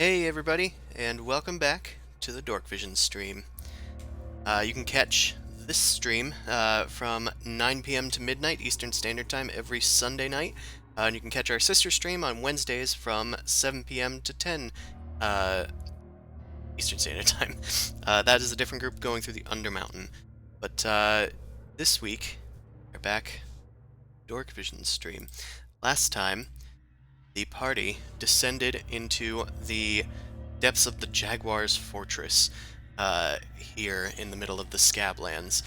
Hey everybody, and welcome back to the Dorkvision stream. You can catch this stream from 9 p.m. to midnight Eastern Standard Time every Sunday night. And you can catch our sister stream on Wednesdays from 7 p.m. to 10 uh, Eastern Standard Time. That is a different group going through the Undermountain. But this week, we're back Dorkvision stream. Last time, the party descended into the depths of the Jaguar's fortress here in the middle of the Scablands.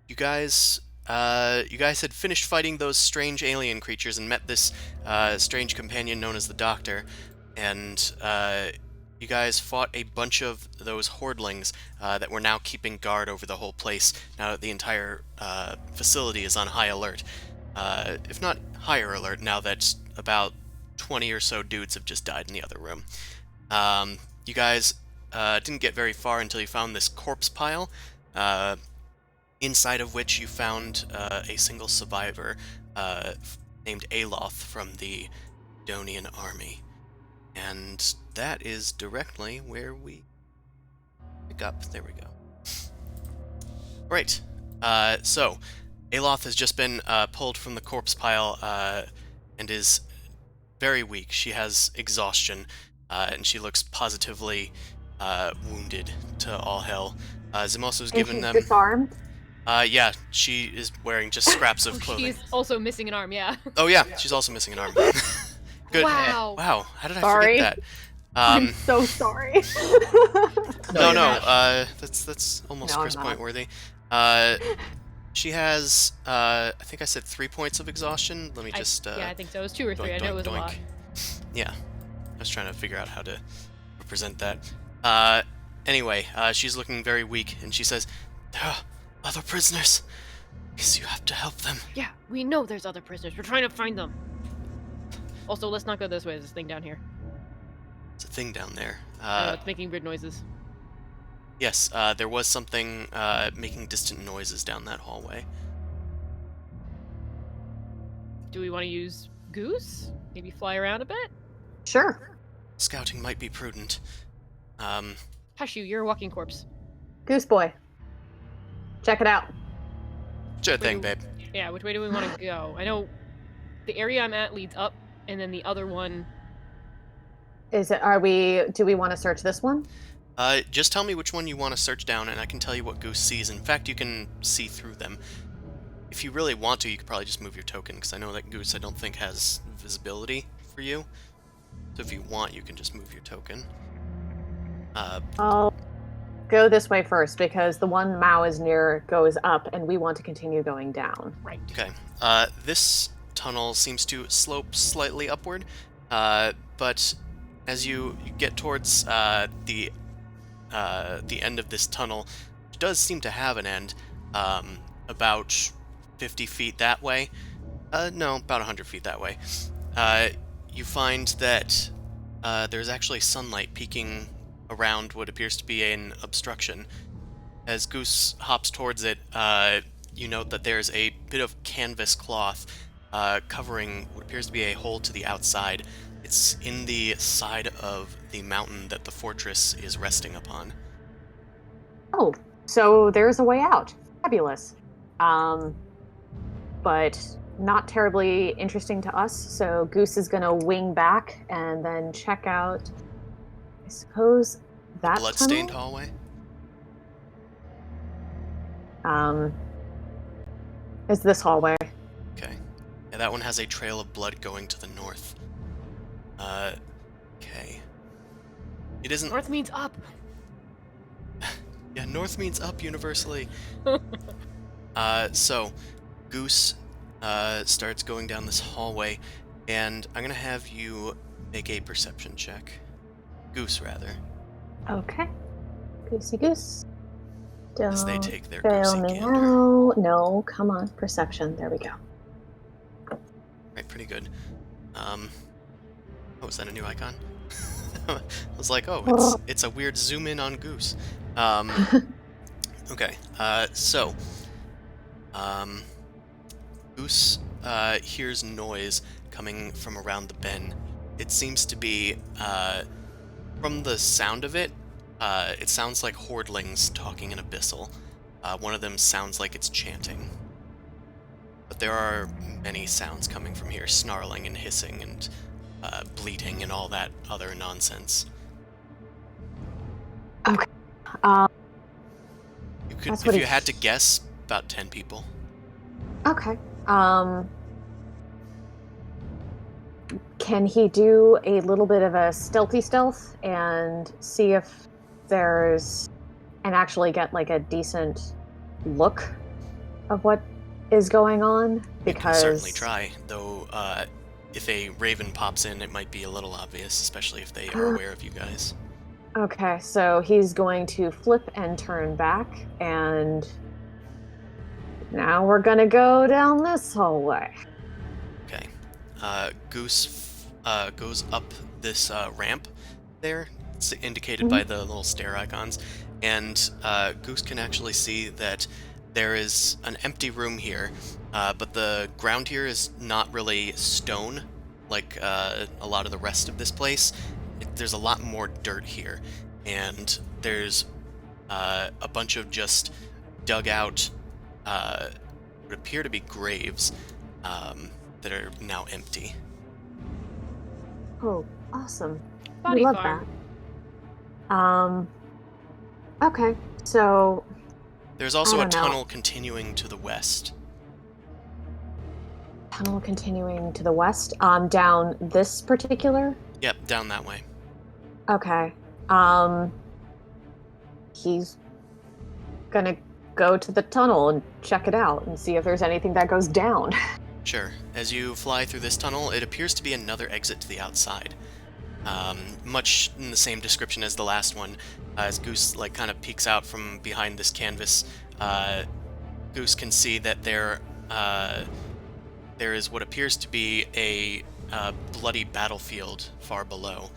You guys had finished fighting those strange alien creatures and met this strange companion known as the Doctor, and you guys fought a bunch of those hordlings that were now keeping guard over the whole place now that the entire facility is on high alert. If not higher alert, now that about 20 or so dudes have just died in the other room. You guys didn't get very far until you found this corpse pile, inside of which you found a single survivor named Aloth from the Donian army. And that is directly where we pick up. There we go. Right. So, Aloth has just been pulled from the corpse pile and is very weak. She has exhaustion, and she looks positively wounded to all hell. Zimoso's given them... disarmed? Yeah, she is wearing just scraps of clothing. She's also missing an arm, yeah. Oh yeah, she's also missing an arm. Good. Wow. Wow, how did I Sorry. forget that? I'm so sorry. No, that's almost No, I'm Chris not. point worthy. She has, I think I said 3 points of exhaustion. Let me just, yeah, I think so. It was 2 or 3. doink, I know it doink, was a lot. doink. Yeah, I was trying to figure out how to represent that. Anyway, she's looking very weak, and she says, "There are other prisoners. Guess you have to help them." Yeah, we know there's other prisoners. We're trying to find them. Also, let's not go this way. There's this thing down here. It's a thing down there. It's making weird noises. Yes, there was something making distant noises down that hallway. Do we want to use Goose? Maybe fly around a bit? Sure. Scouting might be prudent. Hush you, you're a walking corpse. Goose boy. Check it out. Sure thing, babe. Yeah, which way do we want to go? I know the area I'm at leads up, and then the other one... Do we want to search this one? Just tell me which one you want to search down, and I can tell you what Goose sees. In fact, you can see through them. If you really want to, you could probably just move your token, because I know that Goose, I don't think, has visibility for you. So if you want, you can just move your token. I'll go this way first, because the one Mao is near goes up, and we want to continue going down. Right. Okay. This tunnel seems to slope slightly upward, but as you get towards the end of this tunnel, which does seem to have an end, about 50 feet that way. No, about 100 feet that way. You find that there's actually sunlight peeking around what appears to be an obstruction. As Goose hops towards it, you note that there's a bit of canvas cloth covering what appears to be a hole to the outside. It's in the side of the mountain that the fortress is resting upon. Oh, so there's a way out. Fabulous. But not terribly interesting to us, so Goose is gonna wing back and then check out, I suppose, that Bloodstained tunnel? hallway? Is this hallway? Okay. Yeah, that one has a trail of blood going to the north. Okay. It isn't... North means up. Yeah, north means up universally. So, Goose starts going down this hallway, and I'm gonna have you make a perception check. Goose, rather. Okay. Goosey goose. As they Don't take their fail goosey me gander. now. No, come on. Perception. There we go. Right, pretty good. Oh, is that a new icon? I was like, oh, it's a weird zoom in on Goose. Okay, so Goose hears noise coming from around the bend, it seems to be, from the sound of it, it sounds like hordlings talking in Abyssal. One of them sounds like it's chanting. But there are many sounds coming from here, snarling and hissing and bleating and all that other nonsense. Okay. Um, You could, That's if what you he- had to guess, about 10 people. okay. Can he do a little bit of a stealthy stealth and see if there's and actually get like a decent look of what is going on? You can certainly try, though if a raven pops in, it might be a little obvious, especially if they are aware of you guys. Okay, so he's going to flip and turn back, and now we're gonna go down this hallway. Okay. Goose goes up this ramp there. It's indicated by the little stair icons. And Goose can actually see that there is an empty room here, but the ground here is not really stone like a lot of the rest of this place. There's a lot more dirt here, and there's a bunch of just dug out, what appear to be graves that are now empty. Oh, awesome. Body we love farm. that. Okay, so There's also I a don't know. tunnel continuing to the west. Tunnel continuing to the west, down this particular. Yep, down that way. Okay. He's gonna go to the tunnel and check it out and see if there's anything that goes down. Sure. As you fly through this tunnel, it appears to be another exit to the outside. Much in the same description as the last one. As Goose kind of peeks out from behind this canvas, Goose can see that there is what appears to be a bloody battlefield far below.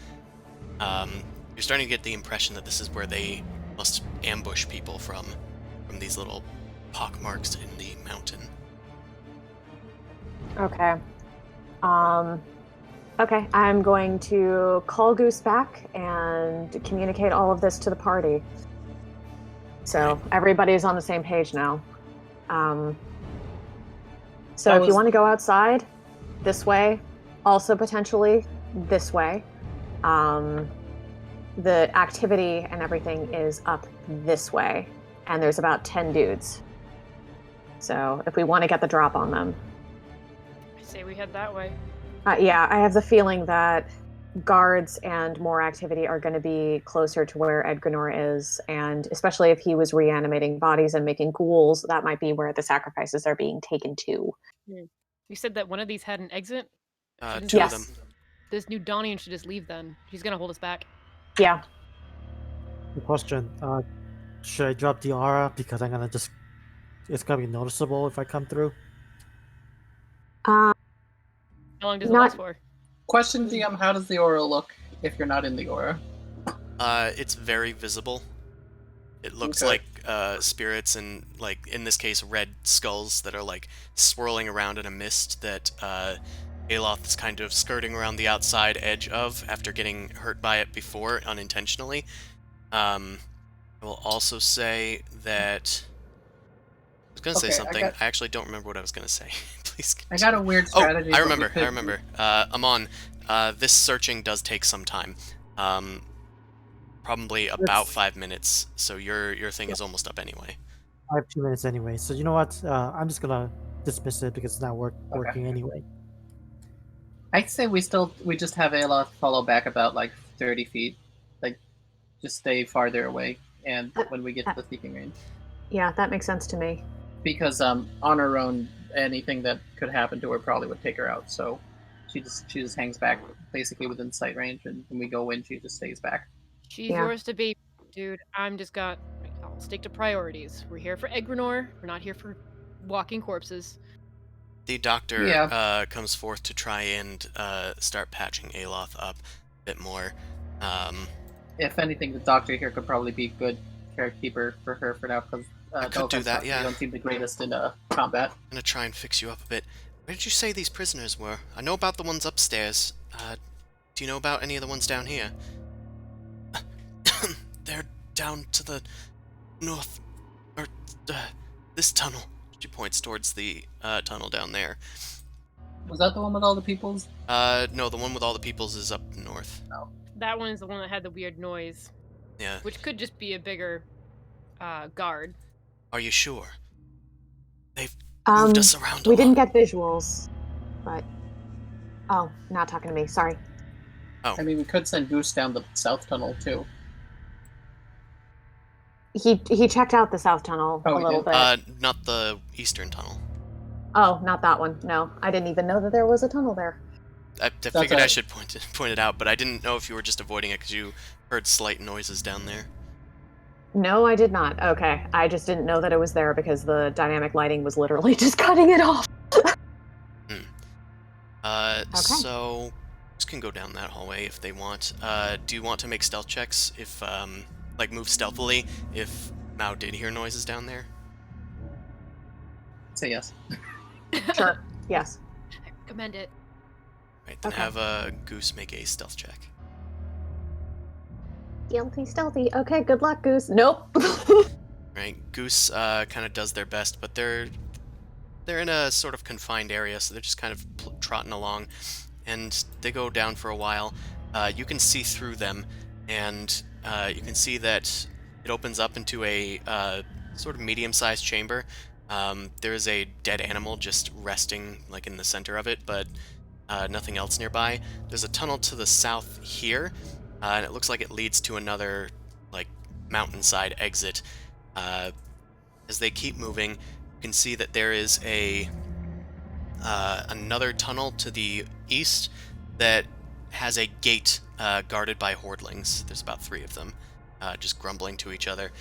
You're starting to get the impression that this is where they must ambush people from these little pockmarks in the mountain. Okay. Okay, I'm going to call Goose back and communicate all of this to the party. So Right. everybody's on the same page now. So That if you was- want to go outside, this way, also potentially this way. The activity and everything is up this way, and there's about 10 dudes. So if we want to get the drop on them. I say we head that way. Yeah, I have the feeling that guards and more activity are going to be closer to where Edgrenor is, and especially if he was reanimating bodies and making ghouls, that might be where the sacrifices are being taken to. You said that one of these had an exit? Two Yes. of them. This new Donian should just leave then. He's gonna hold us back. Yeah. Good question. Should I drop the aura because it's gonna be noticeable if I come through? Uh, How long does it Not- last for? Question DM, how does the aura look if you're not in the aura? It's very visible. It looks Okay. like spirits and, in this case, red skulls that are, swirling around in a mist that Aloth is kind of skirting around the outside edge of after getting hurt by it before, unintentionally. I will also say that... I was going to say Okay, something. I actually don't remember what I was going to say. Please I got a weird strategy. Oh, I but we remember. could- I remember. Amon, this searching does take some time. Probably about Let's- 5 minutes. So your thing is almost up anyway. I have 2 minutes anyway, so you know what? I'm just gonna dismiss it because it's not working anyway. I'd say we just have Aloth follow back about 30 feet. Just stay farther away, and when we get to the seeking range. Yeah, that makes sense to me. Because on her own, anything that could happen to her probably would take her out. So she just hangs back basically within sight range, and when we go in, she just stays back. She's Yeah. yours to be, dude. I'll stick to priorities. We're here for Egrenor. We're not here for walking corpses. The doctor Yeah. comes forth to try and start patching Aloth up a bit more. If anything, the doctor here could probably be a good carekeeper for her for now, because I could do that, yeah. You don't seem the greatest in combat. I'm gonna try and fix you up a bit. Where did you say these prisoners were? I know about the ones upstairs. Do do you know about any of the ones down here? They're down to the north, or this tunnel. She points towards the tunnel down there. Was that the one with all the peoples? No, the one with all the peoples is up north. That one is the one that had the weird noise, Yeah. which could just be a bigger guard. Are you sure? They've moved us around a We didn't lot. get visuals, but not talking to me. Sorry. I mean, we could send Goose down the south tunnel too. He checked out the south tunnel Oh, a he little did? bit. Not the eastern tunnel. Oh, not that one. No, I didn't even know that there was a tunnel there. I figured I should point it out, but I didn't know if you were just avoiding it because you heard slight noises down there. No, I did not. Okay, I just didn't know that it was there because the dynamic lighting was literally just cutting it off. So just can go down that hallway if they want. Do you want to make stealth checks if like move stealthily if Mao did hear noises down there? Say yes. Sure. Yes. I recommend it. Right, then Okay. have Goose make a stealth check. Stealthy. Okay, good luck, Goose. Nope. Right, Goose kind of does their best, but they're in a sort of confined area, so they're just kind of trotting along, and they go down for a while. You can see through them, and you can see that it opens up into a sort of medium-sized chamber. There is a dead animal just resting like in the center of it, but nothing else nearby. There's a tunnel to the south here, and it looks like it leads to another like mountainside exit. As they keep moving, you can see that there is another tunnel to the east that has a gate guarded by hordlings. There's about 3 of them, just grumbling to each other.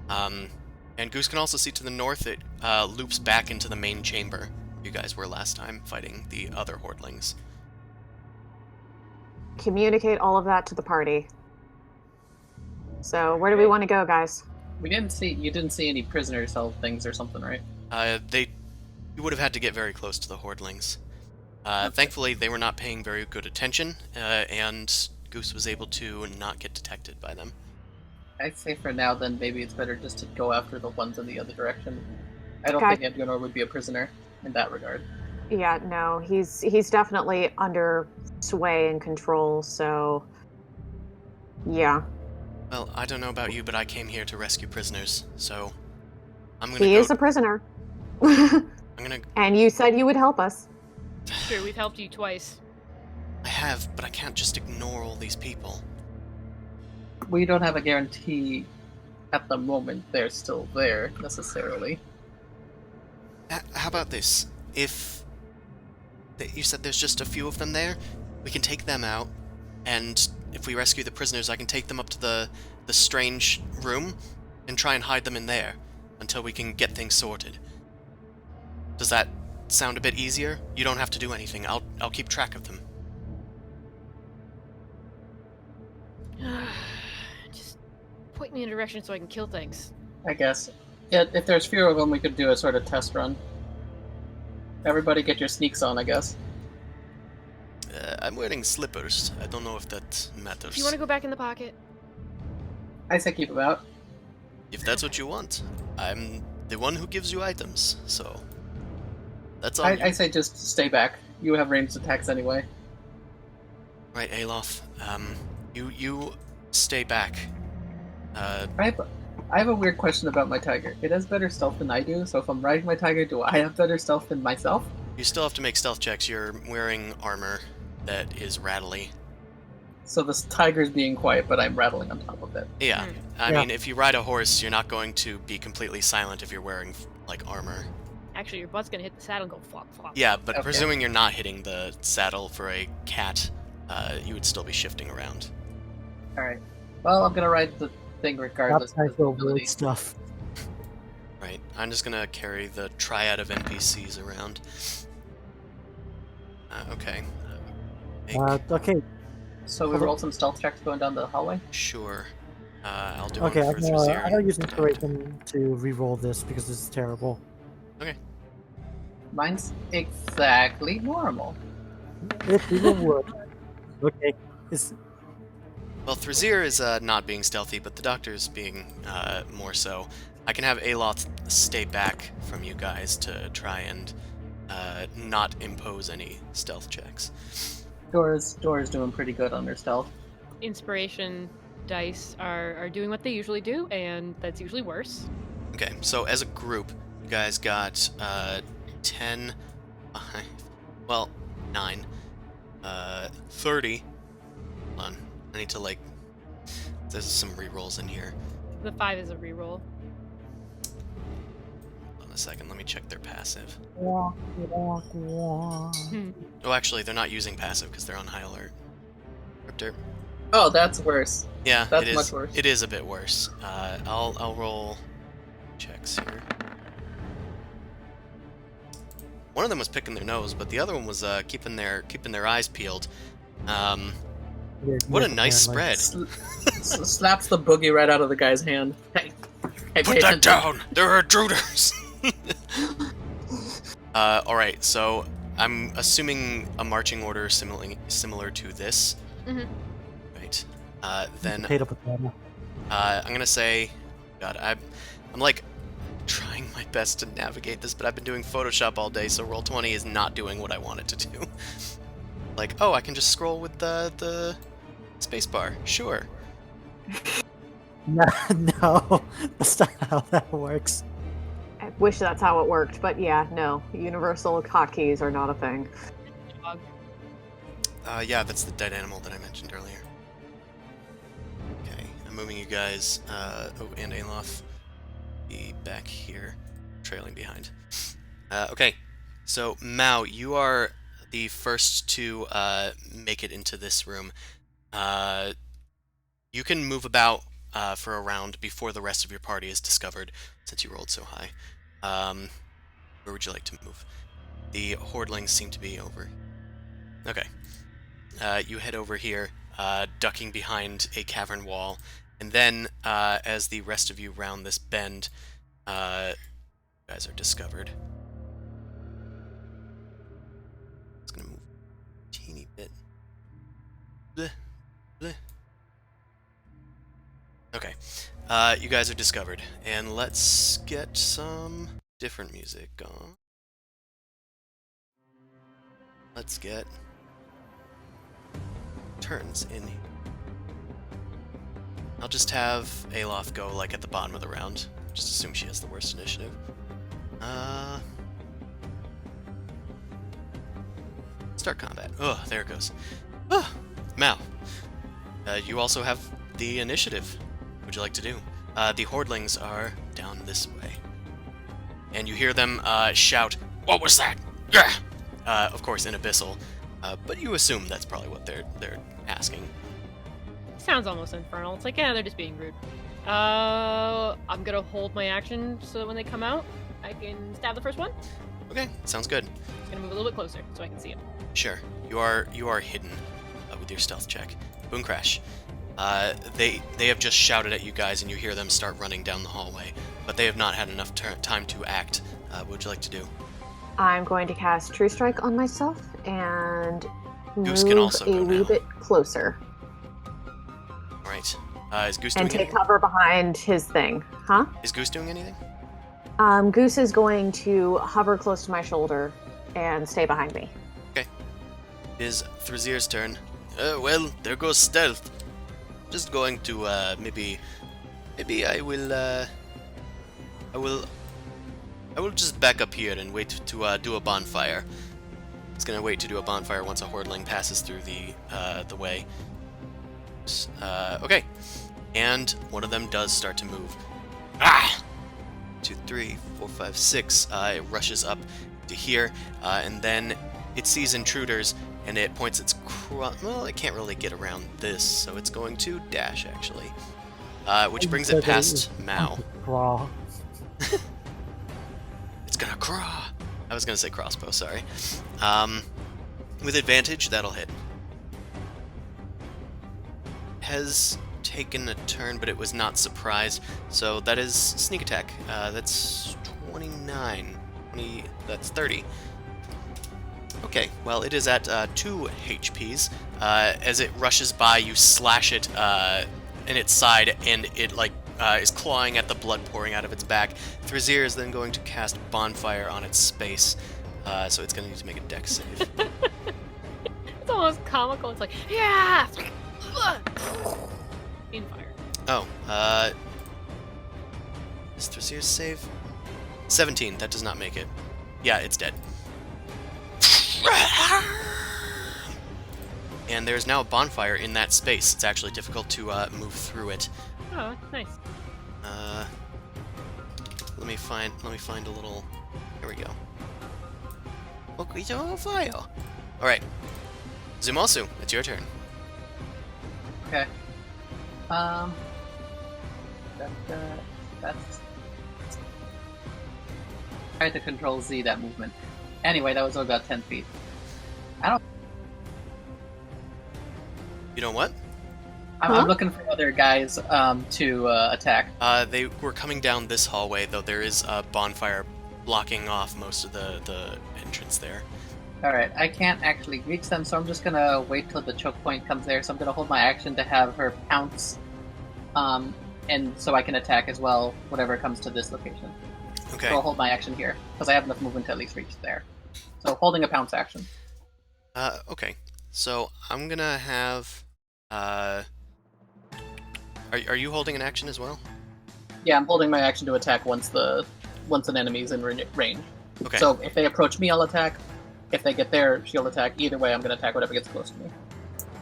And Goose can also see to the north it loops back into the main chamber you guys were last time fighting the other hordlings. Communicate all of that to the party. So, where do we want to go, guys? You didn't see any prisoners held things or something, right? You would have had to get very close to the hordlings. Thankfully, they were not paying very good attention, and Goose was able to not get detected by them. I'd say for now, then maybe it's better just to go after the ones in the other direction. I don't Okay. think Edgunor would be a prisoner in that regard. Yeah, no, he's definitely under sway and control, so yeah. Well, I don't know about you, but I came here to rescue prisoners, so I'm gonna He go. is a prisoner. I'm gonna. And you said you would help us. Sure, we've helped you twice. I have, but I can't just ignore all these people. We don't have a guarantee at the moment they're still there, necessarily. How about this? If you said there's just a few of them there, we can take them out, and if we rescue the prisoners, I can take them up to the strange room and try and hide them in there until we can get things sorted. Does that sound a bit easier? You don't have to do anything. I'll keep track of them. Just point me in a direction so I can kill things. I guess. Yeah, if there's fewer of them, we could do a sort of test run. Everybody get your sneaks on, I guess. I'm wearing slippers. I don't know if that matters. Do you want to go back in the pocket? I say keep them out. If that's what you want. I'm the one who gives you items, so that's all. I say just stay back. You have ranged attacks anyway. Right, Aloth. You stay back. I have a weird question about my tiger. It has better stealth than I do, so if I'm riding my tiger, do I have better stealth than myself? You still have to make stealth checks. You're wearing armor that is rattly. So this tiger's being quiet, but I'm rattling on top of it. Yeah, I Yeah. mean, if you ride a horse, you're not going to be completely silent if you're wearing, like, armor. Actually, your butt's gonna hit the saddle and go flop flop. Yeah, but Okay. presuming you're not hitting the saddle for a cat, you would still be shifting around. Alright. Well, I'm gonna ride the thing regardless That's of the weird ability. stuff. Right, I'm just gonna carry the triad of NPCs around. Okay. Okay, So we roll some stealth checks going down the hallway? Sure. I'll do okay. one for Thrazir I'm gonna use and inspiration to re-roll this because this is terrible. Mine's exactly normal. It even works. Okay, Is Well, Thrazir is not being stealthy, but the Doctor's being more so. I can have Aloth stay back from you guys to try and not impose any stealth checks. Dora's doing pretty good on her stealth. Inspiration dice are doing what they usually do, and that's usually worse. Okay, so as a group, you guys got 10, well, 9, 30. Hold on, I need to there's some rerolls in here. The 5 is a reroll. Hold on a second, let me check their passive. walk, walk, walk. Oh, actually, they're not using passive because they're on high alert. Derp. Oh, that's worse. Yeah, That's it is. much worse. It is a bit worse. I'll roll checks here. One of them was picking their nose, but the other one was keeping their eyes peeled. What a nice Apparently. spread. Slaps the boogie right out of the guy's hand. Hey, Put pay that attention. down! There are intruders! Alright, so I'm assuming a marching order similar to this. Mhm. Right. Then Potato, potato. I'm gonna say... God, I'm trying my best to navigate this, but I've been doing Photoshop all day, so Roll20 is not doing what I want it to do. Oh, I can just scroll with the spacebar. Sure. No, no, that's not how that works. I wish that's how it worked, but yeah, no. Universal hotkeys are not a thing. Dog. Yeah, that's the dead animal that I mentioned earlier. Okay, I'm moving you guys. Oh, and Alof. Be back here, trailing behind. Okay, so Mao, you are the first to make it into this room. You can move about for a round before the rest of your party is discovered, since you rolled so high. Where would you like to move? The hordlings seem to be over. Okay. You head over here, ducking behind a cavern wall, and then as the rest of you round this bend, you guys are discovered. It's gonna move a teeny bit. Bleh, bleh. Okay, you guys are discovered, and let's get some different music on. Let's get turns in. I'll just have Alof go at the bottom of the round. Just assume she has the worst initiative. Start combat. Oh, there it goes. Oh, Mal. You also have the initiative. What would you like to do? The hordlings are down this way. And you hear them shout, "What was that?" Yeah! Of course, in Abyssal. But you assume that's probably what they're asking. Sounds almost infernal. It's yeah, they're just being rude. I'm gonna hold my action so that when they come out, I can stab the first one. Okay, sounds good. Just gonna move a little bit closer so I can see him. Sure. You are hidden with your stealth check. Boom crash. They have just shouted at you guys, and you hear them start running down the hallway, but they have not had enough time to act. What would you like to do? I'm going to cast True Strike on myself and Goose move can also a go wee now. bit closer All right. Is Goose doing and take anything? cover behind his thing. Huh? Is Goose doing anything? Goose is going to hover close to my shoulder and stay behind me. It is Thrazir's turn. Well, there goes stealth. Just going to maybe I will just back up here and wait to do a bonfire. It's gonna wait to do a bonfire once a hordling passes through the way. Okay, and one of them does start to move. Ah! 2, 3, 4, 5, 6. It rushes up to here, and then it sees intruders, and it points its well, it can't really get around this, so it's going to dash actually, which brings it past Mao. Crawl. It's gonna craw. I was gonna say crossbow, sorry. With advantage, that'll hit. Has taken a turn, but it was not surprised, so that is sneak attack. That's 29. That's 30. Okay, well, it is at 2 HPs. As it rushes by, you slash it in its side, and it is clawing at the blood pouring out of its back. Thrasir is then going to cast Bonfire on its space, so it's going to need to make a dex save. It's almost comical. It's like, yeah! In fire. Oh, is Thrasir's save? 17, that does not make it. Yeah, it's dead. And there's now a bonfire in that space. It's actually difficult to move through it. Oh, nice. Let me find a little. Here we go. Look, we do a fire. All right, Zumasu, it's your turn. Okay. That's. Try to control Z that movement. Anyway, that was about 10 feet. You know what? I'm looking for other guys to attack. They were coming down this hallway, though there is a bonfire blocking off most of the entrance there. Alright, I can't actually reach them, so I'm just gonna wait till the choke point comes there. So I'm gonna hold my action to have her pounce, and so I can attack as well, whatever comes to this location. Okay. So I'll hold my action here, because I have enough movement to at least reach there. So holding a pounce action. Okay. So I'm gonna have. Are you holding an action as well? Yeah, I'm holding my action to attack once an enemy's in range. Okay. So if they approach me, I'll attack. If they get there, she'll attack. Either way, I'm gonna attack whatever gets close to me.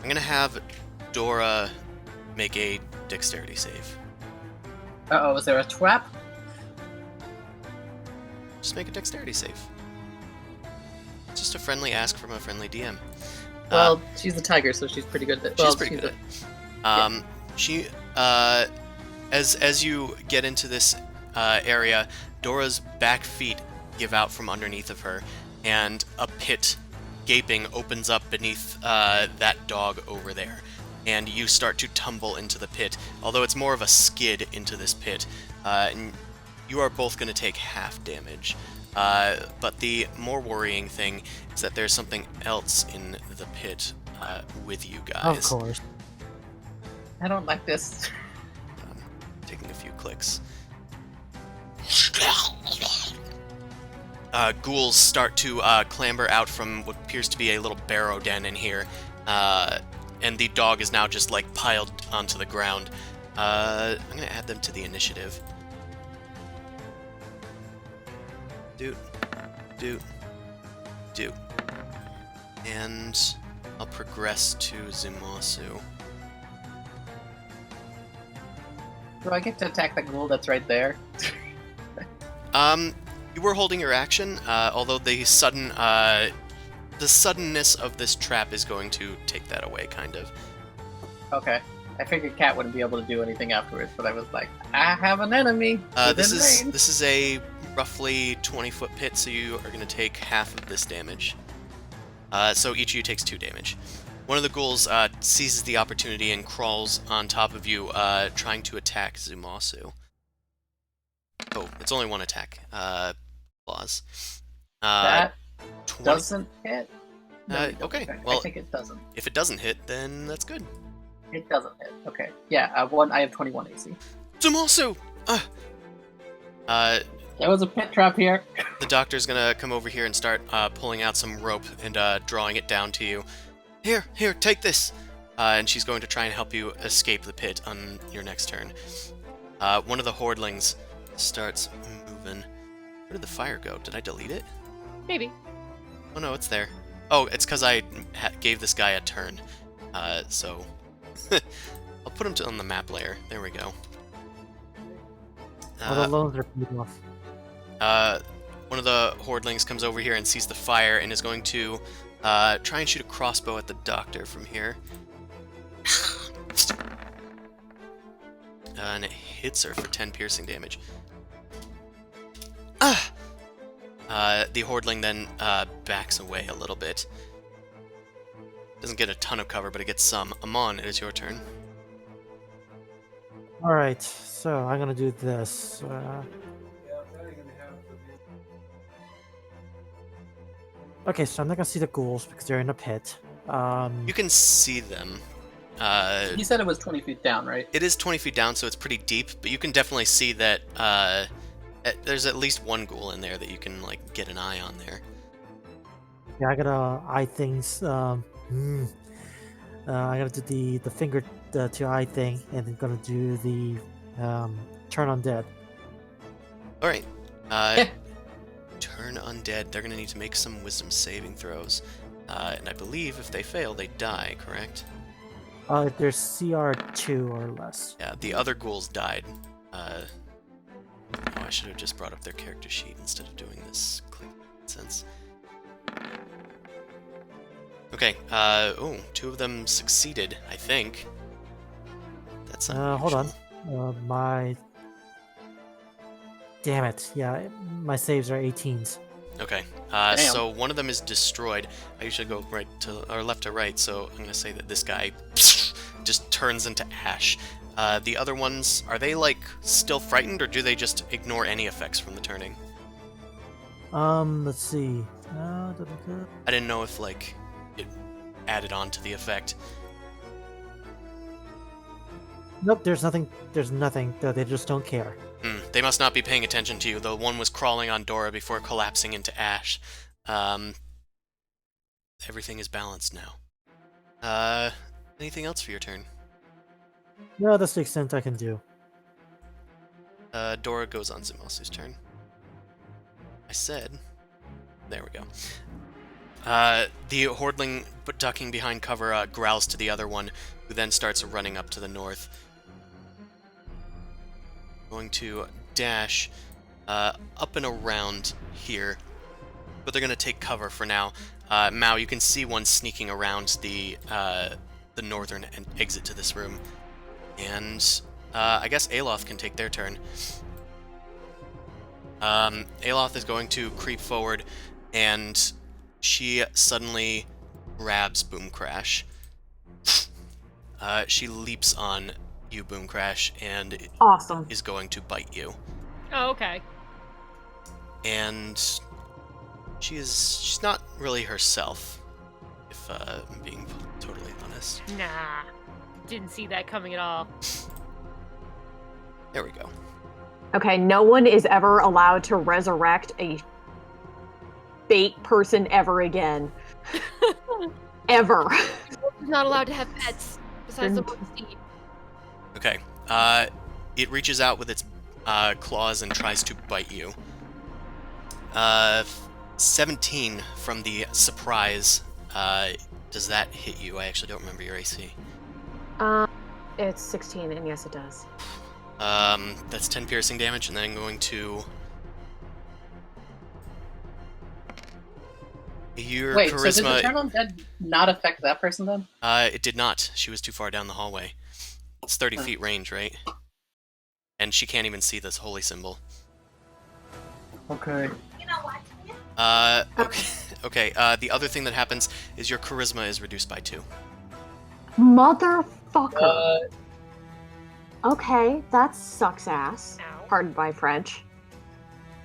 I'm gonna have Dora make a dexterity save. Uh-oh, is there a trap? Just make a dexterity save. It's just a friendly ask from a friendly DM. Well, she's the tiger, so she's pretty good at it. She's pretty good at it. She, as you get into this area, Dora's back feet give out from underneath of her, and a pit gaping opens up beneath that dog over there. And you start to tumble into the pit, although it's more of a skid into this pit. And you are both going to take half damage. But the more worrying thing is that there's something else in the pit with you guys. Of course. I don't like this. Taking a few clicks. Ghouls start to clamber out from what appears to be a little barrow den in here. And the dog is now just like piled onto the ground. I'm going to add them to the initiative. Doot. And I'll progress to Zumasu. Do I get to attack the ghoul that's right there? You were holding your action, although the suddenness of this trap is going to take that away, kind of. Okay. I figured Cat wouldn't be able to do anything afterwards, but I was like, I have an enemy This within range. is a roughly 20-foot pit, so you are going to take half of this damage. So each of you takes 2 damage. One of the ghouls seizes the opportunity and crawls on top of you, trying to attack Zumasu. Oh, it's only 1 attack. Claws. That 20. doesn't hit. No, Okay, I well, think it doesn't. if it doesn't hit, then that's good. It doesn't hit. Okay. Yeah, I have 21 AC. Zumasu! There was a pit trap here. The doctor's gonna come over here and start pulling out some rope and drawing it down to you. Here, take this! And she's going to try and help you escape the pit on your next turn. One of the hordlings starts moving. Where did the fire go? Did I delete it? Maybe. Oh no, it's there. Oh, it's because I gave this guy a turn. So I'll put him on the map layer. There we go. All the loans are paid off. One of the hordlings comes over here and sees the fire and is going to try and shoot a crossbow at the doctor from here. And it hits her for 10 piercing damage. The hordling then backs away a little bit. Doesn't get a ton of cover, but it gets some. Amon, it is your turn. Alright, so I'm gonna do this. Okay, so I'm not gonna see the ghouls because they're in a pit. You can see them. He said it was 20 feet down, right? It is 20 feet down, so it's pretty deep, but you can definitely see that there's at least one ghoul in there that you can like get an eye on there. Yeah, I gotta eye things. I gotta do the finger to eye thing, and then gonna do the turn undead. All right. Turn undead. They're gonna need to make some wisdom saving throws, and I believe if they fail, they die. Correct? If there's CR2 or less. Yeah. The other ghouls died. Oh, I should have just brought up their character sheet instead of doing this. Click sense. Okay. Oh, two of them succeeded. I think. That's Hold on. unusual. My. Damn it. Yeah, my saves are 18s. Okay. Damn. So one of them is destroyed. I usually go right to or left to right, so I'm gonna say that this guy just turns into ash. The other ones, are they like still frightened, or do they just ignore any effects from the turning? Let's see. I didn't know if like it added on to the effect. Nope, there's nothing. There's nothing. They just don't care. They must not be paying attention to you. The one was crawling on Dora before collapsing into ash. Everything is balanced now. Anything else for your turn? No, that's the extent I can do. Dora goes on Zimos's turn. I said... There we go. The Hordling, ducking behind cover, growls to the other one, who then starts running up to the north. Going to dash up and around here, but they're going to take cover for now. Mao, you can see one sneaking around the northern exit to this room. And I guess Aloth can take their turn. Aloth is going to creep forward, and she suddenly grabs Boom Crash. She leaps on you, Boom Crash, and Awesome. is going to bite you. Oh, okay. And she's not really herself, if I'm being totally honest. Nah. Didn't see that coming at all. There we go. Okay, no one is ever allowed to resurrect a bait person ever again. Ever. He's not allowed to have pets besides the one Steve. Okay. It reaches out with its claws and tries to bite you. 17 from the surprise. Does that hit you? I actually don't remember your AC. It's 16, and yes, it does. That's 10 piercing damage, and then I'm going to... Your Wait, charisma... so did the turn on dead not affect that person then? It did not. She was too far down the hallway. It's 30 feet range, right? And she can't even see this holy symbol. Okay. Okay. Okay, the other thing that happens is your charisma is reduced by 2. Motherfucker. Okay, that sucks ass. Ow. Pardon my French.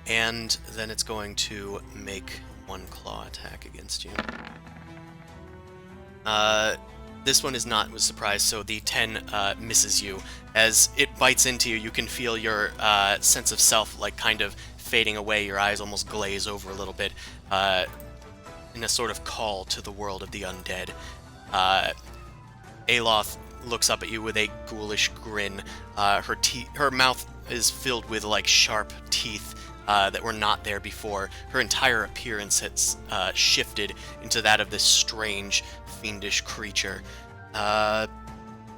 And then it's going to make one claw attack against you. This one is not with surprise, so the 10 misses you. As it bites into you, you can feel your sense of self like kind of fading away. Your eyes almost glaze over a little bit in a sort of call to the world of the undead. Aloth looks up at you with a ghoulish grin. Her mouth is filled with like sharp teeth that were not there before. Her entire appearance has shifted into that of this strange, fiendish creature. Alright,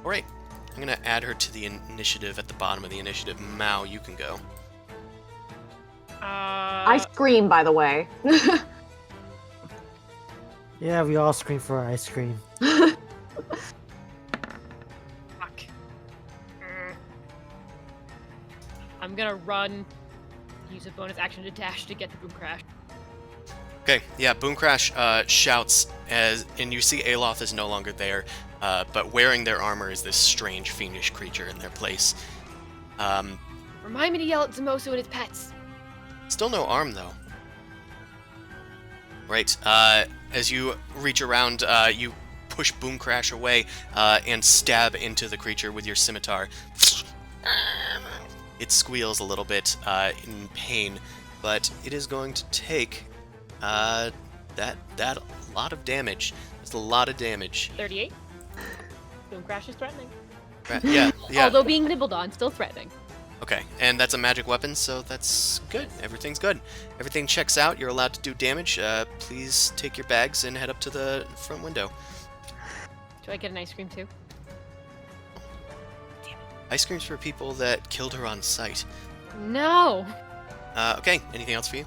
I'm gonna add her to the initiative at the bottom of the initiative. Mao, you can go. I scream, by the way. Yeah, we all scream for ice cream. Fuck. I'm gonna run, use a bonus action to dash to get the Boom Crash. Okay, yeah, Boom Crash shouts, and you see Aloth is no longer there, but wearing their armor is this strange, fiendish creature in their place. Remind me to yell at Zamosu and his pets. Still no arm, though. Right. As you reach around, you push Boom Crash away and stab into the creature with your scimitar. It squeals a little bit in pain, but it is going to take that lot of damage. That's a lot of damage. 38. Boom Crash is threatening. Yeah. Although being nibbled on, still threatening. Okay, and that's a magic weapon, so that's good. Everything's good. Everything checks out. You're allowed to do damage. Please take your bags and head up to the front window. Do I get an ice cream too? Ice cream's for people that killed her on sight. No! Okay, anything else for you?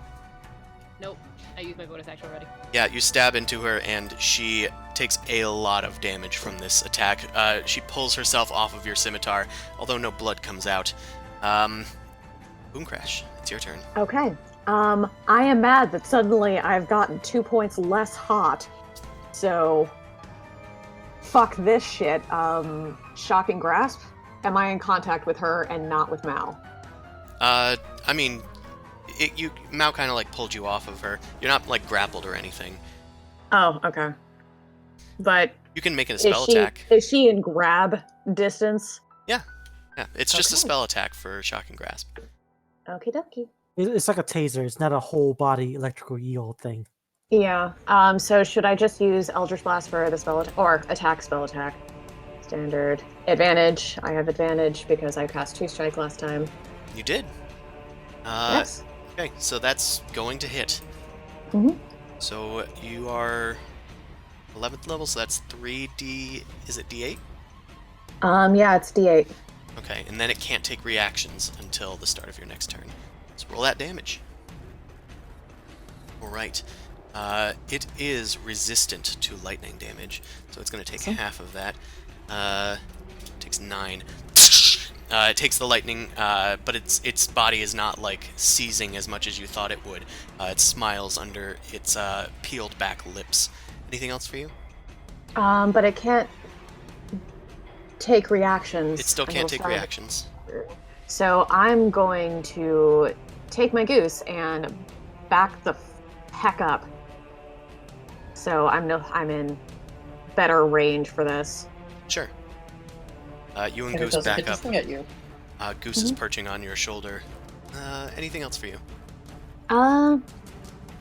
Nope. I used my bonus action already. Yeah, you stab into her, and she takes a lot of damage from this attack. She pulls herself off of your scimitar, although no blood comes out. Boom Crash, it's your turn. Okay. I am mad that suddenly I've gotten 2 points less hot. So, fuck this shit. Shocking Grasp? Am I in contact with her and not with Mal? I mean, Mao kind of like pulled you off of her. You're not like grappled or anything. Oh, okay. But You can make it a spell is she, attack. is she in grab distance? Yeah, it's just a Okay. spell attack for Shocking Grasp. Okie dokie. It's like a taser. It's not a whole body electrical eel thing. Yeah. So should I just use Eldritch Blast for the spell or attack spell attack? Standard advantage. I have advantage because I cast 2 strike last time. You did. Yes. Okay, so that's going to hit. Mhm. So you are 11th level, so that's 3d. Is it d8? Yeah, it's D8. Okay, and then it can't take reactions until the start of your next turn. So roll that damage. Alright. It is resistant to lightning damage, so it's going to take Awesome. half of that. Takes 9. It takes the lightning, but its body is not, like, seizing as much as you thought it would. It smiles under its peeled back lips. Anything else for you? But it can't take reactions. It still can't until take started. reactions. So I'm going to take my goose and back the heck up. So I'm in better range for this. Sure. You and And it Goose doesn't back get to up. swing at you. Goose is perching on your shoulder. Anything else for you?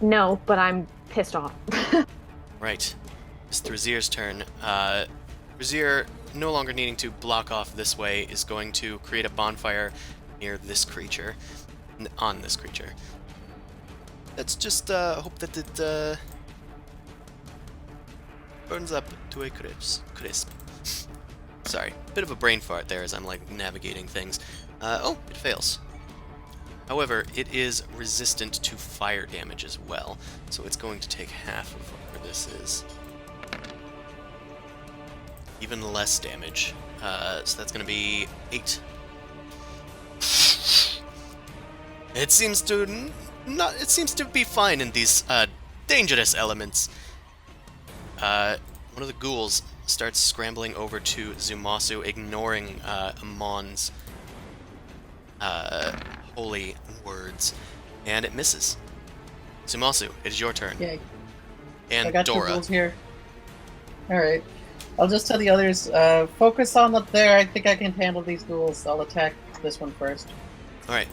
No, but I'm pissed off. Right. It's Thrazir's turn. Thrazir, no longer needing to block off this way, is going to create a bonfire near this creature. On this creature. Let's just hope that it burns up to a crisp. Sorry, bit of a brain fart there as I'm like navigating things. Oh, it fails. However, it is resistant to fire damage as well, so it's going to take half of whatever this is. Even less damage. So that's going to be 8. It seems to It seems to be fine in these dangerous elements. One of the ghouls starts scrambling over to Zumasu, ignoring Amon's holy words, and it misses. Zumasu, it is your turn. Yay. And I got 2 Dora. ghouls here. Alright. I'll just tell the others, focus on up there. I think I can handle these ghouls. I'll attack this one first. Alright.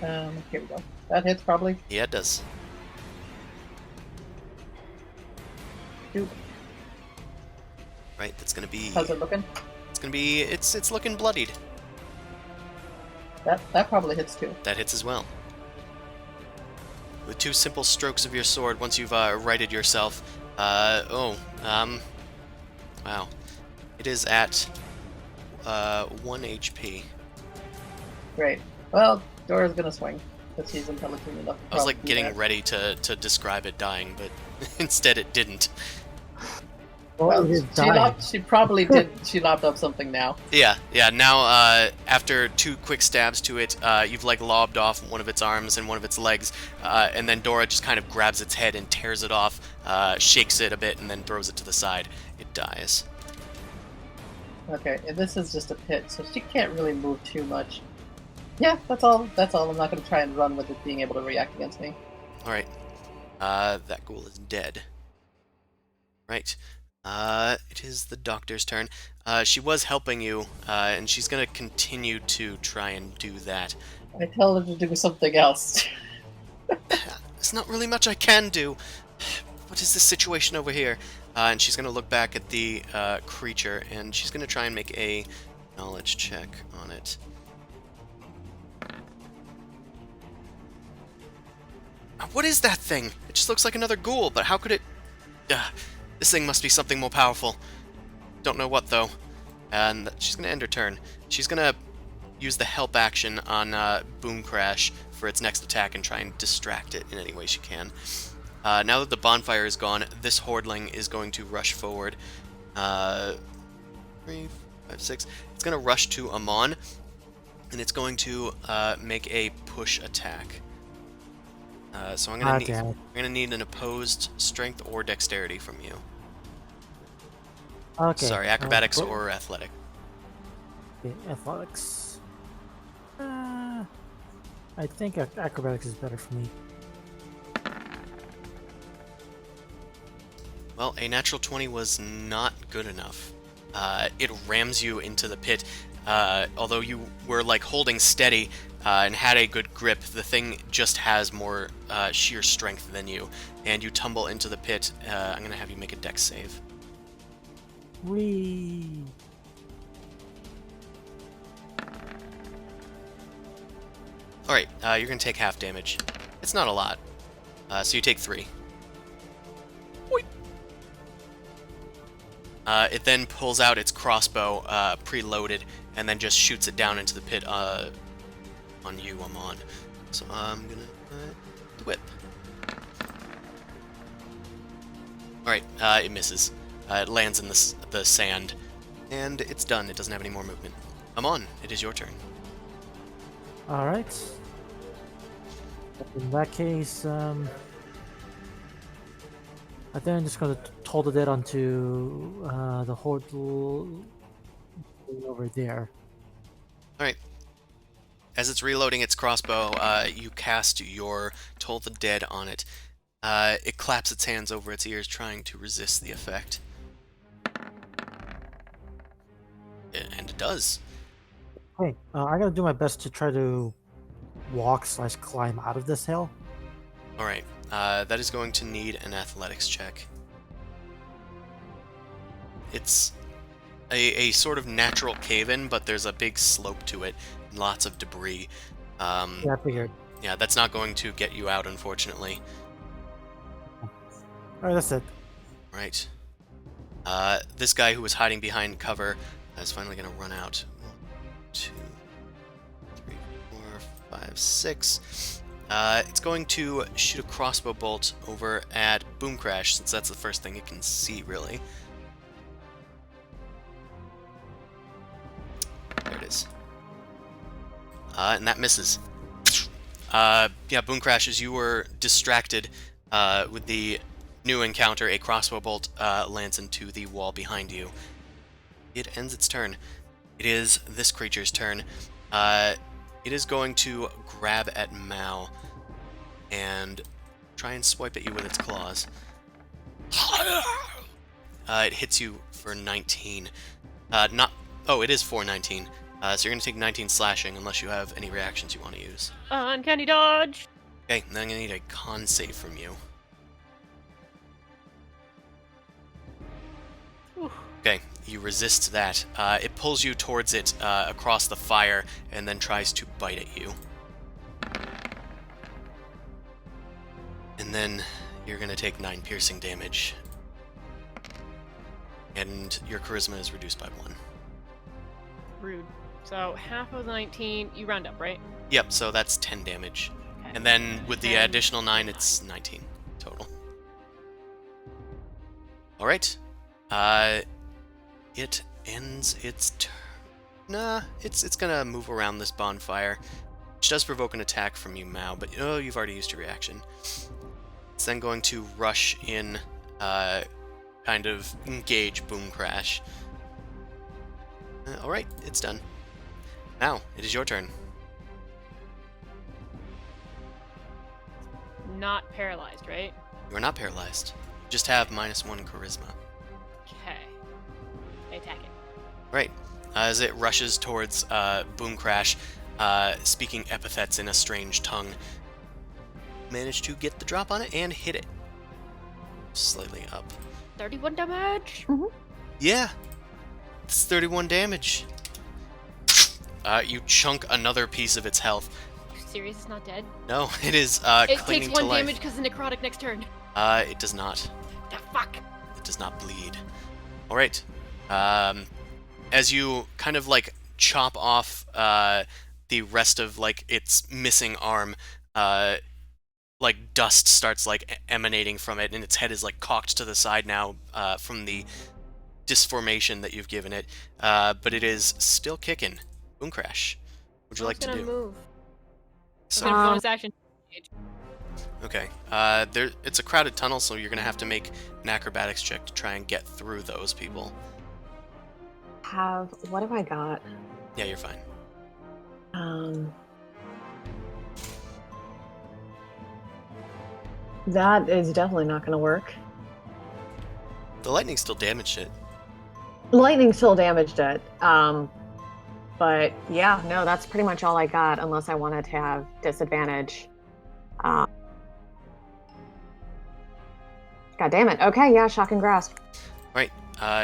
Here we go. That hits probably. Yeah, it does. Shoot. Right, that's gonna be. How's it looking? It's gonna be. It's looking bloodied. That probably hits too. That hits as well. With 2 simple strokes of your sword, once you've righted yourself. Wow. It is at 1 HP. Great. Well, Dora's gonna swing because she's intelligent enough. I was like probably do getting that. ready to describe it dying, but instead it didn't. Well, Well, it is dying. she probably did. She lopped up something now. Yeah. Now, after 2 quick stabs to it, you've like lobbed off one of its arms and one of its legs, and then Dora just kind of grabs its head and tears it off, shakes it a bit, and then throws it to the side. It dies. Okay, and this is just a pit, so she can't really move too much. Yeah, that's all. That's all. I'm not going to try and run with it being able to react against me. Alright. That ghoul is dead. Right. It is the doctor's turn. She was helping you, and she's gonna continue to try and do that. I tell her to do something else. There's not really much I can do. What is this situation over here? And she's gonna look back at the creature, and she's gonna try and make a knowledge check on it. What is that thing? It just looks like another ghoul, but how could it... this thing must be something more powerful. Don't know what, though. And she's going to end her turn. She's going to use the help action on Boom Crash for its next attack and try and distract it in any way she can. Now that the bonfire is gone, this Hordling is going to rush forward. 3, 5, 6. It's going to rush to Amon, and it's going to make a push attack. So I'm gonna need an opposed strength or dexterity from you. Okay. Sorry, acrobatics or athletic. Okay, athletics. I think acrobatics is better for me. Well, a natural 20 was not good enough. It rams you into the pit. Although you were like holding steady and had a good grip, the thing just has more sheer strength than you, and you tumble into the pit. I'm gonna have you make a dex save. Whee! Alright, you're gonna take half damage. It's not a lot. So you take 3. It then pulls out its crossbow, preloaded, and then just shoots it down into the pit on you, Amon. So I'm gonna whip. Alright, it misses. It lands in the sand, and it's done. It doesn't have any more movement. Amon, it is your turn. Alright. In that case, I think I'm just gonna toll the dead onto the horde over there. Alright. As it's reloading its crossbow, you cast your Toll the Dead on it. It claps its hands over its ears, trying to resist the effect. And it does. Hey, I'm gonna do my best to try to walk/climb out of this hill. Alright, that is going to need an athletics check. It's a sort of natural cave-in, but there's a big slope to it, and lots of debris. Yeah, I figured. Yeah, that's not going to get you out, unfortunately. Alright, that's it. Right. This guy who was hiding behind cover is finally going to run out. 1, 2, 3, 4, 5, 6. It's going to shoot a crossbow bolt over at Boom Crash, since that's the first thing it can see, really. There it is. And that misses. Yeah, Boom Crash, as you were distracted with the new encounter, a crossbow bolt lands into the wall behind you. It ends its turn. It is this creature's turn. It is going to grab at Mao and try and swipe at you with its claws. It hits you for 19. Oh, it is for 19. So you're going to take 19 slashing unless you have any reactions you want to use. Uncanny dodge! Okay, then I'm going to need a con save from you. Whew. Okay, you resist that. It pulls you towards it across the fire and then tries to bite at you. And then you're going to take 9 piercing damage. And your charisma is reduced by 1. Rude. So half of 19, you round up, right? Yep, so that's 10 damage. Okay. And then with the 10, additional 9, it's 19 total. Alright. It ends its turn. Nah, it's gonna move around this bonfire, which does provoke an attack from you, Mao, but you've already used your reaction. It's then going to rush in, kind of engage Boom Crash. Alright, it's done. Now, it is your turn. not paralyzed, right? You're not paralyzed. You just have -1 charisma. Okay. I attack it. Right. As it rushes towards Boom Crash, speaking epithets in a strange tongue, manage to get the drop on it and hit it. Slightly up. 31 damage. Yeah. It's 31 damage. You chunk another piece of its health. Are you serious? It's not dead? No, it is It clinging takes to 1 life. damage because of necrotic next turn. It does not. The fuck? It does not bleed. All right. As you kind of like chop off the rest of like its missing arm, like dust starts like emanating from it, and its head is like cocked to the side now from the disformation that you've given it. But it is still kicking. Boom Crash. What'd you like to do? Move. So, I'm gonna bonus action. okay. It's a crowded tunnel, so you're gonna have to make an acrobatics check to try and get through those people. What have I got? Yeah, you're fine. That is definitely not going to work. The lightning still damaged it. Lightning still damaged it. But yeah, no, that's pretty much all I got, unless I wanted to have disadvantage. God damn it. Okay, yeah, shock and grasp. Right.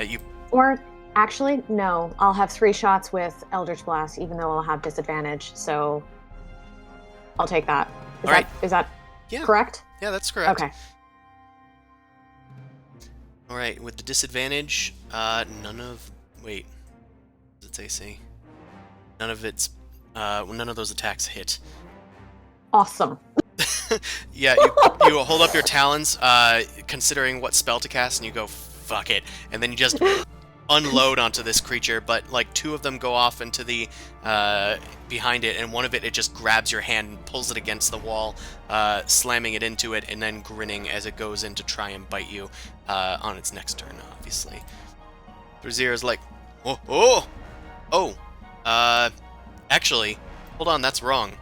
You. Or actually, no, I'll have 3 shots with Eldritch Blast, even though I'll have disadvantage. So I'll take that. Is that Yeah. correct? Yeah, that's correct. Okay. All right. With the disadvantage, none of its AC. None of those attacks hit. Awesome. Yeah, you hold up your talons, considering what spell to cast, and you go, fuck it. And then you just unload onto this creature, but like 2 of them go off into the behind it, and one of it just grabs your hand and pulls it against the wall, slamming it into it, and then grinning as it goes in to try and bite you on its next turn, obviously. Brazier like, actually, hold on, that's wrong.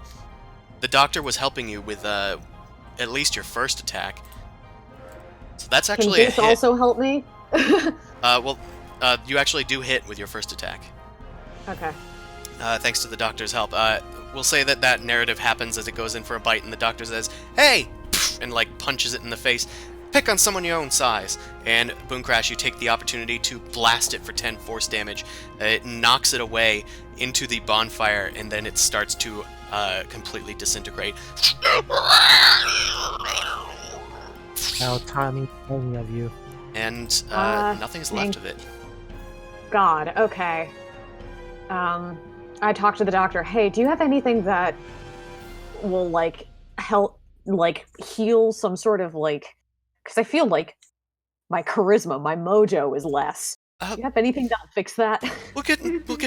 The doctor was helping you with at least your first attack. So that's actually Can a this hit. also help me? You actually do hit with your first attack. Okay. Thanks to the doctor's help. We'll say that narrative happens as it goes in for a bite, and the doctor says, "Hey!" and like punches it in the face. Pick on someone your own size. And Boom Crash, you take the opportunity to blast it for 10 force damage. It knocks it away into the bonfire, and then it starts to completely disintegrate. How tiny of you. And nothing's left of it. God, okay. I talked to the doctor. Hey, do you have anything that will like help like heal some sort of like, because I feel like my charisma, my mojo is less. Do you have anything that'll fix that? We'll get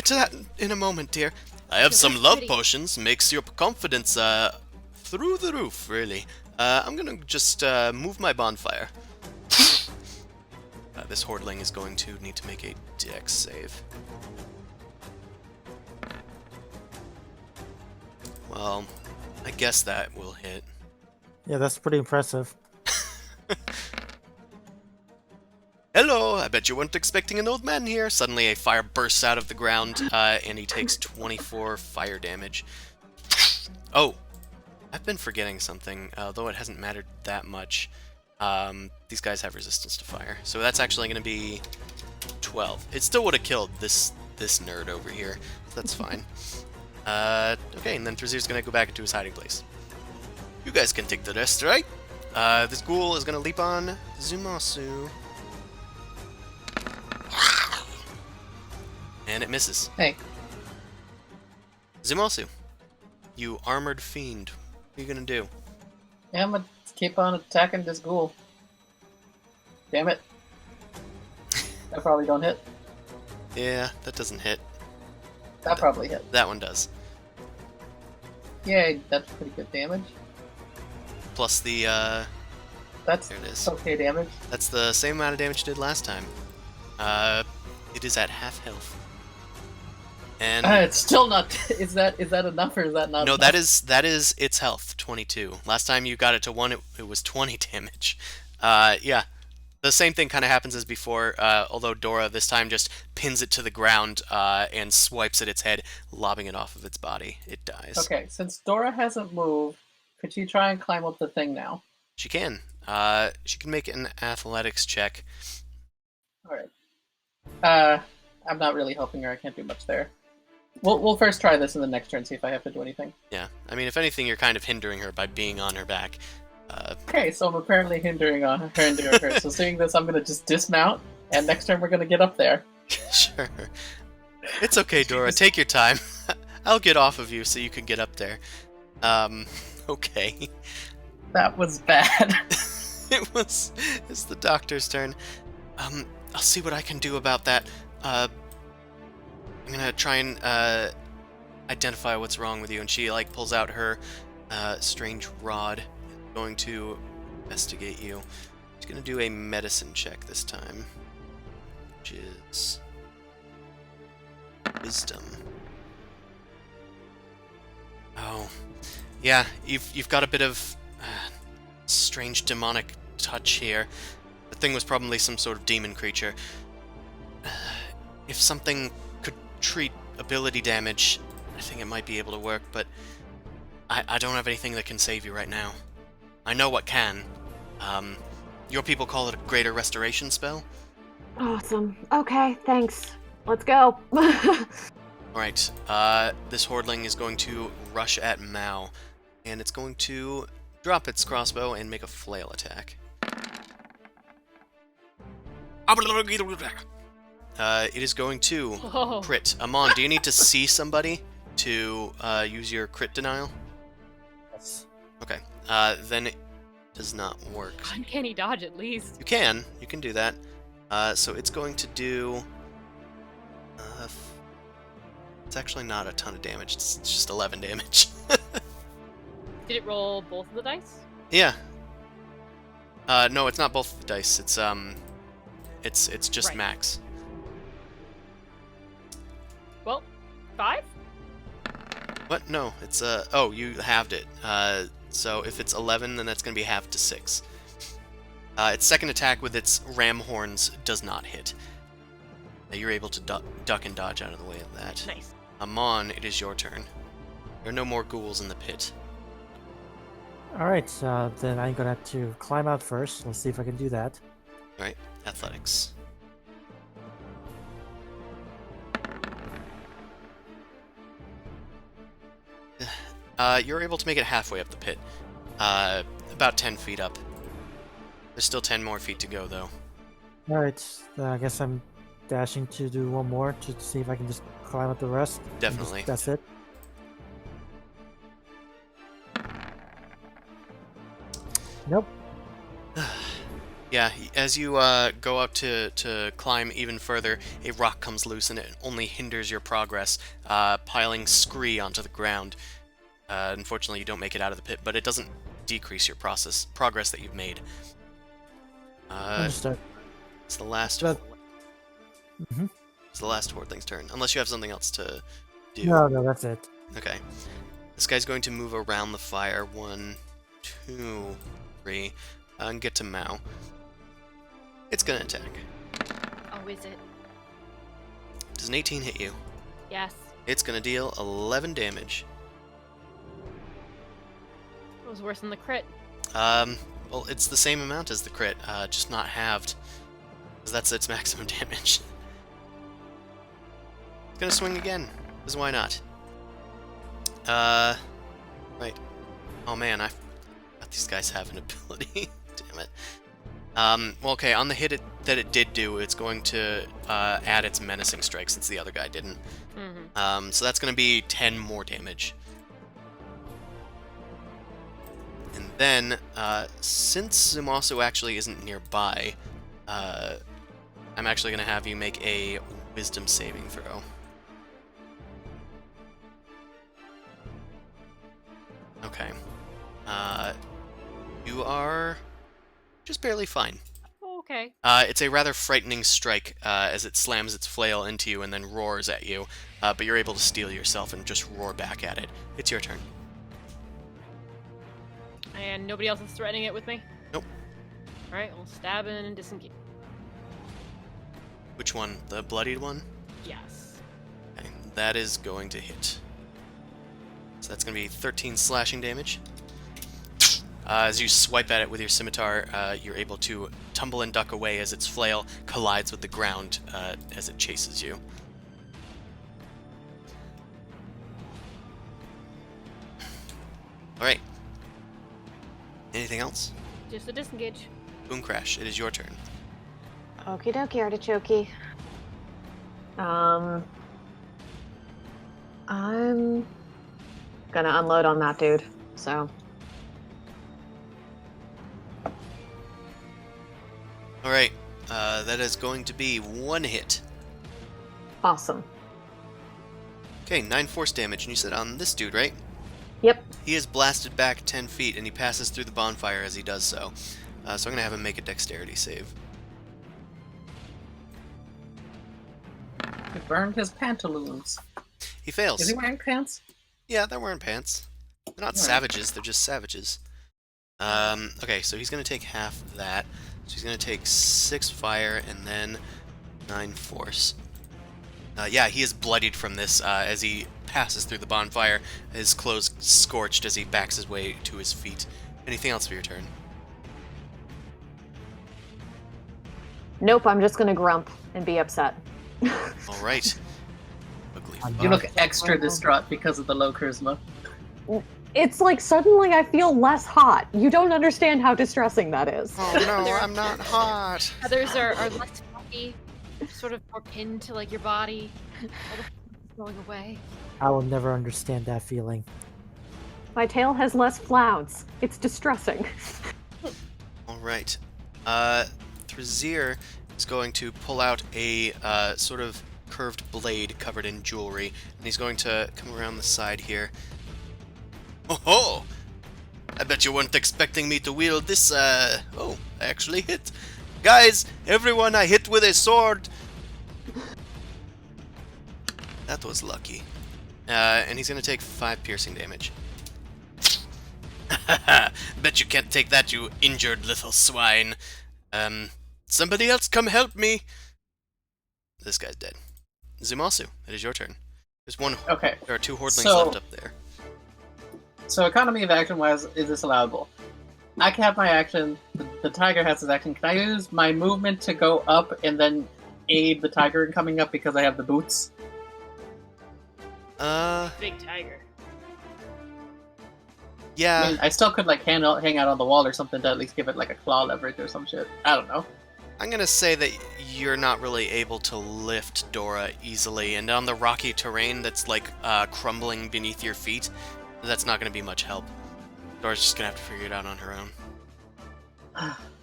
to that in a moment, dear. I have some love potions. Makes your confidence through the roof, really. I'm gonna just move my bonfire. This hordling is going to need to make a dex save. Well, I guess that will hit. Yeah, that's pretty impressive. Hello, I bet you weren't expecting an old man here. Suddenly a fire bursts out of the ground, and he takes 24 fire damage. Oh, I've been forgetting something, although it hasn't mattered that much. These guys have resistance to fire, so that's actually going to be 12. It still would have killed this nerd over here, so that's fine. Okay, and then Thrazir's going to go back into his hiding place. You guys can take the rest, right? This ghoul is going to leap on Zumasu. And it misses. Hey. Zumasu, you armored fiend. What are you going to do? Yeah, I'm gonna keep on attacking this ghoul. Damn it. That probably don't hit. Yeah, that doesn't hit. That probably hit. That one does. Yay, that's pretty good damage. Plus the, That's there it is. okay damage. That's the same amount of damage you did last time. It is at half health. And It's still not. Is that enough or is that not? no, enough? that is its health, 22. Last time you got it to 1, it was 20 damage. Yeah, the same thing kind of happens as before, although Dora this time just pins it to the ground and swipes at its head, lobbing it off of its body. It dies. Okay, since Dora hasn't moved, could she try and climb up the thing now? She can. She can make an athletics check. All right. I'm not really helping her. I can't do much there. We'll first try this in the next turn, see if I have to do anything. Yeah, I mean, if anything, you're kind of hindering her by being on her back. Okay, so I'm apparently hindering her. So seeing this, I'm gonna just dismount, and next turn we're gonna get up there. Sure. It's okay, Dora. Take your time. I'll get off of you so you can get up there. Okay. That was bad. It's the doctor's turn. I'll see what I can do about that. I'm gonna try and identify what's wrong with you. And she like pulls out her strange rod and going to investigate you. She's gonna do a medicine check this time, which is wisdom. Oh, yeah, you've got a bit of strange demonic touch here. The thing was probably some sort of demon creature. If something could treat ability damage, I think it might be able to work, but I don't have anything that can save you right now. I know what can. Your people call it a greater restoration spell. Awesome. Okay, thanks. Let's go. Alright, this Hordling is going to rush at Mao, and it's going to drop its crossbow and make a flail attack. It is going to Whoa. crit. Amon, do you need to see somebody to use your crit denial? Yes. Okay, then it does not work. Uncanny dodge, at least. You can do that. So it's going to do... it's actually not a ton of damage, it's just 11 damage. Did it roll both of the dice? Yeah. No, it's not both the dice, it's just Right. max. Well, 5? What? No, it's oh, you halved it. So if it's 11, then that's going to be halved to 6. Its second attack with its ram horns does not hit. You're able to duck and dodge out of the way of that. Nice. Amon, it is your turn. There are no more ghouls in the pit. Alright, then I'm gonna have to climb out first. Let's see if I can do that. Alright, athletics. You're able to make it halfway up the pit. About 10 feet up. There's still 10 more feet to go, though. Alright, I guess I'm dashing to do one more to see if I can just climb up the rest. and just- Definitely. That's it. Nope. Yeah, as you go up to climb even further, a rock comes loose and it only hinders your progress, piling scree onto the ground. Unfortunately, you don't make it out of the pit, but it doesn't decrease your progress that you've made. Understood. It's the last. But- Mhm. It's the last Hordling's turn, unless you have something else to do. No, that's it. Okay. This guy's going to move around the fire. 1, 2, 3, and get to Mao. It's gonna attack. Oh, is it? Does an 18 hit you? Yes. It's gonna deal 11 damage. It was worse than the crit. Well, it's the same amount as the crit, just not halved. Because that's its maximum damage. It's gonna swing again, because why not? Right. Oh man, I thought these guys have an ability. Damn it. Well, okay, on the hit that it did do, it's going to add its menacing strike, since the other guy didn't. Mm-hmm. So that's gonna be 10 more damage. And then, since Zumasu actually isn't nearby, I'm actually going to have you make a wisdom saving throw. Okay. You are just barely fine. Oh, okay. It's a rather frightening strike as it slams its flail into you and then roars at you, but you're able to steel yourself and just roar back at it. It's your turn. And nobody else is threatening it with me? Nope. Alright, we'll stab and disengage. Which one? The bloodied one? Yes. Okay, that is going to hit. So that's going to be 13 slashing damage. As you swipe at it with your scimitar, you're able to tumble and duck away as its flail collides with the ground as it chases you. Alright. Anything else? Just a disengage. Boom Crash, it is your turn. Okie dokie, artichoke. I'm gonna unload on that dude, so. Alright, that is going to be 1 hit. Awesome. Okay, 9 force damage, and you said on this dude, right? Yep. He is blasted back 10 feet, and he passes through the bonfire as he does so. So I'm going to have him make a dexterity save. He burned his pantaloons. He fails. Is he wearing pants? Yeah, they're wearing pants. They're not Alright. savages, they're just savages. Okay, so he's going to take half of that. So he's going to take 6 fire and then 9 force. Yeah, he is bloodied from this as he passes through the bonfire, his clothes scorched as he backs his way to his feet. Anything else for your turn? Nope, I'm just gonna grump and be upset. Alright. Ugly I'm fuck. You look extra distraught because of the low charisma. It's like suddenly I feel less hot. You don't understand how distressing that is. Oh no, I'm not hot. Others are less fluffy, sort of more pinned to like your body. All the is going away. I will never understand that feeling. My tail has less flounce. It's distressing. Alright. Thrazir is going to pull out a sort of curved blade covered in jewelry, and he's going to come around the side here. Oh ho! I bet you weren't expecting me to wield this, oh, I actually hit. Guys, everyone, I hit with a sword! That was lucky. And he's gonna take 5 piercing damage. Bet you can't take that, you injured little swine. Somebody else come help me! This guy's dead. Zumasu, it is your turn. There's one. Okay. There are 2 hordlings So- left up there. So economy of action wise, is this allowable? I can have my action. The tiger has his action. Can I use my movement to go up and then aid the tiger in coming up because I have the boots? Big tiger. Yeah. I mean, I still could like hang out on the wall or something to at least give it like a claw leverage or some shit. I don't know. I'm gonna say that you're not really able to lift Dora easily, and on the rocky terrain that's like crumbling beneath your feet, that's not gonna be much help. Dora's just gonna have to figure it out on her own.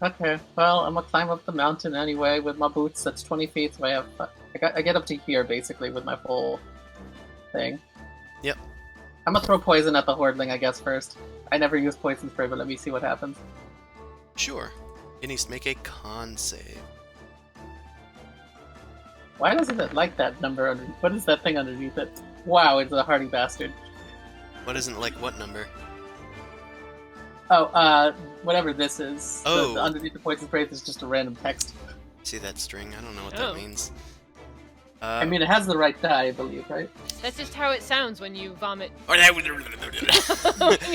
Okay, well, I'm gonna climb up the mountain anyway with my boots. That's 20 feet, so I get up to here basically with my full thing. Yep. I'm gonna throw poison at the hordling, I guess, first. I never use poison spray, but let me see what happens. Sure. It needs to make a con save. Why doesn't it like that number under? What is that thing underneath it? Wow, it's a hardy bastard. What isn't like what number? Oh, whatever this is. Oh. Underneath the poison spray is just a random text. See that string? I don't know what Oh. that means. I mean, it has the right die, I believe, right? That's just how it sounds when you vomit. it when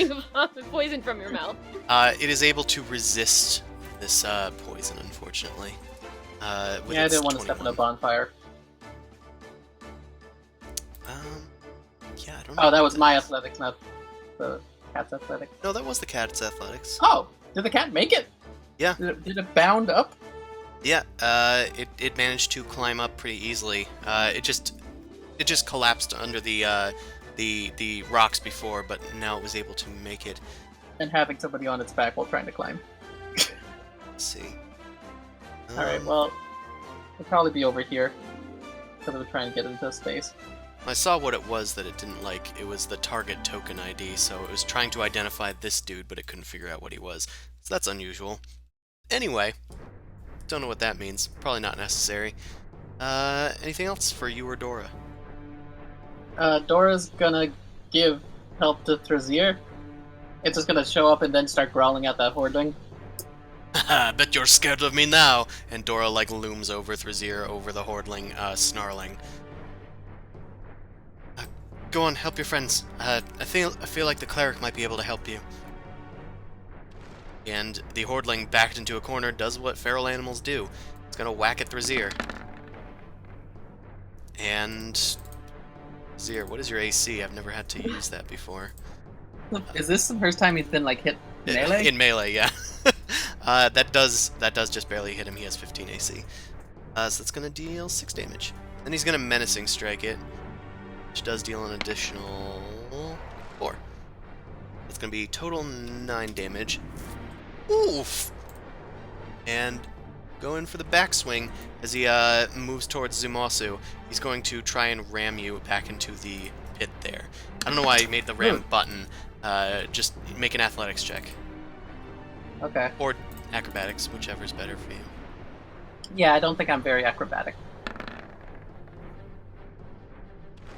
you vomit poison from your mouth. is able to resist this poison, unfortunately. With Yeah, I its didn't want to step in a 21. bonfire. Yeah, I don't know. Oh, that was my athletics, not the cat's athletics. No, that was the cat's athletics. Oh, did the cat make it? Yeah. Did it bound up? Yeah, it managed to climb up pretty easily. It just collapsed under the rocks before, but now it was able to make it. And having somebody on its back while trying to climb. Let's see. Alright, well, it'll probably be over here. Because it was trying to get into space. I saw what it was that it didn't like. It was the target token ID, so it was trying to identify this dude, but it couldn't figure out what he was. So that's unusual. Anyway, Don't know what that means. Probably not necessary. Anything else for you or Dora? Dora's gonna give help to Thrasier. It's just gonna show up and then start growling at that hordling. Haha, bet you're scared of me now! And Dora, like, looms over Thrasier, over the hordling, snarling. Go on, help your friends. I feel like the cleric might be able to help you. And the hordling, backed into a corner, does what feral animals do. It's gonna whack at Thrasier. And... Thrasier, what is your AC? I've never had to use that before. Is this the first time he's been like hit melee? In melee, yeah. That does just barely hit him. He has 15 AC. So that's gonna deal 6 damage. Then he's gonna menacing strike it, which does deal an additional 4. That's gonna be total 9 damage. Oof! And going for the backswing as he moves towards Zumasu. He's going to try and ram you back into the pit there. I don't know why he made the ram button. Just make an athletics check. Okay. Or acrobatics, whichever's better for you. Yeah, I don't think I'm very acrobatic.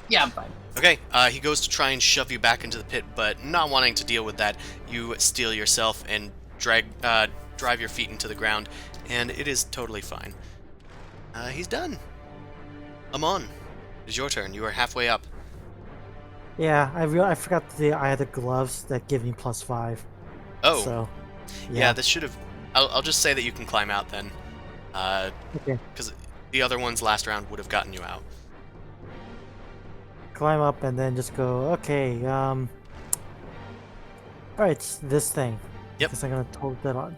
Yeah, I'm fine. Okay, he goes to try and shove you back into the pit, but not wanting to deal with that, you steel yourself and drive your feet into the ground, and it is totally fine. He's done. Amon, it's your turn. You are halfway up. Yeah, I forgot I had the gloves that give me +5. Oh. So, Yeah, this should have... I'll just say that you can climb out then. Okay. Because the other ones last round would have gotten you out. Climb up and then just go, okay, alright, this thing. Yep. Because I'm gonna tote that on.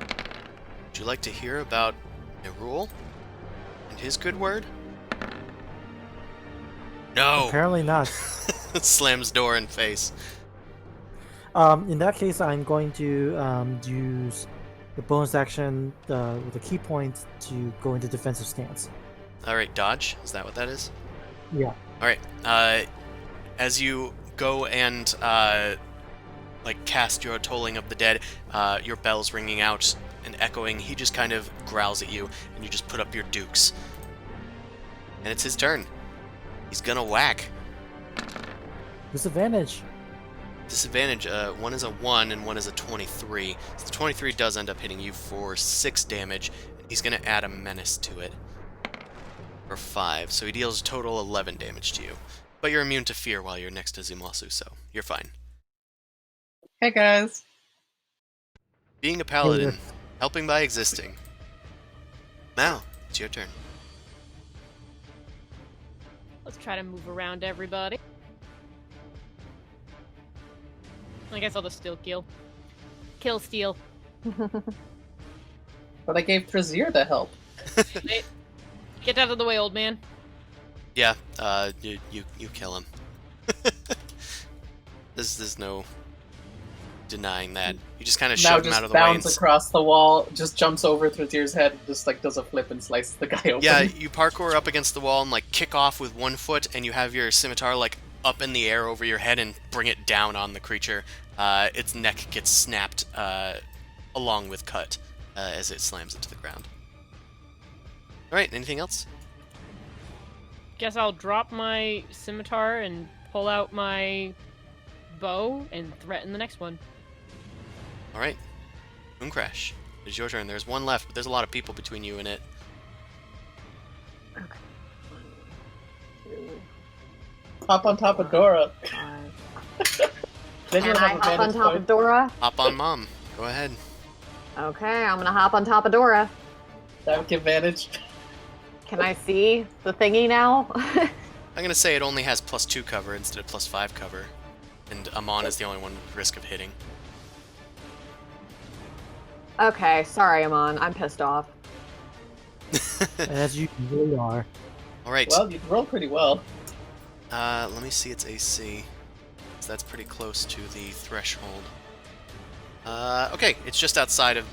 Would you like to hear about Nerul and his good word? No! Apparently not. Slams door in face. In that case, I'm going to use the bonus action with a key point to go into defensive stance. Alright, dodge. Is that what that is? Yeah. Alright, as you go and, like, cast your tolling of the dead, your bells ringing out and echoing, he just kind of growls at you, and you just put up your dukes. And it's his turn. He's gonna whack. Disadvantage. Disadvantage, one is a 1 and one is a 23. So the 23 does end up hitting you for 6 damage, and he's gonna add a menace to it. For 5, so he deals a total 11 damage to you. But you're immune to fear while you're next to Zumasu, so you're fine. Hey guys. Being a paladin, helping by existing. Now, it's your turn. Let's try to move around everybody. I guess I'll just still kill. Kill steal. But I gave Thrasier the help. Hey, get out of the way, old man. Yeah, you kill him. There's no denying that. You just kind of Now shove him out just of the way. bounds across the wall, just jumps over Thrazier's head, and just like does a flip and slices the guy open. Yeah, you parkour up against the wall and like kick off with one foot, and you have your scimitar like up in the air over your head and bring it down on the creature. Its neck gets snapped along with cut as it slams into the ground. Alright, anything else? Guess I'll drop my scimitar and pull out my bow and threaten the next one. Alright. Mooncrash. It's your turn. There's one left, but there's a lot of people between you and it. Okay. 1, 2, Hop on top of Dora. 5. Then Can you'll I have hop on advantage top of point. Dora? Hop on Mom. Go ahead. Okay, I'm gonna hop on top of Dora. That would give advantage. Can I see the thingy now? I'm gonna say it only has +2 cover instead of +5 cover. And Amon is the only one with risk of hitting. Okay, sorry, Amon. I'm pissed off. As you really are. Alright. Well, you rolled pretty well. Let me see its AC. So that's pretty close to the threshold. Okay, it's just outside of...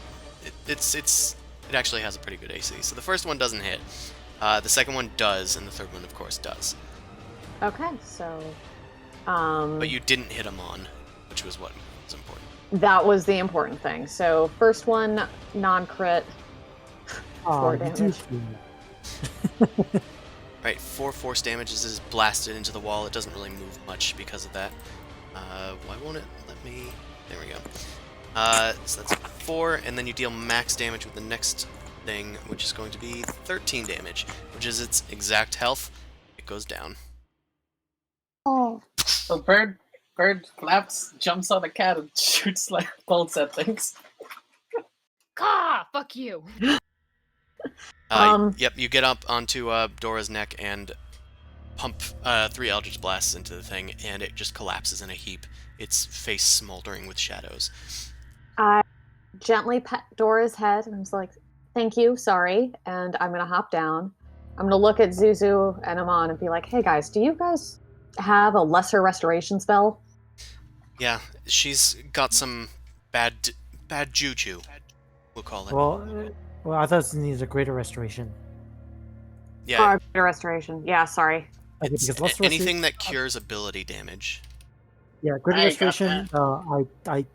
It actually has a pretty good AC. So the first one doesn't hit. The second one does, and the third one, of course, does. Okay, so... But you didn't hit him on, which was what was important. That was the important thing. So first one, non-crit. Oh, 4 you do damage. feel that. Right, 4 force damage is blasted into the wall. It doesn't really move much because of that. Why won't it let me... There we go. So that's 4, and then you deal max damage with the next thing, which is going to be 13 damage, which is its exact health. It goes down. Oh. So Bird flaps, jumps on a cat, and shoots like bolts at things. Gah! Fuck you! Yep, you get up onto Dora's neck and pump 3 Eldritch Blasts into the thing, and it just collapses in a heap, its face smoldering with shadows. I gently pet Dora's head and I was like, thank you, sorry. And I'm going to hop down. I'm going to look at Zuzu and Amon and be like, hey guys, do you guys have a lesser restoration spell? Yeah, she's got some bad juju, we'll call it. Well, I thought it needs a greater restoration. Yeah, Greater restoration. Yeah, sorry. Okay, it's because lesser anything that cures ability damage. Yeah, greater I got restoration. I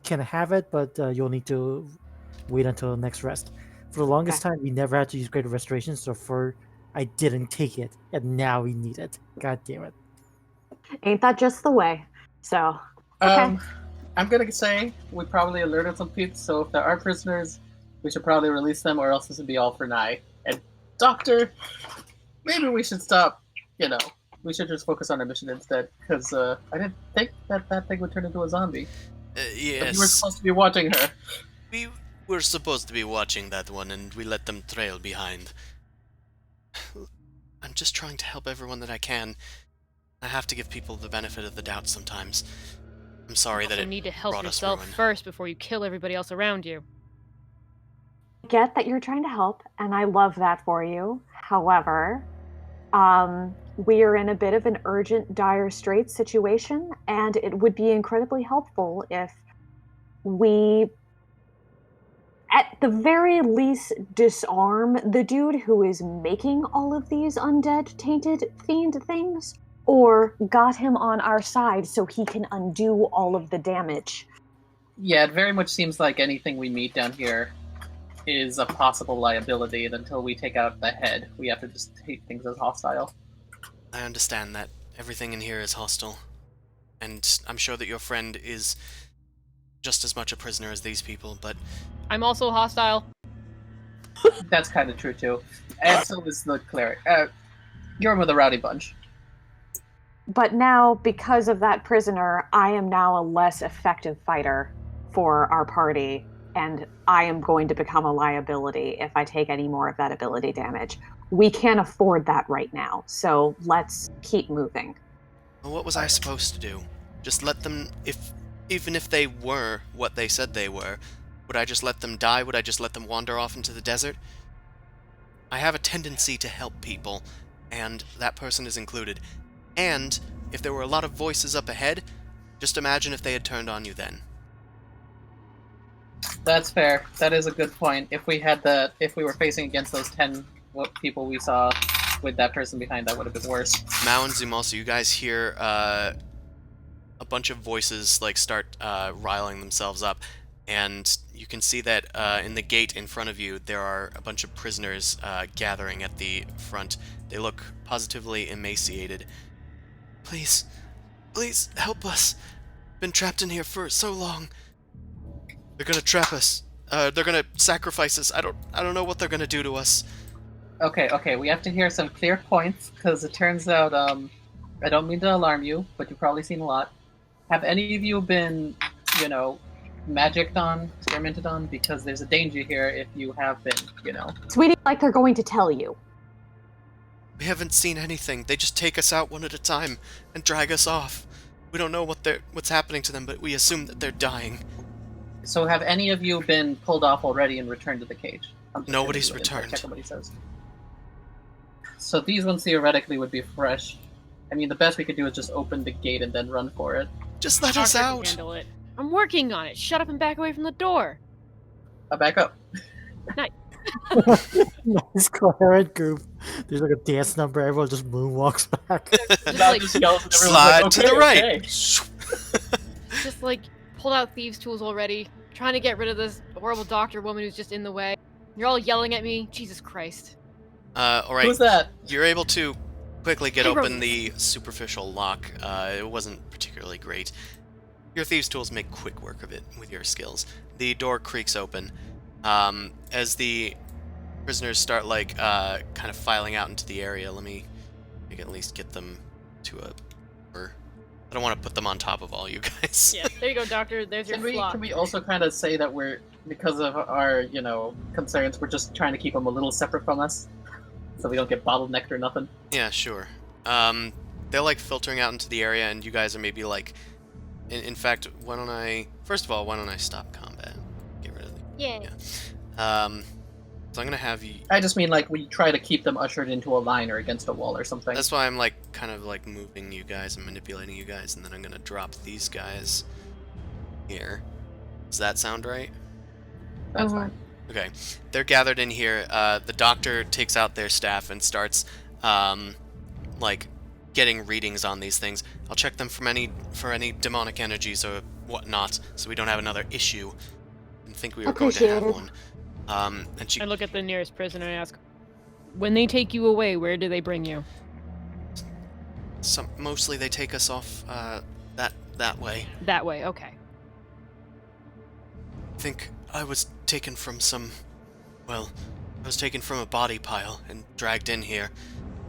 can have it, but you'll need to wait until the next rest. For the longest time, we never had to use greater restoration, so I didn't take it, and now we need it. God damn it! Ain't that just the way? So, okay. I'm gonna say we probably alerted some people, so if there are prisoners, we should probably release them, or else this would be all for Nye. And Doctor, maybe we should stop. We should just focus on our mission instead, because I didn't think that thing would turn into a zombie. Yes. You were supposed to be watching her. We were supposed to be watching that one, and we let them trail behind. I'm just trying to help everyone that I can. I have to give people the benefit of the doubt sometimes. I'm sorry that You it need to help brought us yourself ruin. first before you kill everybody else around you. I get that you're trying to help, and I love that for you. However, we are in a bit of an urgent, dire straits situation, and it would be incredibly helpful if we, at the very least, disarm the dude who is making all of these undead, tainted, fiend things, or got him on our side so he can undo all of the damage. Yeah, it very much seems like anything we meet down here is a possible liability, and until we take out the head, we have to just take things as hostile. I understand that everything in here is hostile, and I'm sure that your friend is just as much a prisoner as these people, but I'm also hostile. That's kind of true, too. And so is the cleric. You're with a rowdy bunch. But now, because of that prisoner, I am now a less effective fighter for our party, and I am going to become a liability if I take any more of that ability damage. We can't afford that right now, so let's keep moving. well, what was I supposed to do? Just let them, even if they were what they said they were, would I just let them die? Would I just let them wander off into the desert? I have a tendency to help people, and that person is included. And if there were a lot of voices up ahead, just imagine if they had turned on you then. That's fair. That is a good point. If we were facing against those 10 people we saw with that person behind, that would have been worse. Mao and Zumalso, you guys hear a bunch of voices start riling themselves up, and you can see that in the gate in front of you there are a bunch of prisoners gathering at the front. They look positively emaciated. Please help us. Been trapped in here for so long. They're gonna trap us. They're gonna sacrifice us. I don't know what they're gonna do to us. Okay, we have to hear some clear points, because it turns out, I don't mean to alarm you, but you've probably seen a lot. Have any of you been, magicked on, experimented on? Because there's a danger here if you have been, Sweetie, like they're going to tell you. We haven't seen anything. They just take us out one at a time and drag us off. We don't know what's happening to them, but we assume that they're dying. So have any of you been pulled off already and returned to the cage? Nobody's returned. Check what he says. So these ones theoretically would be fresh. I mean, the best we could do is just open the gate and then run for it. Just let us Doctor can out. handle it. I'm working on it. Shut up and back away from the door. I'll back up. Nice coherent group. There's like a dance number. Everyone just moonwalks back. Just Now like, just yells and everyone's Slide like, to the "Okay, right. okay." just like pulled out thieves' tools already, trying to get rid of this horrible doctor woman who's just in the way. You're all yelling at me. Jesus Christ. Alright. Who's that? You're able to quickly get Hey, open Rose. the superficial lock. It wasn't particularly great. Your thieves' tools make quick work of it with your skills. The door creaks open. As the prisoners start, like, kind of filing out into the area, let me at least get them to a... I don't want to put them on top of all you guys. Yeah, there you go, doctor. There's your slot. Can we also kind of say that we're, because of our, concerns, we're just trying to keep them a little separate from us? So we don't get bottlenecked or nothing? Yeah, sure. They're, like, filtering out into the area, and you guys are maybe, like... In fact, why don't I stop combat? Get rid of the... Yeah. So I'm gonna have you... I just mean, like, we try to keep them ushered into a line or against a wall or something. That's why I'm, like, kind of, like, moving you guys and manipulating you guys, and then I'm gonna drop these guys here. Does that sound right? That's fine. Okay. They're gathered in here. The doctor takes out their staff and starts, like, getting readings on these things. I'll check them for any demonic energies or whatnot, so we don't have another issue. I didn't think we were going to have Appreciated. one. And she... I look at the nearest prisoner and ask, when they take you away, where do they bring you? Mostly they take us off, that way. That way, okay. I think I was taken from I was taken from a body pile and dragged in here.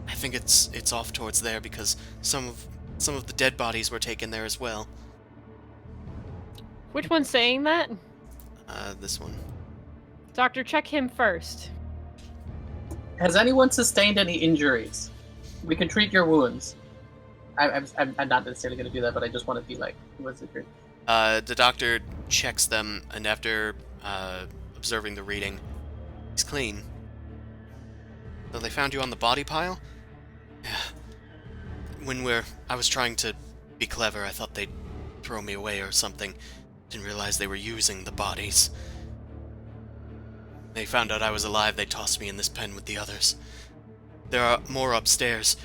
I think it's off towards there because some of the dead bodies were taken there as well. Which one's saying that? This one. Doctor, check him first. Has anyone sustained any injuries? We can treat your wounds. I'm not necessarily going to do that, but I just want to be like, what's it here? The doctor checks them, and after observing the reading, he's clean. So they found you on the body pile? Yeah. I was trying to be clever, I thought they'd throw me away or something. Didn't realize they were using the bodies. They found out I was alive, they tossed me in this pen with the others. There are more upstairs.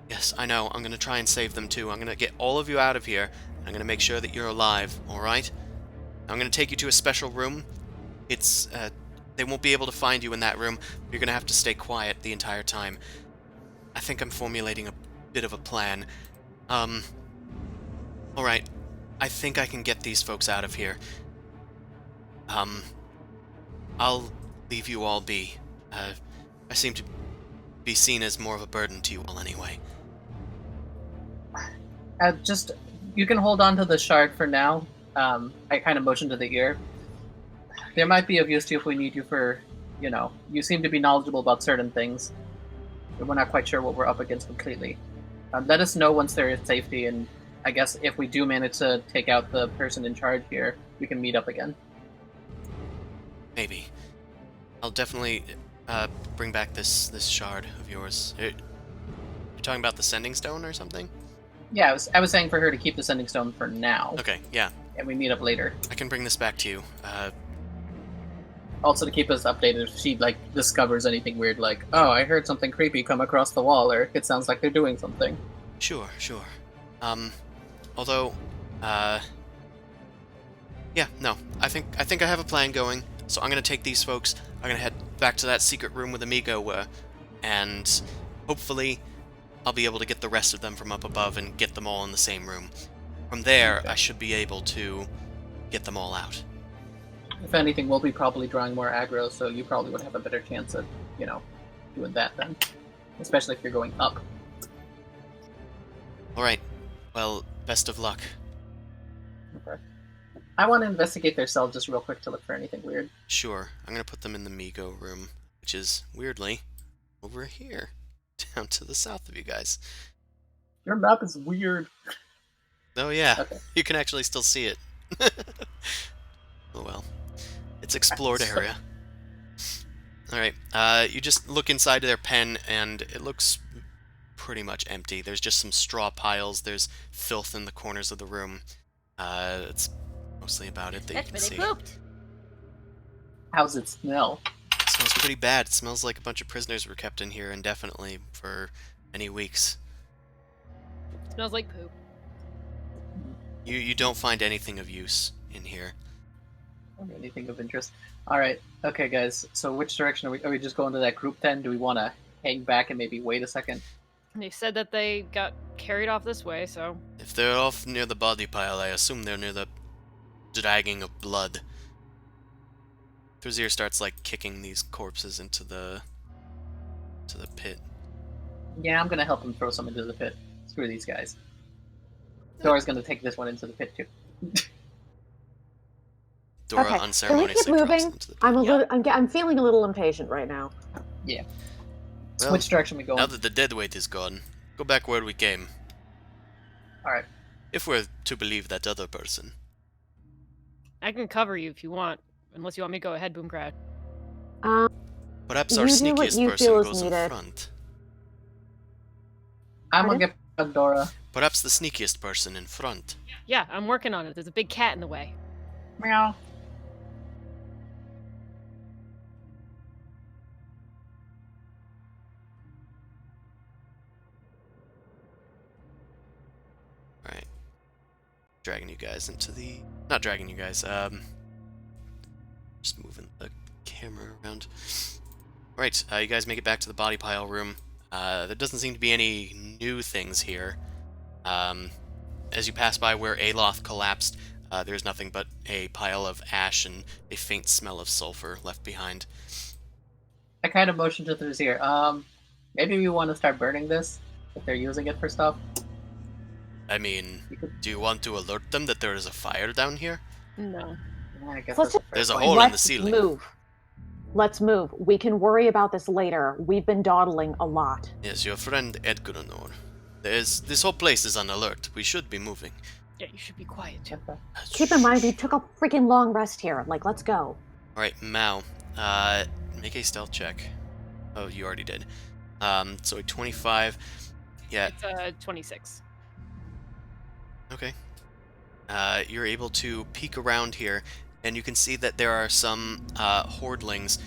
Yes, I know, I'm gonna try and save them too. I'm gonna get all of you out of here. I'm gonna make sure that you're alive, alright? I'm gonna take you to a special room. They won't be able to find you in that room. You're gonna have to stay quiet the entire time. I think I'm formulating a bit of a plan. Alright. I think I can get these folks out of here. I'll leave you all be. I seem to be seen as more of a burden to you all anyway. You can hold on to the shard for now. I kind of motion to the ear. There might be of use to you if we need you for, you seem to be knowledgeable about certain things. But we're not quite sure what we're up against completely. Let us know once there is safety, and I guess if we do manage to take out the person in charge here, we can meet up again. Maybe. I'll definitely bring back this shard of yours. You're talking about the sending stone or something? Yeah, I was saying for her to keep the sending stone for now. Okay, yeah. And we meet up later. I can bring this back to you. Also to keep us updated if she, discovers anything weird, like, oh, I heard something creepy come across the wall, or it sounds like they're doing something. Sure. Although, yeah, no. I think I have a plan going, so I'm gonna take these folks, I'm gonna head back to that secret room with Amigo, and hopefully I'll be able to get the rest of them from up above and get them all in the same room. From there, I should be able to get them all out. If anything, we'll be probably drawing more aggro, so you probably would have a better chance of, doing that then. Especially if you're going up. Alright. Well, best of luck. Okay. I want to investigate their cell just real quick to look for anything weird. Sure. I'm gonna put them in the Migo room, which is, weirdly, over here. Down to the south of you guys. Your map is weird. Oh yeah, Okay. You can actually still see it. Oh well. It's explored area. Alright, you just look inside their pen, and it looks pretty much empty. There's just some straw piles, there's filth in the corners of the room. That's mostly about it that you can see. That's where they pooped. How's it smell? It smells pretty bad. It smells like a bunch of prisoners were kept in here indefinitely for many weeks. Smells like poop. You don't find anything of use in here. Anything of interest? All right. Okay, guys. So which direction are we? Are we just going to that group then? Do we want to hang back and maybe wait a second? They said that they got carried off this way, so If they're off near the body pile, I assume they're near the dragging of blood. Thrazir starts like kicking these corpses into the pit. Yeah, I'm gonna help him throw some into the pit. Screw these guys. Dora's gonna take this one into the pit too. Dora Okay, can we unceremoniously keep drops moving? into the pit. I'm a little. I'm feeling a little impatient right now. Yeah. So Well, which direction we going? Now that the dead weight is gone, go back where we came. All right. If we're to believe that other person. I can cover you if you want, unless you want me to go ahead, Boomcrad. Perhaps You our do what sneakiest you person feel is goes in needed. front. I'm gonna Pardon? get Dora. Perhaps the sneakiest person in front. Yeah, I'm working on it. There's a big cat in the way. Meow. Alright. Dragging you guys into the... Not dragging you guys, just moving the camera around. Right, you guys make it back to the body pile room. There doesn't seem to be any new things here. As you pass by where Aloth collapsed, there's nothing but a pile of ash and a faint smell of sulfur left behind. I kind of motioned to Thrazir. Maybe we want to start burning this if they're using it for stuff. I mean, You could. do you want to alert them that there is a fire down here? No. I guess Let's that's a There's a fair hole point. in the ceiling. Move. Let's move. We can worry about this later. We've been dawdling a lot. Yes, your friend Edgurnor. This whole place is on alert. We should be moving. Yeah, you should be quiet too. Keep in mind, we took a freaking long rest here. Like, let's go. Alright, Mao. Make a stealth check. Oh, you already did. So a 25. Yeah, It's 26. okay. You're able to peek around here, and you can see that there are some hordlings.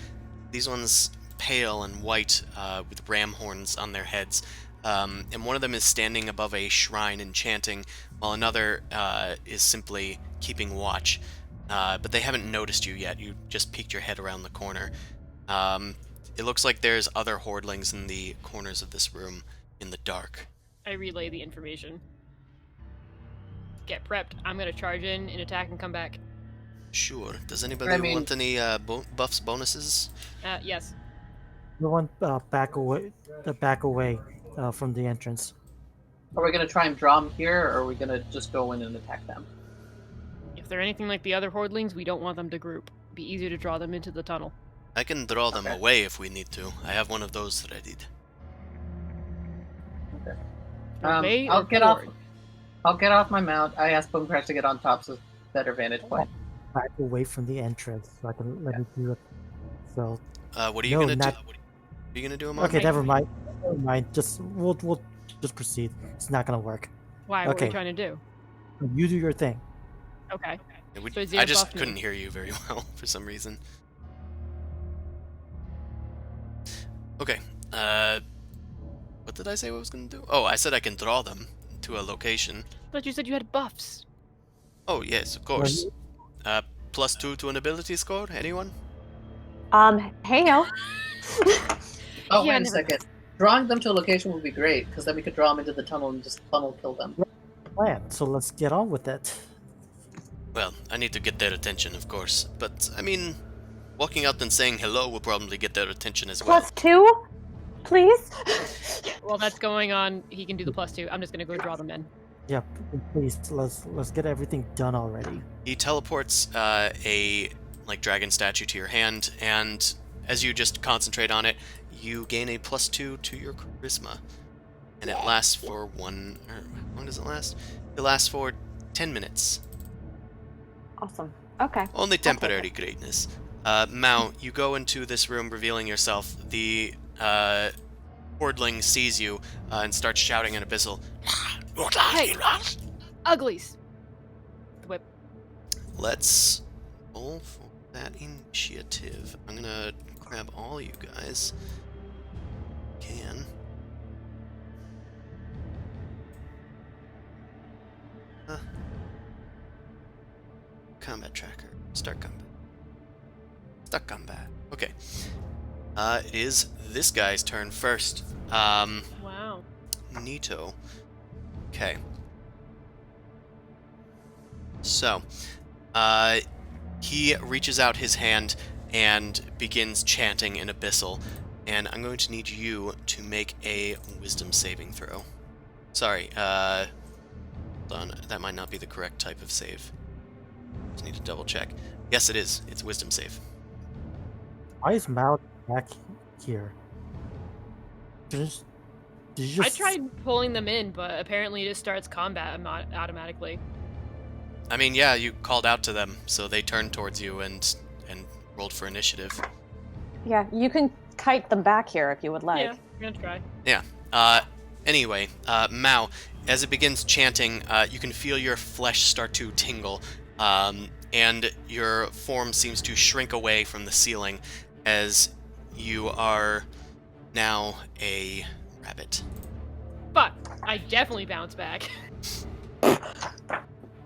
These ones pale and white with ram horns on their heads. And one of them is standing above a shrine and chanting, while another is simply keeping watch. But they haven't noticed you yet. You just peeked your head around the corner. It looks like there's other hordlings in the corners of this room in the dark. I relay the information. Get prepped. I'm gonna charge in and attack and come back. Sure. Does anybody I mean- want any buffs, bonuses? Yes. We want back away from the entrance. Are we gonna try and draw them here, or are we gonna just go in and attack them? If they're anything like the other hordlings, we don't want them to group. Be easier to draw them into the tunnel. I can draw them Okay. away if we need to. I have one of those readied. Okay. Away I'll or get off. forward? I'll get off my mount. I asked Boomcrash to get on top, so better vantage point. Back away from the entrance, so I can let me do it. So What are you No, gonna not- do? What are you gonna do, Amon? okay, never mind. Never mind. Just we'll just proceed. It's not gonna work. Why? What are Okay. we trying to do? You do your thing. Okay. So I zero just buff me. couldn't hear you very well for some reason. Okay. What did I say I was gonna do? Oh, I said I can draw them to a location. But you said you had buffs. Oh, yes, of course. +2 to an ability score? Anyone? Hey yo. Oh, Yeah, wait a never- second. Drawing them to a location would be great, because then we could draw them into the tunnel and just tunnel kill them. Plan. So let's get on with it. Well, I need to get their attention, of course. But, I mean, walking out and saying hello will probably get their attention as well. +2, please. Well, that's going on. He can do the +2. I'm just gonna go draw them in. Yeah, please. Let's get everything done already. He teleports a dragon statue to your hand, and as you just concentrate on it, you gain a +2 to your charisma, and it lasts for one. Or how long does it last? It lasts for 10 minutes. Awesome. Okay. Only take temporary greatness. Mao, you go into this room, revealing yourself. The hordling sees you and starts shouting in Abyssal. Hey! Uglies. The whip. Let's roll for that initiative. I'm gonna grab all you guys. Can. Combat tracker. Start combat. Start combat. Okay. It is this guy's turn first. Wow. Neato. Okay. So, he reaches out his hand and begins chanting in Abyssal, and I'm going to need you to make a wisdom saving throw. Sorry, hold on, that might not be the correct type of save. Just need to double check. Yes, it is. It's wisdom save. Why is Mal back here? Did you just... I tried pulling them in, but apparently it just starts combat automatically. I mean, yeah, you called out to them, so they turned towards you and rolled for initiative. Yeah, you can kite them back here if you would like. Yeah, we're gonna try. Yeah. Anyway, Mao, as it begins chanting, you can feel your flesh start to tingle, and your form seems to shrink away from the ceiling as you are now a rabbit. But I definitely bounce back.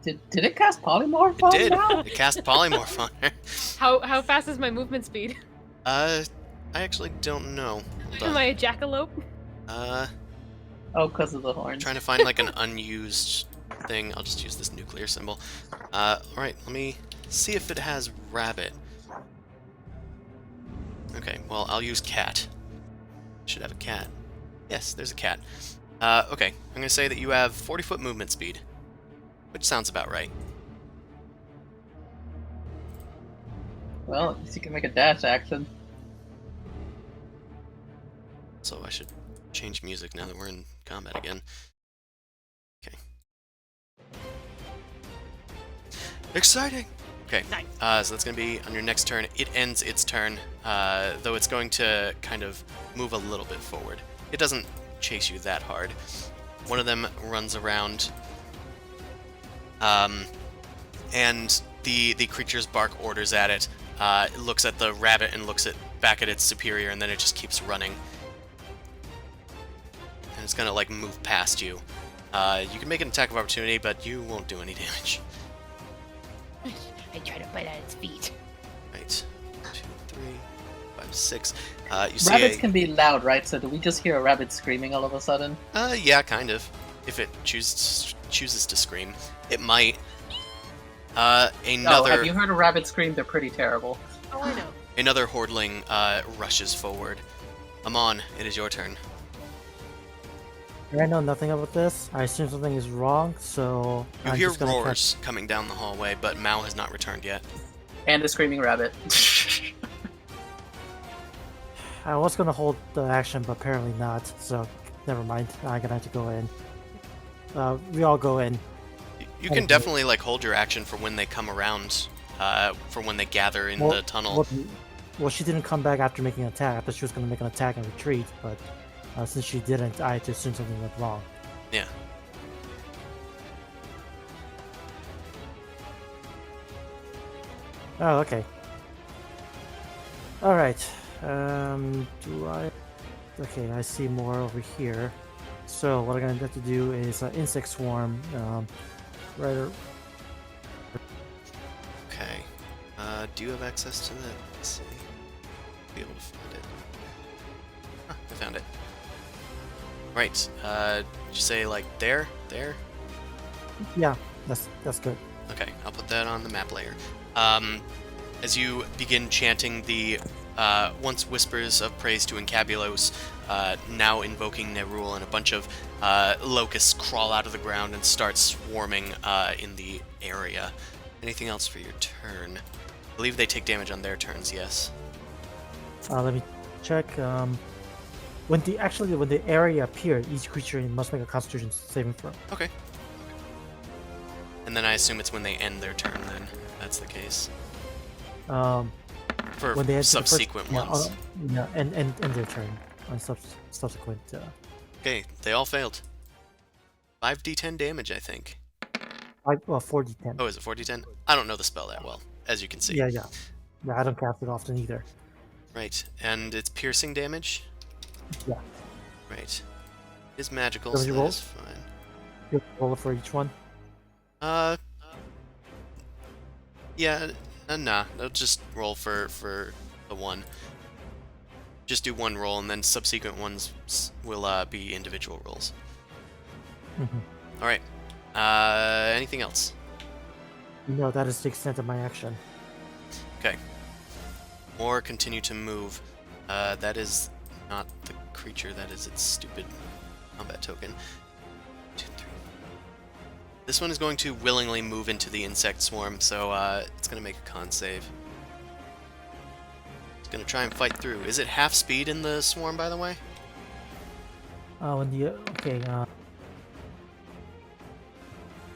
Did it cast polymorph on It did. Mal? It cast polymorph on her. How fast is my movement speed? I actually don't know. Hold Am on. I a jackalope? Oh, because of the horns. Trying to find like an unused thing. I'll just use this nuclear symbol. Alright, let me see if it has rabbit. Okay, well, I'll use cat. Should have a cat. Yes, there's a cat. Okay, I'm gonna say that you have 40-foot movement speed, which sounds about right. Well, at least you can make a dash action. So I should change music now that we're in combat again. Okay. Exciting! Okay, Nice. so that's going to be on your next turn. It ends its turn, though it's going to kind of move a little bit forward. It doesn't chase you that hard. One of them runs around, and the creature's bark orders at it. It looks at the rabbit and looks back at its superior, and then it just keeps running. And it's going to, like, move past you. You can make an attack of opportunity, but you won't do any damage. I try to bite at its feet. Right. 2, 3, 5, 6. You see Rabbits can be loud, right? So do we just hear a rabbit screaming all of a sudden? yeah, kind of. If it chooses to scream, it might. Another Oh, have you heard a rabbit scream? They're pretty terrible. Oh, I know. another hordling rushes forward. Amon, it is your turn. I know nothing about this. I assume something is wrong, so You I'm hear just gonna roars coming down the hallway, but Mao has not returned yet. And a screaming rabbit. I was gonna hold the action, but apparently not. So never mind. I'm gonna have to go in. We all go in. You can Okay. definitely like hold your action for when they come around, for when they gather in the tunnel. Well, she didn't come back after making an attack. I thought she was gonna make an attack and retreat, but since she didn't, I had to assume something went wrong. Yeah. Oh, okay. All right. Do I? Okay, I see more over here. So what I'm gonna have to do is insect swarm. Right. Okay. Do you have access to that? Let's see. Be able to find it. Huh, I found it. Right. Did you say like there? There? Yeah, that's good. Okay, I'll put that on the map layer. As you begin chanting the once whispers of praise to Encabulos, now invoking Nerul, and a bunch of locusts crawl out of the ground and start swarming in the area. Anything else for your turn? I believe they take damage on their turns, yes. Let me check. When the area appeared, each creature must make a Constitution saving throw. Okay. And then I assume it's when they end their turn, then, if that's the case. For When they enter the subsequent ones. Yeah, and their turn on subsequent. Okay, they all failed. 5d10 damage, I think. 4d10. Oh, is it 4d10? I don't know the spell that well, as you can see. Yeah. I don't cast it often either. Right, and it's piercing damage? Yeah. Right. It's magical, So so you that roll? is fine. You roll it for each one. Yeah, nah. I'll just roll for the one. Just do one roll, and then subsequent ones will be individual rolls. Mhm. All right. Anything else? No, that is the extent of my action. Okay. Or continue to move. That is not the creature. That is its stupid combat token. 2, 3. This one is going to willingly move into the insect swarm, so it's going to make a con save. It's going to try and fight through. Is it half speed in the swarm, by the way?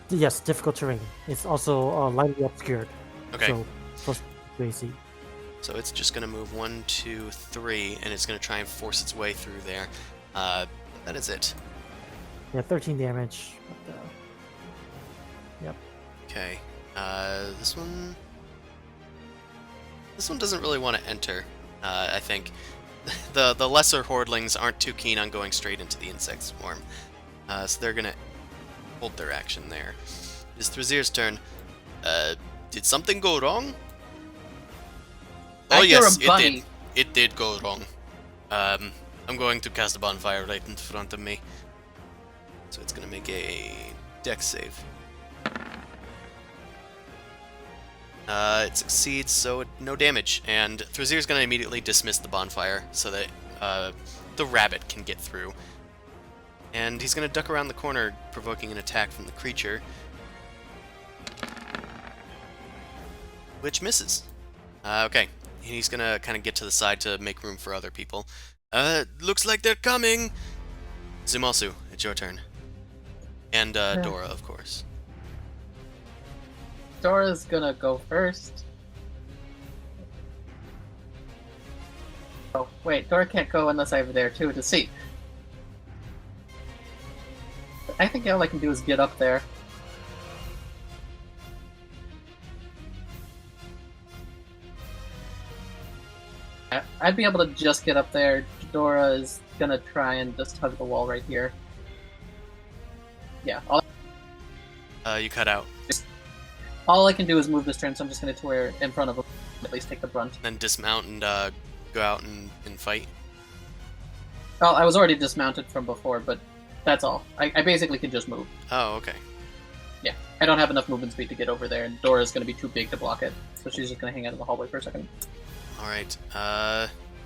Yes, difficult terrain. It's also lightly obscured. Okay. So plus AC. So it's just going to move 1, 2, 3, and it's going to try and force its way through there. That is it. Yeah, 13 damage. Yep. Okay. This one doesn't really want to enter. I think the lesser hordlings aren't too keen on going straight into the insect swarm, so they're gonna hold their action there. It's Thrazir's turn. Did something go wrong? Oh yes, it did. It did go wrong. I'm going to cast a bonfire right in front of me. So it's gonna make a dex save. It succeeds, so no damage. And Thrazir's gonna immediately dismiss the bonfire so that the rabbit can get through. And he's gonna duck around the corner, provoking an attack from the creature. Which misses. Okay. He's gonna kind of get to the side to make room for other people. Looks like they're coming! Zumasu, it's your turn. And Dora, of course. Dora's gonna go first. Oh, wait, Dora can't go unless I'm there too to see. I think all I can do is get up there. I'd be able to just get up there. Dora is gonna try and just hug the wall right here. Yeah, You cut out. all I can do is move this turn, so I'm just gonna tour in front of him, at least take the brunt. Then dismount and go out and fight. Well, I was already dismounted from before, but that's all. I basically can just move. Oh, okay. Yeah, I don't have enough movement speed to get over there, and Dora's gonna be too big to block it, so she's just gonna hang out in the hallway for a second. Alright,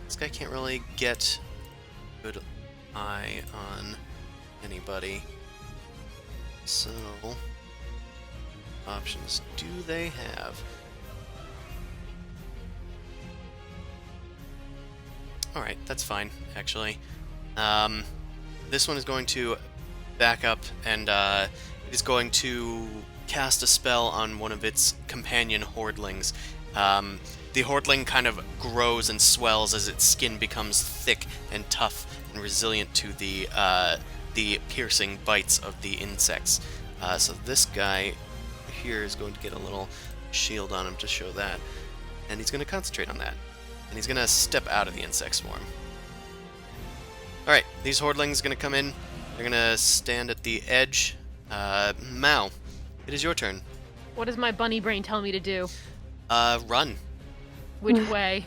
this guy can't really get good eye on anybody. So, options do they have? Alright, that's fine, actually. This one is going to back up and it is going to cast a spell on one of its companion hordlings. The hordling kind of grows and swells as its skin becomes thick and tough and resilient to the piercing bites of the insects. So this guy here is going to get a little shield on him to show that. And he's going to concentrate on that. And he's going to step out of the insect swarm. Alright, these hordlings are going to come in. They're going to stand at the edge. Mao, it is your turn. What does my bunny brain tell me to do? Run. Which way?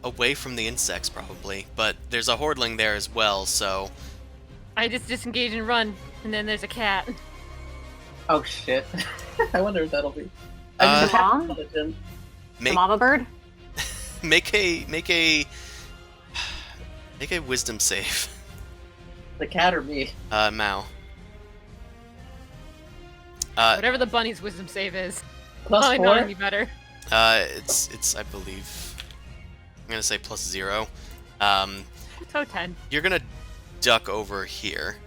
Away from the insects, probably. But there's a hordling there as well, so... I just disengage and run, and then there's a cat. Oh shit. I wonder if that'll be. Uh, The mom? The The mama bird? Make a wisdom save. cat or me? Mao. Whatever the bunny's wisdom save is. Plus Probably not 4? any better. It's I believe I'm gonna say +0. So 10. You're gonna duck over here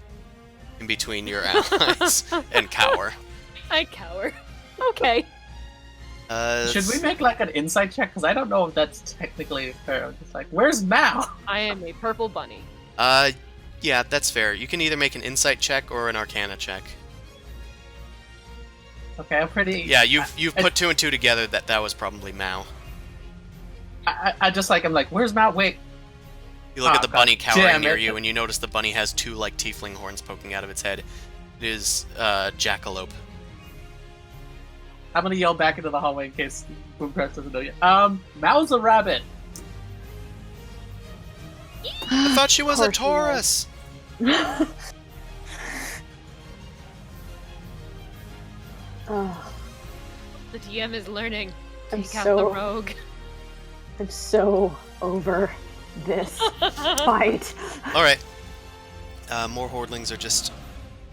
in between your allies and cower. I cower. Okay. Should we make like an insight check? Because I don't know if that's technically fair. I'm just like, where's Mao? I am a purple bunny. Yeah, that's fair. You can either make an insight check or an arcana check. Okay, I'm pretty. Yeah, you've put 2 and 2 together that was probably Mao. I just like, I'm like, where's Mao? Wait. You look at the bunny God cowering damn near it. you, and you notice the bunny has 2 like tiefling horns poking out of its head. It is Jackalope. I'm gonna yell back into the hallway in case Boomcrash doesn't know yet. Mal's a rabbit. I thought she was a Of course Taurus. Oh, The DM is learning. I'm Take out so- the rogue. I'm so over this fight. All right. More hordlings are just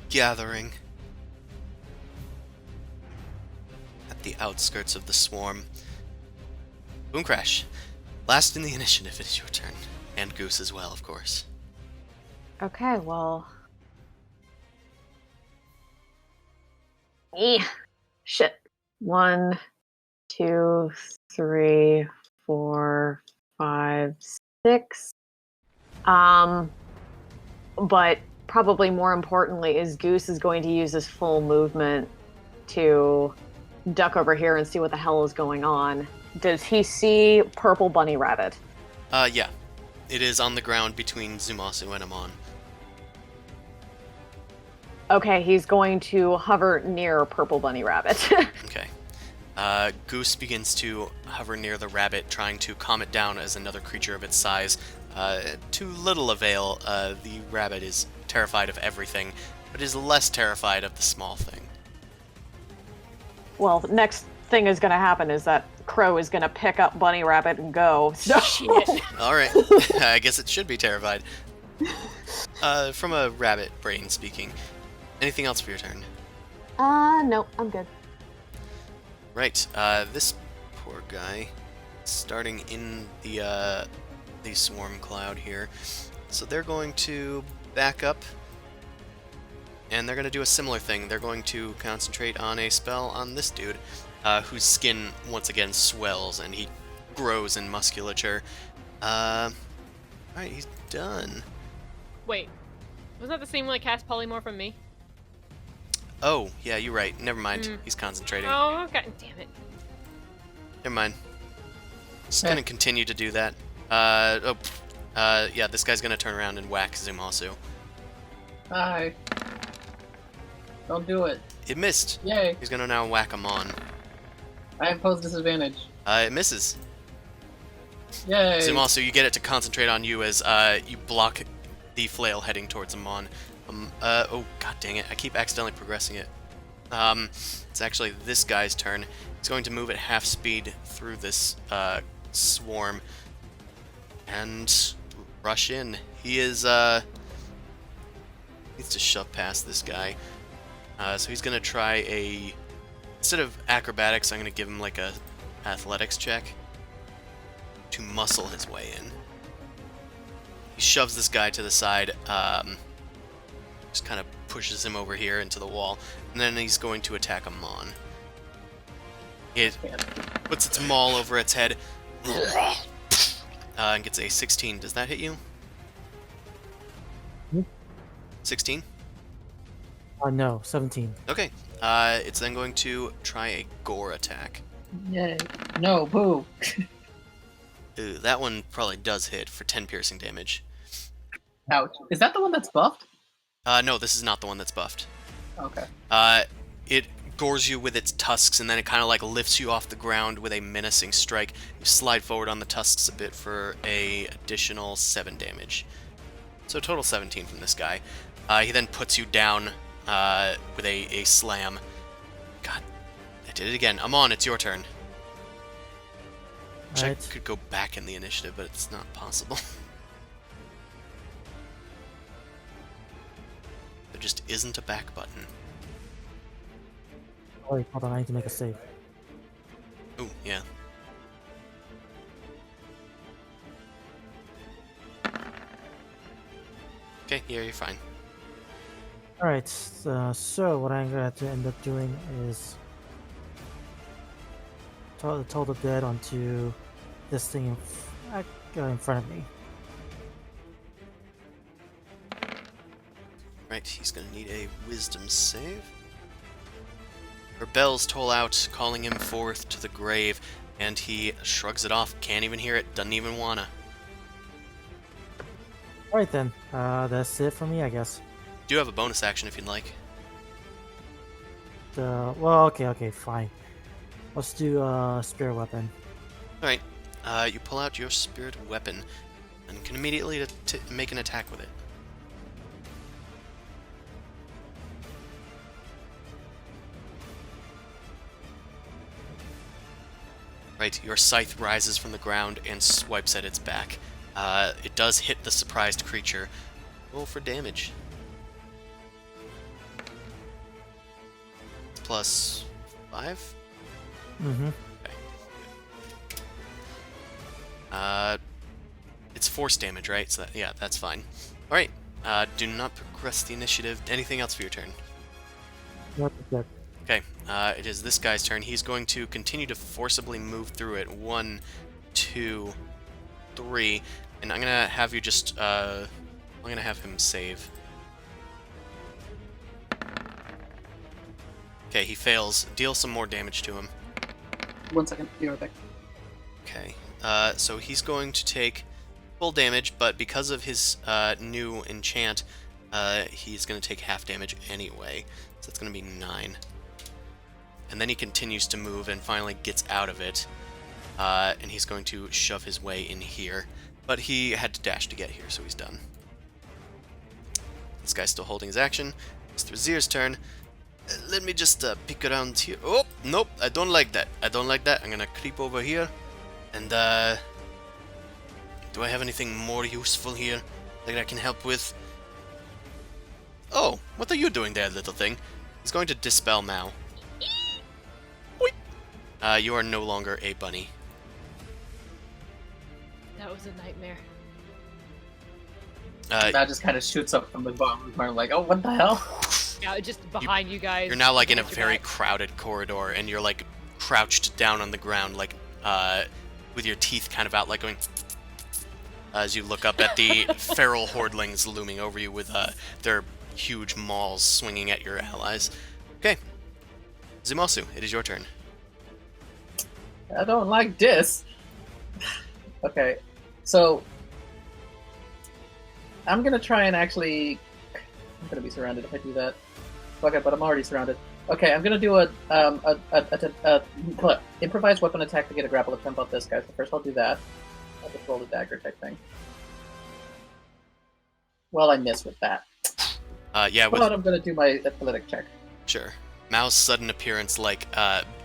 gathering at the outskirts of the swarm. Boomcrash, last in the initiative, it is your turn. And Goose as well, of course. Okay, well. Shit. 1, 2, 3, 4, 5, 6. But probably more importantly is Goose is going to use his full movement to duck over here and see what the hell is going on. Does he see Purple Bunny Rabbit? Yeah. It is on the ground between Zumasu and Amon. Okay, he's going to hover near Purple Bunny Rabbit. Okay. Goose begins to hover near the rabbit, trying to calm it down as another creature of its size. To little avail, the rabbit is terrified of everything, but is less terrified of the small thing. Well, the next thing is going to happen is that Crow is going to pick up Bunny Rabbit and go. So. Shit. Alright, I guess it should be terrified. From a rabbit brain speaking. Anything else for your turn? No, I'm good. Right, this poor guy, starting in the swarm cloud here. So they're going to back up, and they're going to do a similar thing. They're going to concentrate on a spell on this dude, whose skin once again swells, and he grows in musculature. Alright, he's done. Wait. Wasn't that the same one that cast polymorph on me? Oh, yeah, you're right. Never mind. He's concentrating. Oh, god damn it. Never mind. Just gonna continue to do that. Yeah, this guy's gonna turn around and whack Zumasu. Hi. Don't do it. It missed. Yay. He's gonna now whack him on. I impose disadvantage. It misses. Yay. Zumasu, you get it to concentrate on you as you block the flail heading towards Amon. Oh, god dang it. I keep accidentally progressing it. It's actually this guy's turn. He's going to move at half speed through this swarm and rush in. He is, needs to shove past this guy. So he's going to try a... Instead of acrobatics, I'm going to give him like a athletics check to muscle his way in. He shoves this guy to the side, just kind of pushes him over here into the wall, and then he's going to attack Amon. It puts its maul over its head, and gets a 16. Does that hit you? 16? No, 17. Okay. It's then going to try a gore attack. Yay. No, boo. Ooh, that one probably does hit for 10 piercing damage. Ouch. Is that the one that's buffed? No, this is not the one that's buffed. Okay. It gores you with its tusks, and then it kind of like lifts you off the ground with a menacing strike. You slide forward on the tusks a bit for a additional 7 damage. So total 17 from this guy. He then puts you down with a slam. God, I did it again. Amon, it's your turn. Wish I could go back in the initiative, but it's not possible. There just isn't a back button. Oh, wait, hold on, I need to make a save. Ooh, yeah. Okay, yeah, you're fine. Alright, so what I'm going to end up doing is total dead onto this thing in front of me. Right, he's gonna need a wisdom save. Her bells toll out, calling him forth to the grave, and he shrugs it off. Can't even hear it, doesn't even wanna. Alright then, that's it for me, I guess. Do have a bonus action if you'd like. Well, okay, fine. Let's do spirit weapon. Alright, you pull out your spirit weapon and can immediately make an attack with it. Right, your scythe rises from the ground and swipes at its back. It does hit the surprised creature. Roll for damage. Plus 5? Mm-hmm. Okay. It's force damage, right? So yeah, that's fine. Alright, do not progress the initiative. Anything else for your turn? Yep. Okay, it is this guy's turn. He's going to continue to forcibly move through it. 1, 2, 3. And I'm gonna have you just, I'm gonna have him save. Okay, he fails. Deal some more damage to him. 1 second. Be right back. Okay, so he's going to take full damage, but because of his new enchant, he's going to take half damage anyway. So that's going to be 9. And then he continues to move and finally gets out of it. And he's going to shove his way in here. But he had to dash to get here, so he's done. This guy's still holding his action. It's Vazir's turn. Let me just peek around here. Oh, nope, I don't like that. I don't like that. I'm gonna creep over here. And, do I have anything more useful here that I can help with? Oh, what are you doing there, little thing? He's going to dispel Mao. You are no longer a bunny. That was a nightmare. That just kind of shoots up from the bottom. I'm like, oh, what the hell? Yeah, just behind you guys. You're now like in a behind your very back. crowded corridor, and you're like crouched down on the ground, like with your teeth kind of out, like going. As you look up at the feral hordlings looming over you with their huge mauls swinging at your allies. Okay, Zumosu, it is your turn. I don't like this. Okay, so I'm gonna try and actually. I'm gonna be surrounded if I do that. Okay, but I'm already surrounded. Okay, I'm gonna do a improvised weapon attack to get a grapple attempt on this guy. So first I'll do that. I'll just roll the dagger type thing. Well, I miss with that. Yeah, with, But I'm gonna do my athletic check. sure. Mao's sudden appearance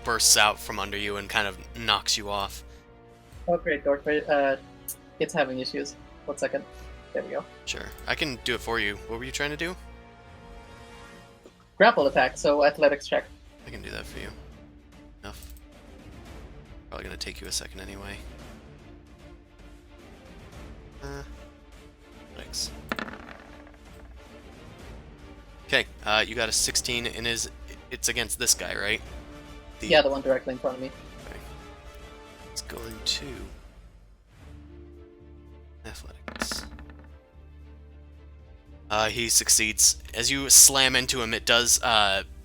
bursts out from under you and kind of knocks you off. Oh great, Dorkvision. It's having issues. 1 second. There we go. Sure, I can do it for you. What were you trying to do? Grapple attack, so athletics check. I can do that for you. Enough. Probably gonna take you a second anyway. Thanks. Okay, you got a 16 and it's against this guy, right? Yeah, the one directly in front of me. Okay. It's going to athletics. He succeeds. As you slam into him, it does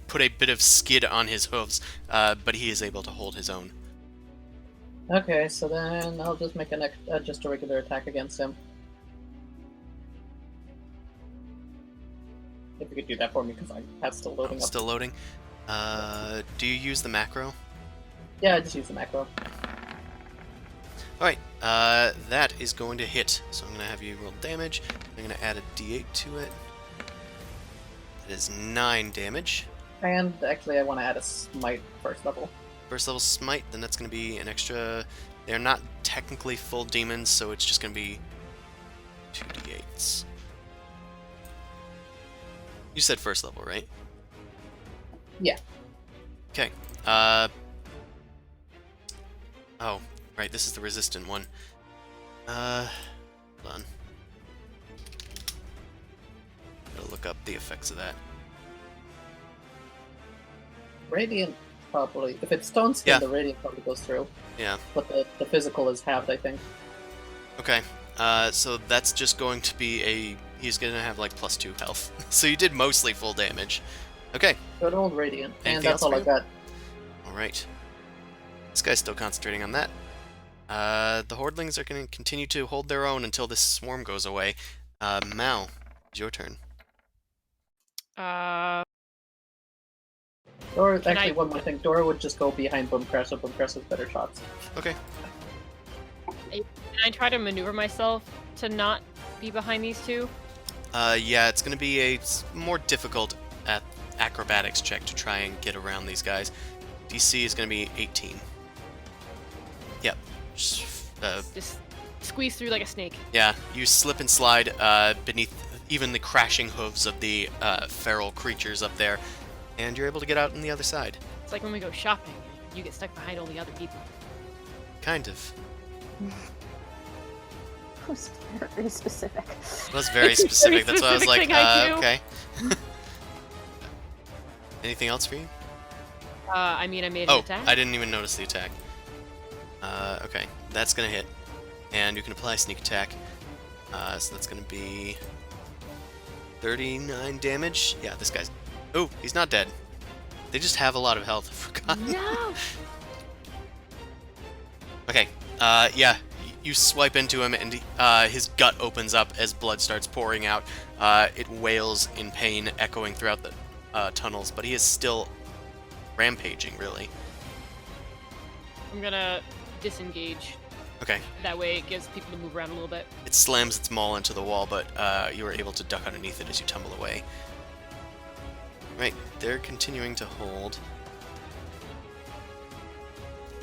put a bit of skid on his hooves, but he is able to hold his own. Okay, so then I'll just make just a regular attack against him. If you could do that for me, because that's still loading up. Still loading. Do you use the macro? Yeah, I just use the macro. Alright, that is going to hit. So I'm going to have you roll damage. I'm going to add a d8 to it. That is 9 damage. And actually, I want to add a smite first level. First level smite, then that's going to be an extra... They're not technically full demons, so it's just going to be 2d8s. You said first level, right? Yeah. Okay. Oh, right, this is the resistant one. Hold on. Gotta look up the effects of that. Radiant probably. If it's stone skin, Yeah. the radiant probably goes through. Yeah. But the physical is halved, I think. Okay. So that's just going to be a... He's gonna have like +2 health. So you did mostly full damage. Okay. Good old radiant. And Anything that's else all for I you? got. Alright. This guy's still concentrating on that. The Hordlings are going to continue to hold their own until this swarm goes away. Mal, it's your turn. Or Can actually, I- one more thing. Dora would just go behind Boom Crash, so Boom Crash has better shots. Okay. Can I try to maneuver myself to not be behind these two? Yeah, it's going to be a more difficult acrobatics check to try and get around these guys. DC is going to be 18. Yep. Just squeeze through like a snake. Yeah, you slip and slide beneath even the crashing hooves of the feral creatures up there, and you're able to get out on the other side. It's like when we go shopping, you get stuck behind all the other people. Kind of. Who's very specific? It was very specific. That's why I was like, Specific thing I do. okay. Anything else for you? I mean, I made an Oh, attack. I didn't even notice the attack. Okay, that's gonna hit, and you can apply sneak attack. So that's gonna be 39 damage. Yeah, this guy's. Oh, he's not dead. They just have a lot of health. I forgot. No! Okay. Yeah. You swipe into him, and his gut opens up as blood starts pouring out. It wails in pain, echoing throughout the tunnels, but he is still rampaging, really. I'm gonna disengage. Okay. That way it gives people to move around a little bit. It slams its maul into the wall, but you were able to duck underneath it as you tumble away. Right, they're continuing to hold.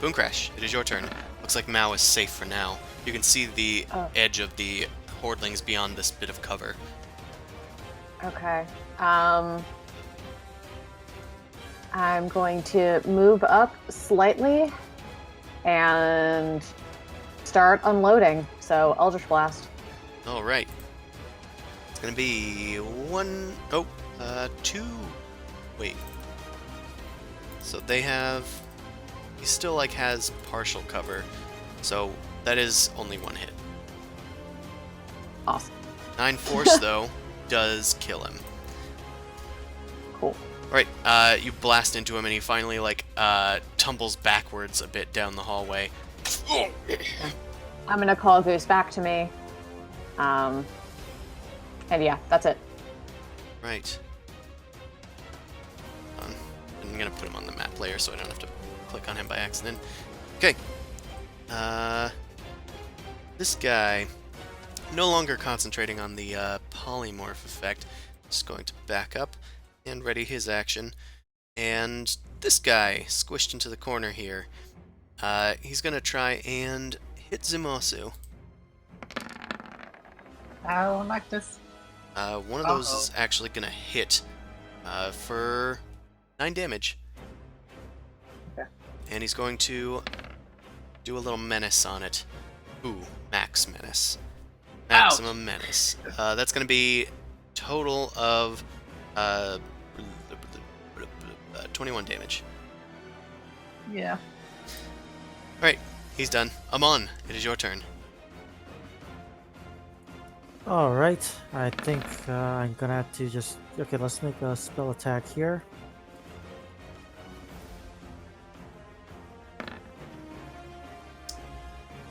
Boom Crash, it is your turn. Looks like Mao is safe for now. You can see the edge of the hordlings beyond this bit of cover. Okay. I'm going to move up slightly and start unloading. So Eldritch Blast. All right. It's gonna be two. Wait. So they have. He still like has partial cover, so that is only one hit. Awesome. 9 force though does kill him. Cool. Right, you blast into him, and he finally like tumbles backwards a bit down the hallway. I'm gonna call Goose back to me. And yeah, that's it. Right. I'm gonna put him on the map layer so I don't have to click on him by accident. Okay. This guy, no longer concentrating on the polymorph effect, just going to back up and ready his action. And this guy, squished into the corner here, he's gonna try and hit Zimosu. I don't like this. One of those is actually gonna hit for 9 damage. Okay. And he's going to do a little menace on it. Ooh, max menace. Maximum menace. That's going to be total of 21 damage. Yeah. Alright, he's done. Amon, it is your turn. All right, I think I'm gonna have to just. Okay, let's make a spell attack here.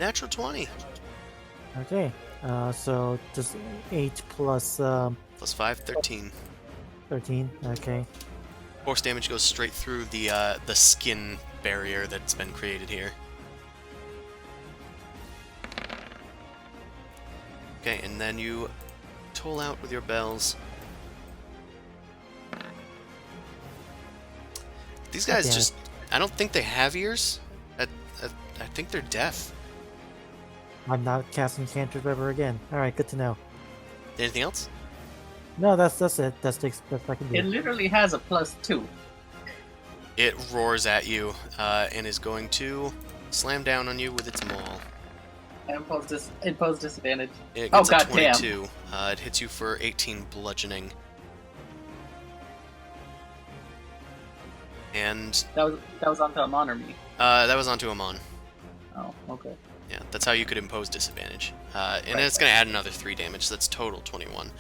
Natural 20. Okay, so just 8 plus Plus 5, 13. 13. Okay. Force damage goes straight through the skin barrier that's been created here. Okay, and then you toll out with your bells. These guys Okay. just... I don't think they have ears. I think they're deaf. I'm not casting cantrip ever again. All right, good to know. Anything else? No, that's it. That's the best I can It do. literally has a +2. It roars at you and is going to slam down on you with its maul. And impose disadvantage. It Oh, gets a goddamn. 22. It hits you for 18 bludgeoning. And That was onto Amon or me. that was onto Amon. Oh, okay. Yeah, that's how you could impose disadvantage. And then Right, it's going to add another 3 damage, so that's total 21.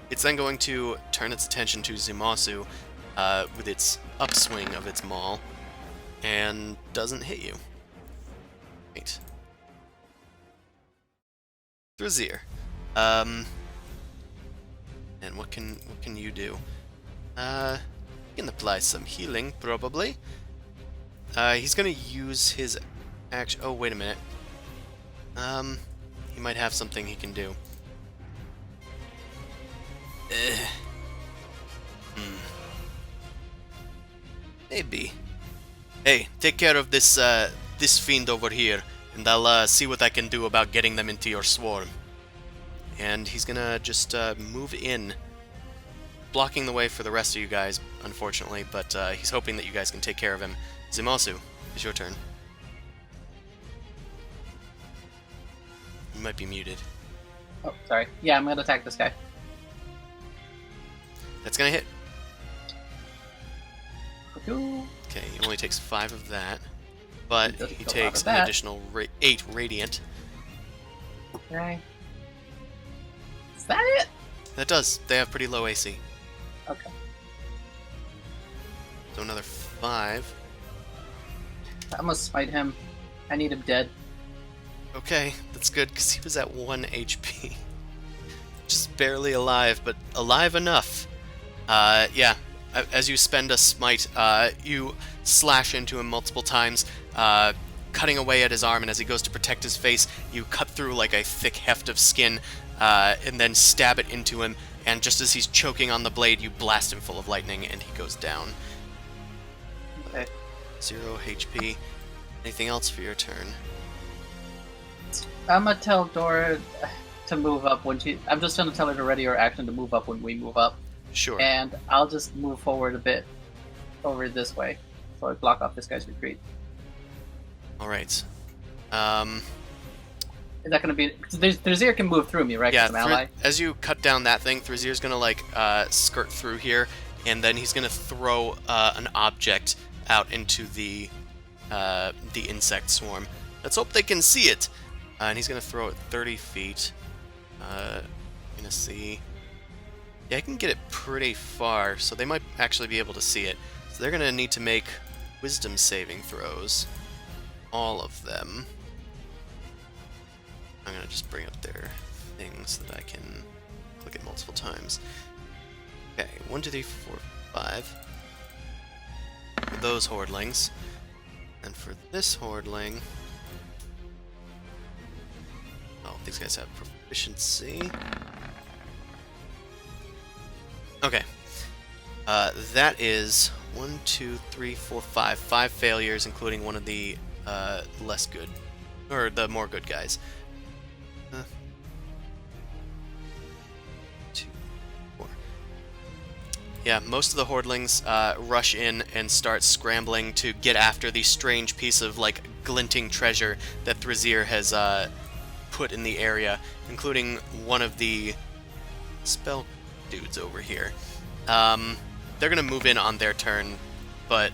It's then going to turn its attention to Zumasu with its upswing of its maul, and doesn't hit you. Wait. Thrazir. And what can you do? He can apply some healing, probably. He's gonna use his action. Oh, wait a minute. He might have something he can do. Maybe. Hey, take care of this this fiend over here, and I'll see what I can do about getting them into your swarm. And he's gonna just move in, blocking the way for the rest of you guys, unfortunately, but he's hoping that you guys can take care of him. Zumasu, it's your turn. You might be muted. Oh, sorry. Yeah, I'm gonna attack this guy. That's gonna hit. Cool. Okay, he only takes 5 of that, but He doesn't he go out takes of an that. additional 8 radiant. Right. Is that it? That does. They have pretty low AC. Okay. So another 5. I'm gonna smite him. I need him dead. Okay, that's good, because he was at 1 HP. Just barely alive, but alive enough. Yeah, as you spend a smite, you slash into him multiple times, cutting away at his arm, and as he goes to protect his face, you cut through like a thick heft of skin, and then stab it into him, and just as he's choking on the blade, you blast him full of lightning, and he goes down. Okay. 0 HP. Anything else for your turn? I'm gonna tell Dora to move up when she. I'm just gonna tell her to ready her action to move up when we move up, Sure. and I'll just move forward a bit over this way, so I block off this guy's retreat. Alright. Is that gonna be? Therzir can move through me, right? 'Cause Yeah, I'm an ally. as you cut down that thing, Thrazir's gonna like skirt through here, and then he's gonna throw an object out into the insect swarm. Let's hope they can see it. And he's gonna throw it 30 feet. Gonna see. Yeah, I can get it pretty far, so they might actually be able to see it. So they're gonna need to make wisdom saving throws. All of them. I'm gonna just bring up their thing so that I can click it multiple times. Okay, 1, 2, 3, 4, 5. For those hordlings. And for this hordling... Oh, these guys have proficiency. Okay. That is 1, 2, 3, 4, 5. 5 failures, including one of the less good, or the more good guys. 2, 4. Yeah, most of the hordlings rush in and start scrambling to get after the strange piece of like glinting treasure that Thrazir has put in the area, including one of the spell dudes over here. They're gonna move in on their turn, but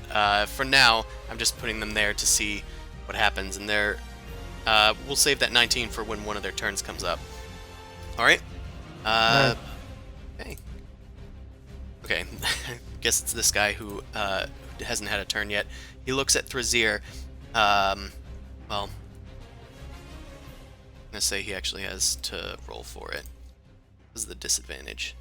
for now, I'm just putting them there to see what happens, and we'll save that 19 for when one of their turns comes up. Alright? Okay. Okay, guess it's this guy who hasn't had a turn yet. He looks at Thrazir. Well, I'm gonna say he actually has to roll for it. This is the disadvantage.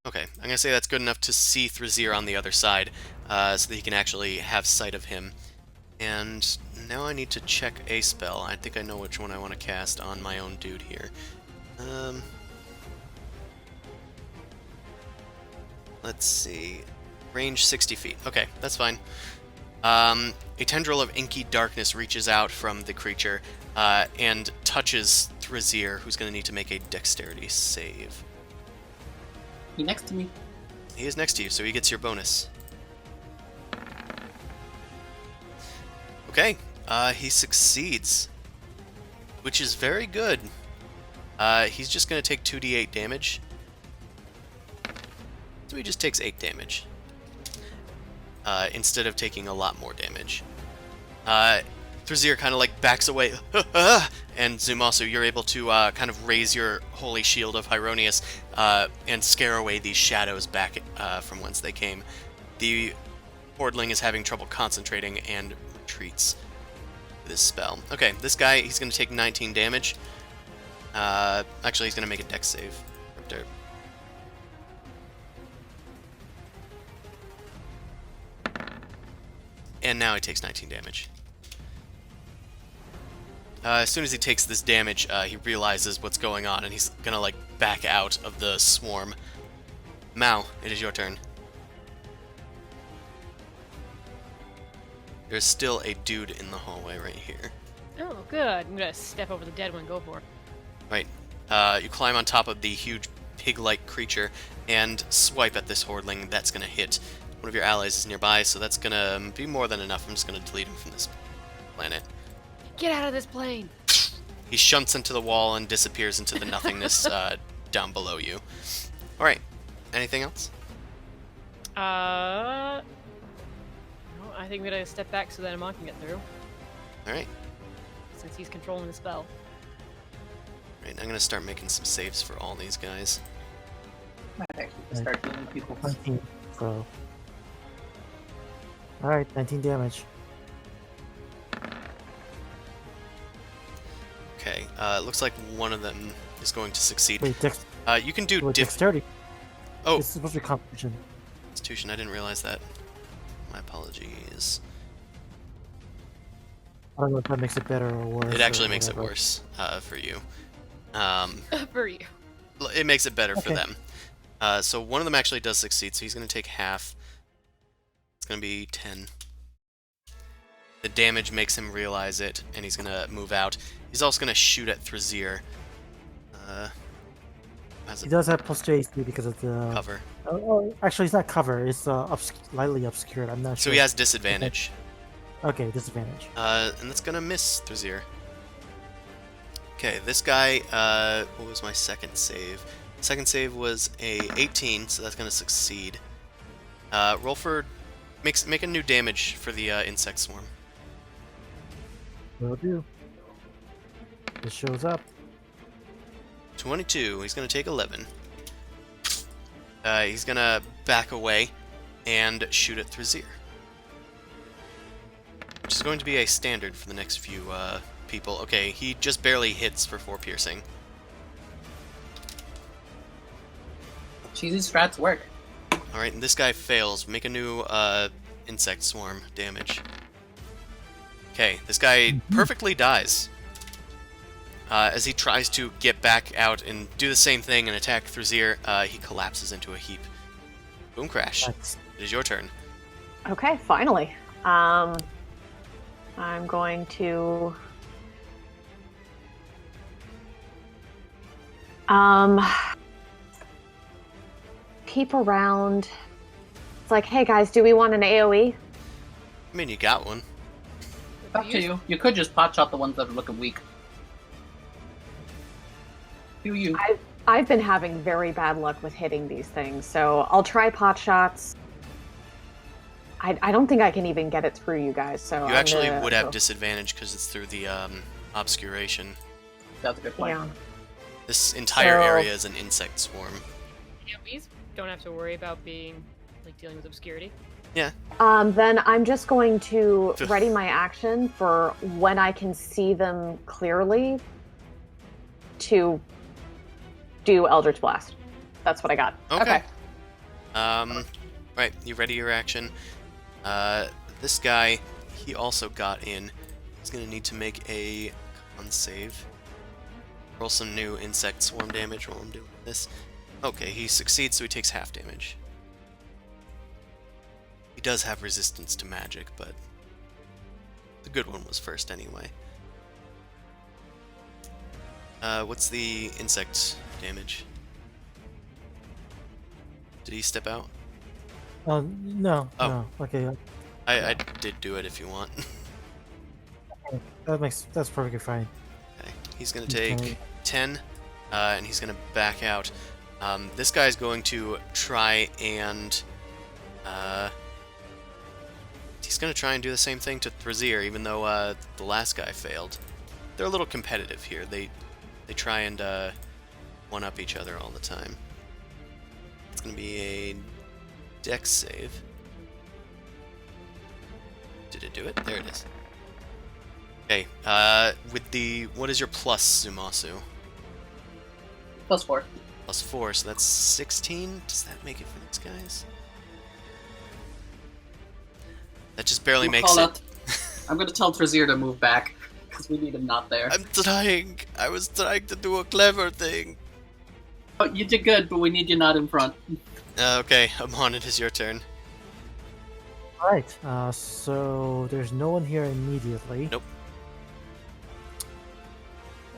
Okay, I'm gonna say that's good enough to see Thrazir on the other side, so that he can actually have sight of him. And now I need to check a spell. I think I know which one I want to cast on my own dude here. Let's see. Range 60 feet. Okay, that's fine. A tendril of inky darkness reaches out from the creature and touches Thrazir, who's going to need to make a dexterity save. He next to me. He is next to you, so he gets your bonus. Okay, he succeeds, which is very good. He's just going to take 2d8 damage. So he just takes 8 damage. Instead of taking a lot more damage. Thrazir kind of like backs away, and Zumasu, you're able to kind of raise your holy shield of Hieronius and scare away these shadows back from whence they came. The Hordling is having trouble concentrating and retreats this spell. Okay, this guy, he's going to take 19 damage. Actually, he's going to make a dex save. Derp. And now he takes 19 damage. As soon as he takes this damage, he realizes what's going on, and he's gonna, like, back out of the swarm. Mao, it is your turn. There's still a dude in the hallway right here. Oh, good. I'm gonna step over the dead one and go for it. Right. You climb on top of the huge pig-like creature and swipe at this hordling. That's gonna hit. One of your allies is nearby, so that's gonna be more than enough. I'm just gonna delete him from this planet. Get out of this plane! He shunts into the wall and disappears into the nothingness down below you. Alright. Anything else? No, I think I'm gonna step back so that Amon can get through, Alright. since he's controlling the spell. Right, I'm gonna start making some saves for all these guys. Might actually just start healing people. 19. So. Alright, 19 damage. Okay, it looks like one of them is going to succeed. Wait, You can do dexterity. Oh, It's supposed to be constitution. Constitution, I didn't realize that. My apologies. I don't know if that makes it better or worse. It actually or makes it whatever. worse for you. For you. It makes it better for Okay. them. So one of them actually does succeed, so he's going to take half. It's going to be 10. The damage makes him realize it, and he's going to move out. He's also going to shoot at Thrazir. As He a does have plus to AC because of the. cover. Oh, actually, it's not cover. It's slightly obscured. I'm not So sure. he has disadvantage. Okay, disadvantage. And that's going to miss Thrazir. Okay, this guy, what was my second save? Second save was a 18, so that's going to succeed. Roll for... Make a new damage for the insect swarm. Will do. It shows up. 22, he's going to take 11. He's going to back away and shoot at Thrazir. Which is going to be a standard for the next few people. Okay, he just barely hits for 4 piercing. Cheesy strats work. Alright, and this guy fails. Make a new insect swarm damage. Okay, this guy perfectly dies. As he tries to get back out and do the same thing and attack Thrazir, he collapses into a heap. Boom crash. That's It is your turn. Okay, finally. I'm going to peep around. It's like, hey guys, do we want an AoE? I mean, you got one. Up to you. You could just pot shot the ones that are looking weak. Do you? I've been having very bad luck with hitting these things, so I'll try pot shots. I don't think I can even get it through you guys, so You I'm actually gonna would have go- disadvantage because it's through the obscuration. That's a good point. Yeah. This entire So- area is an insect swarm. AoEs don't have to worry about being, like, dealing with obscurity. Then I'm just going to ready my action for when I can see them clearly to do Eldritch Blast. That's what I got. Okay. Right, you ready your action? This guy, he also got in. He's gonna need to make a con save. Roll some new insect swarm damage while I'm doing this. Okay, he succeeds, so he takes half damage. He does have resistance to magic, but the good one was first anyway. What's the insect damage? Did he step out? No. Oh. No. Okay, I did do it if you want. that's perfectly fine. Okay, he's gonna take Okay. 10, and he's gonna back out. This guy's going to try and he's gonna try and do the same thing to Thrazir, even though the last guy failed. They're a little competitive here. They try and one up each other all the time. It's gonna be a Dex save. Did it do it? There it is. Okay, what is your plus, Zumasu? +4. plus 4, so that's 16. Does that make it for these guys? That just barely We'll makes call it. I'm going to tell Trazier to move back, because we need him not there. I'm trying. I was trying to do a clever thing. Oh, you did good, but we need you not in front. Okay, Amon, it is your turn. All right. So there's no one here immediately. Nope.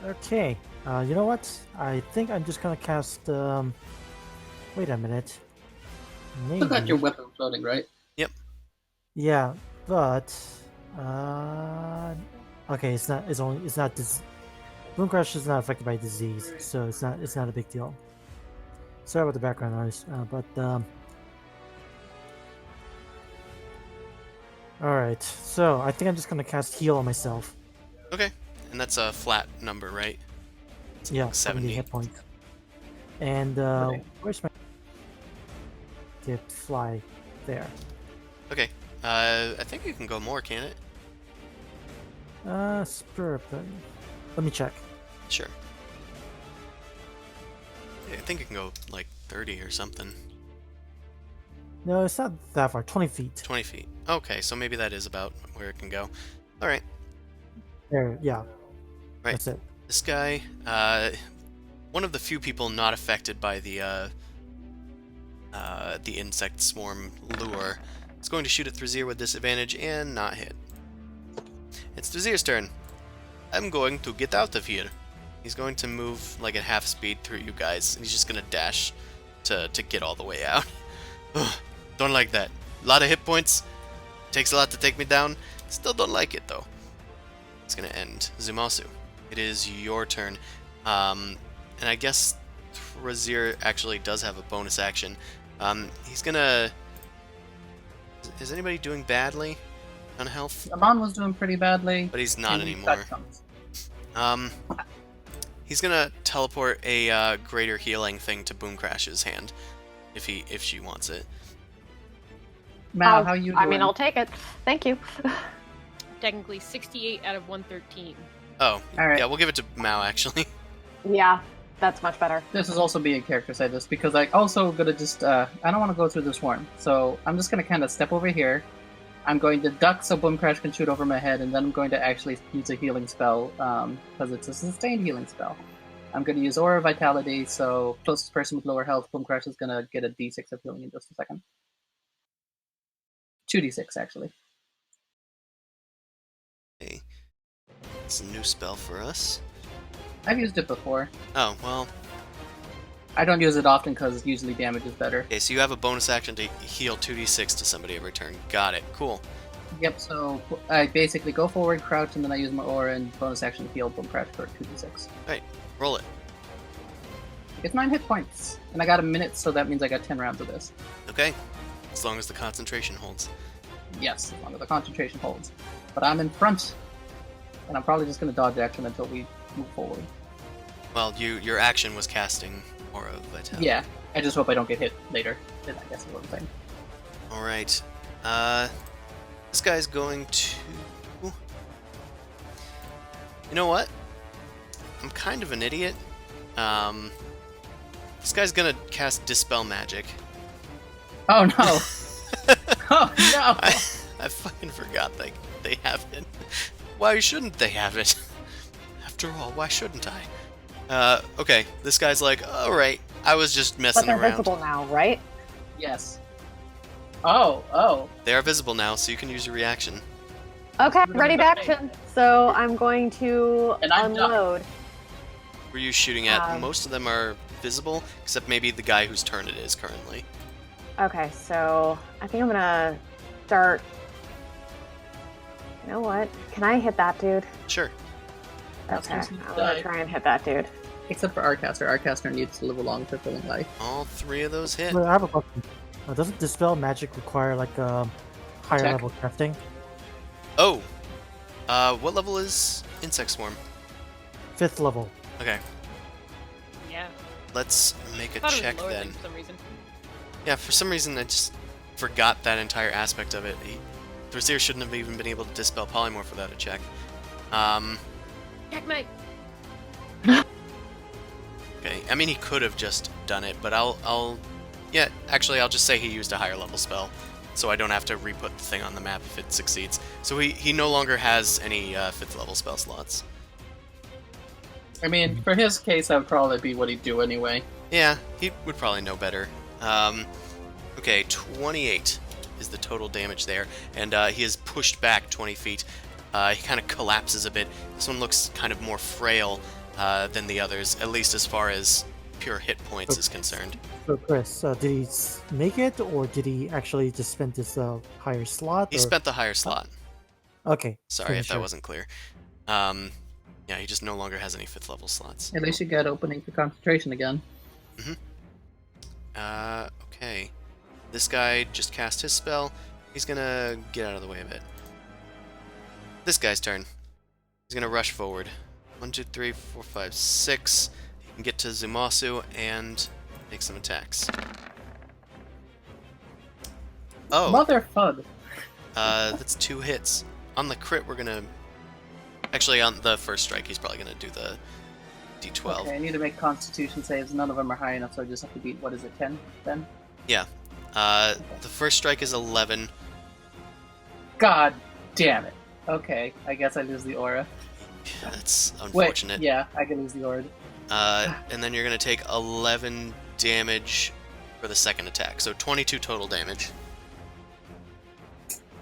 Okay. You know what? I think I'm just gonna cast. Wait a minute. Still got Maybe. your weapon floating, right? Yeah, but okay, it's not. It's not. Moon Crash is not affected by disease, so it's not a big deal. Sorry about the background noise, but all right. So I think I'm just gonna cast heal on myself. Okay, and that's a flat number, right? It's Yeah, 70. 70 hit points. And Okay. where's my did fly there? Okay, I think you can go more, can it? Spirit. Let me check. Sure. Yeah, I think it can go like 30 or something. No, it's not that far. 20 feet. 20 feet. Okay, so maybe that is about where it can go. Alright, There. Yeah. Right. That's it. this guy, one of the few people not affected by the insect swarm lure, is going to shoot at Thrazier with disadvantage and not hit. It's Thrazier's turn. I'm going to get out of here. He's going to move like at half speed through you guys, and he's just going to dash to get all the way out. Ugh, don't like that. A lot of hit points. Takes a lot to take me down. Still don't like it, though. It's going to end. Zumasu, it is your turn. And I guess Thrazier actually does have a bonus action. He's going to... Is anybody doing badly on health? Amon was doing pretty badly. But he's not and he anymore. got some. He's gonna teleport a greater healing thing to Boom Crash's hand, if she wants it. Mal, how you doing? I mean, I'll take it. Thank you. Technically 68 out of 113. Oh, All right. yeah, we'll give it to Mao actually. Yeah, that's much better. This is also being a character side this because I also gonna just I don't want to go through the swarm, so I'm just gonna kind of step over here. I'm going to duck so Boom Crash can shoot over my head, and then I'm going to actually use a healing spell because it's a sustained healing spell. I'm going to use Aura Vitality, so closest person with lower health, Boom Crash is going to get a d6 of healing in just a second. 2d6 actually. Okay. It's a new spell for us. I've used it before. Oh, well, I don't use it often because usually damage is better. okay, so you have a bonus action to heal 2d6 to somebody every turn. Got it. Cool. Yep, so I basically go forward, crouch, and then I use my Aura and bonus action to heal Boom Crash for 2d6. Roll it. It's 9 hit points, and I got a minute, so that means I got 10 rounds of this. Okay. As long as the concentration holds. Yes, as long as the concentration holds. But I'm in front, and I'm probably just going to dodge action until we move forward. Well, your action was casting Aura of Vitality. Yeah, I just hope I don't get hit later, I guess is what I'm saying. Alright. This guy's going to... You know what? I'm kind of an idiot. This guy's gonna cast Dispel Magic. Oh no! Oh no! I fucking forgot they have it. Why shouldn't they have it? After all, why shouldn't I? Okay, this guy's like, alright, I was just But messing they're around. visible now, right? Yes. Oh. They are visible now, so you can use your reaction. Okay, ready to action. So I'm going to And I'm done. unload. Were you shooting at? Um, Most of them are visible, except maybe the guy whose turn it is currently. Okay, so I think I'm gonna start. You know what? Can I hit that dude? Sure. That's Okay, supposed to I'm gonna die. try and hit that dude. Except for Arcaster. Arcaster needs to live a long, fulfilling life. All 3 of those hit. Wait, I have a question. Doesn't Dispel Magic require like a higher Check. level crafting? Oh! What level is Insect Swarm? 5th level. Okay, Yeah. let's make a I thought it check was lower then. than for some reason. Yeah, for some reason I just forgot that entire aspect of it. Thrazier shouldn't have even been able to dispel polymorph without a check. Checkmate! Okay, I mean, he could have just done it, but yeah, actually, I'll just say he used a higher level spell, so I don't have to re-put the thing on the map if it succeeds. So he no longer has any 5th level spell slots. I mean, for his case, that would probably be what he'd do anyway. Yeah, he would probably know better. Okay, 28 is the total damage there, and he is pushed back 20 feet. He kind of collapses a bit. This one looks kind of more frail than the others, at least as far as pure hit points is concerned. So, Chris, did he make it, or did he actually just spend this higher slot? He spent the higher slot. Okay. Sorry if that wasn't clear. Yeah, he just no longer has any 5th level slots. At least you got opening for concentration again. Okay. This guy just cast his spell. He's gonna get out of the way a bit. This guy's turn. He's gonna rush forward. 1, 2, 3, 4, 5, 6. He can get to Zumasu and make some attacks. Oh. Mother fud. That's 2 hits. On the crit, we're gonna... Actually, on the first strike, he's probably gonna do the D12. Okay, I need to make Constitution saves. None of them are high enough, so I just have to beat, what is it, 10 then? Yeah. The first strike is 11. God damn it. Okay, I guess I lose the aura. That's Wait, unfortunate. yeah, I can lose the aura. And then you're gonna take 11 damage for the second attack, so 22 total damage.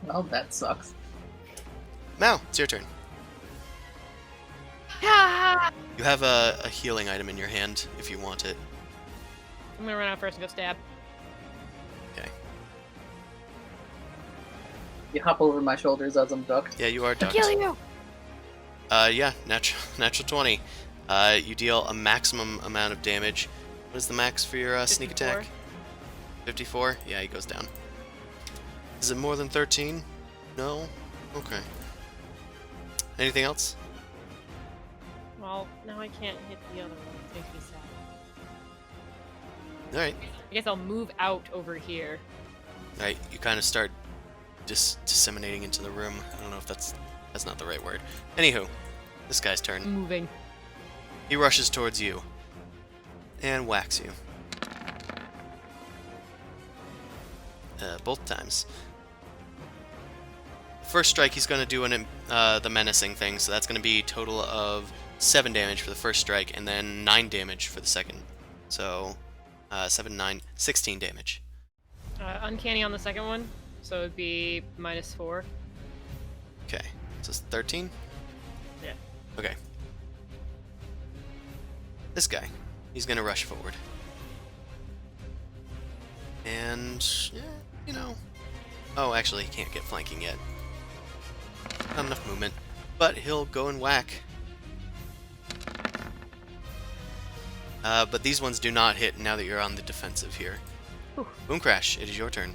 Well, that sucks. Mal, it's your turn. Ah! You have a healing item in your hand if you want it. I'm gonna run out first and go stab. Okay. You hop over my shoulders as I'm ducked. Yeah, you are I'll ducked. kill you! Yeah, natural 20. You deal a maximum amount of damage. What is the max for your sneak 54. attack? 54? Yeah, he goes down. Is it more than 13? No? Okay. Anything else? Well, now I can't hit the other one. It makes me sad. Alright. I guess I'll move out over here. Alright, you kind of start disseminating into the room. I don't know if that's not the right word. Anywho, this guy's turn. Moving. He rushes towards you. And whacks you. Both times. First strike, he's going to do the menacing thing, so that's going to be a total of 7 damage for the first strike, and then 9 damage for the second. So, 7, 9, 16 damage. Uncanny on the second one, so it'd be -4. Okay, so it's 13? Yeah. Okay. This guy, he's going to rush forward. And, yeah, you know... Oh, actually, he can't get flanking yet. Not enough movement. But he'll go and whack. But these ones do not hit now that you're on the defensive here. Whew. Boom Crash, it is your turn.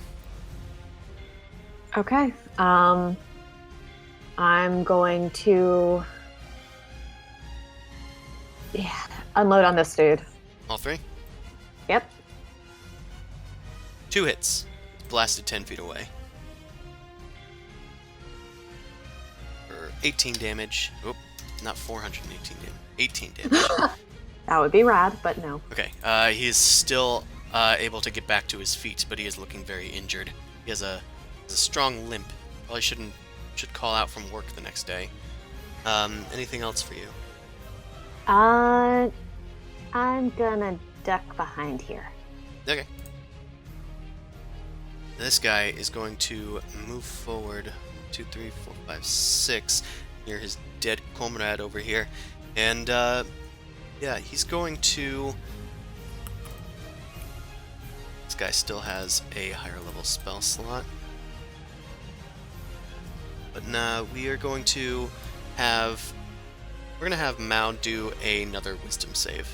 Okay. I'm going to unload on this dude. All 3? Yep. 2 hits. Blasted 10 feet away. For 18 damage. Oop, not 418 damage. 18 damage. That would be rad, but no. Okay, he is still able to get back to his feet, but he is looking very injured. He has a strong limp. Probably should call out from work the next day. Anything else for you? I'm gonna duck behind here. Okay. This guy is going to move forward 1, 2, 3, 4, 5, 6 near his dead comrade over here. And, yeah, he's going to... This guy still has a higher level spell slot. But nah, we are going to have... We're going to have Mao do another wisdom save.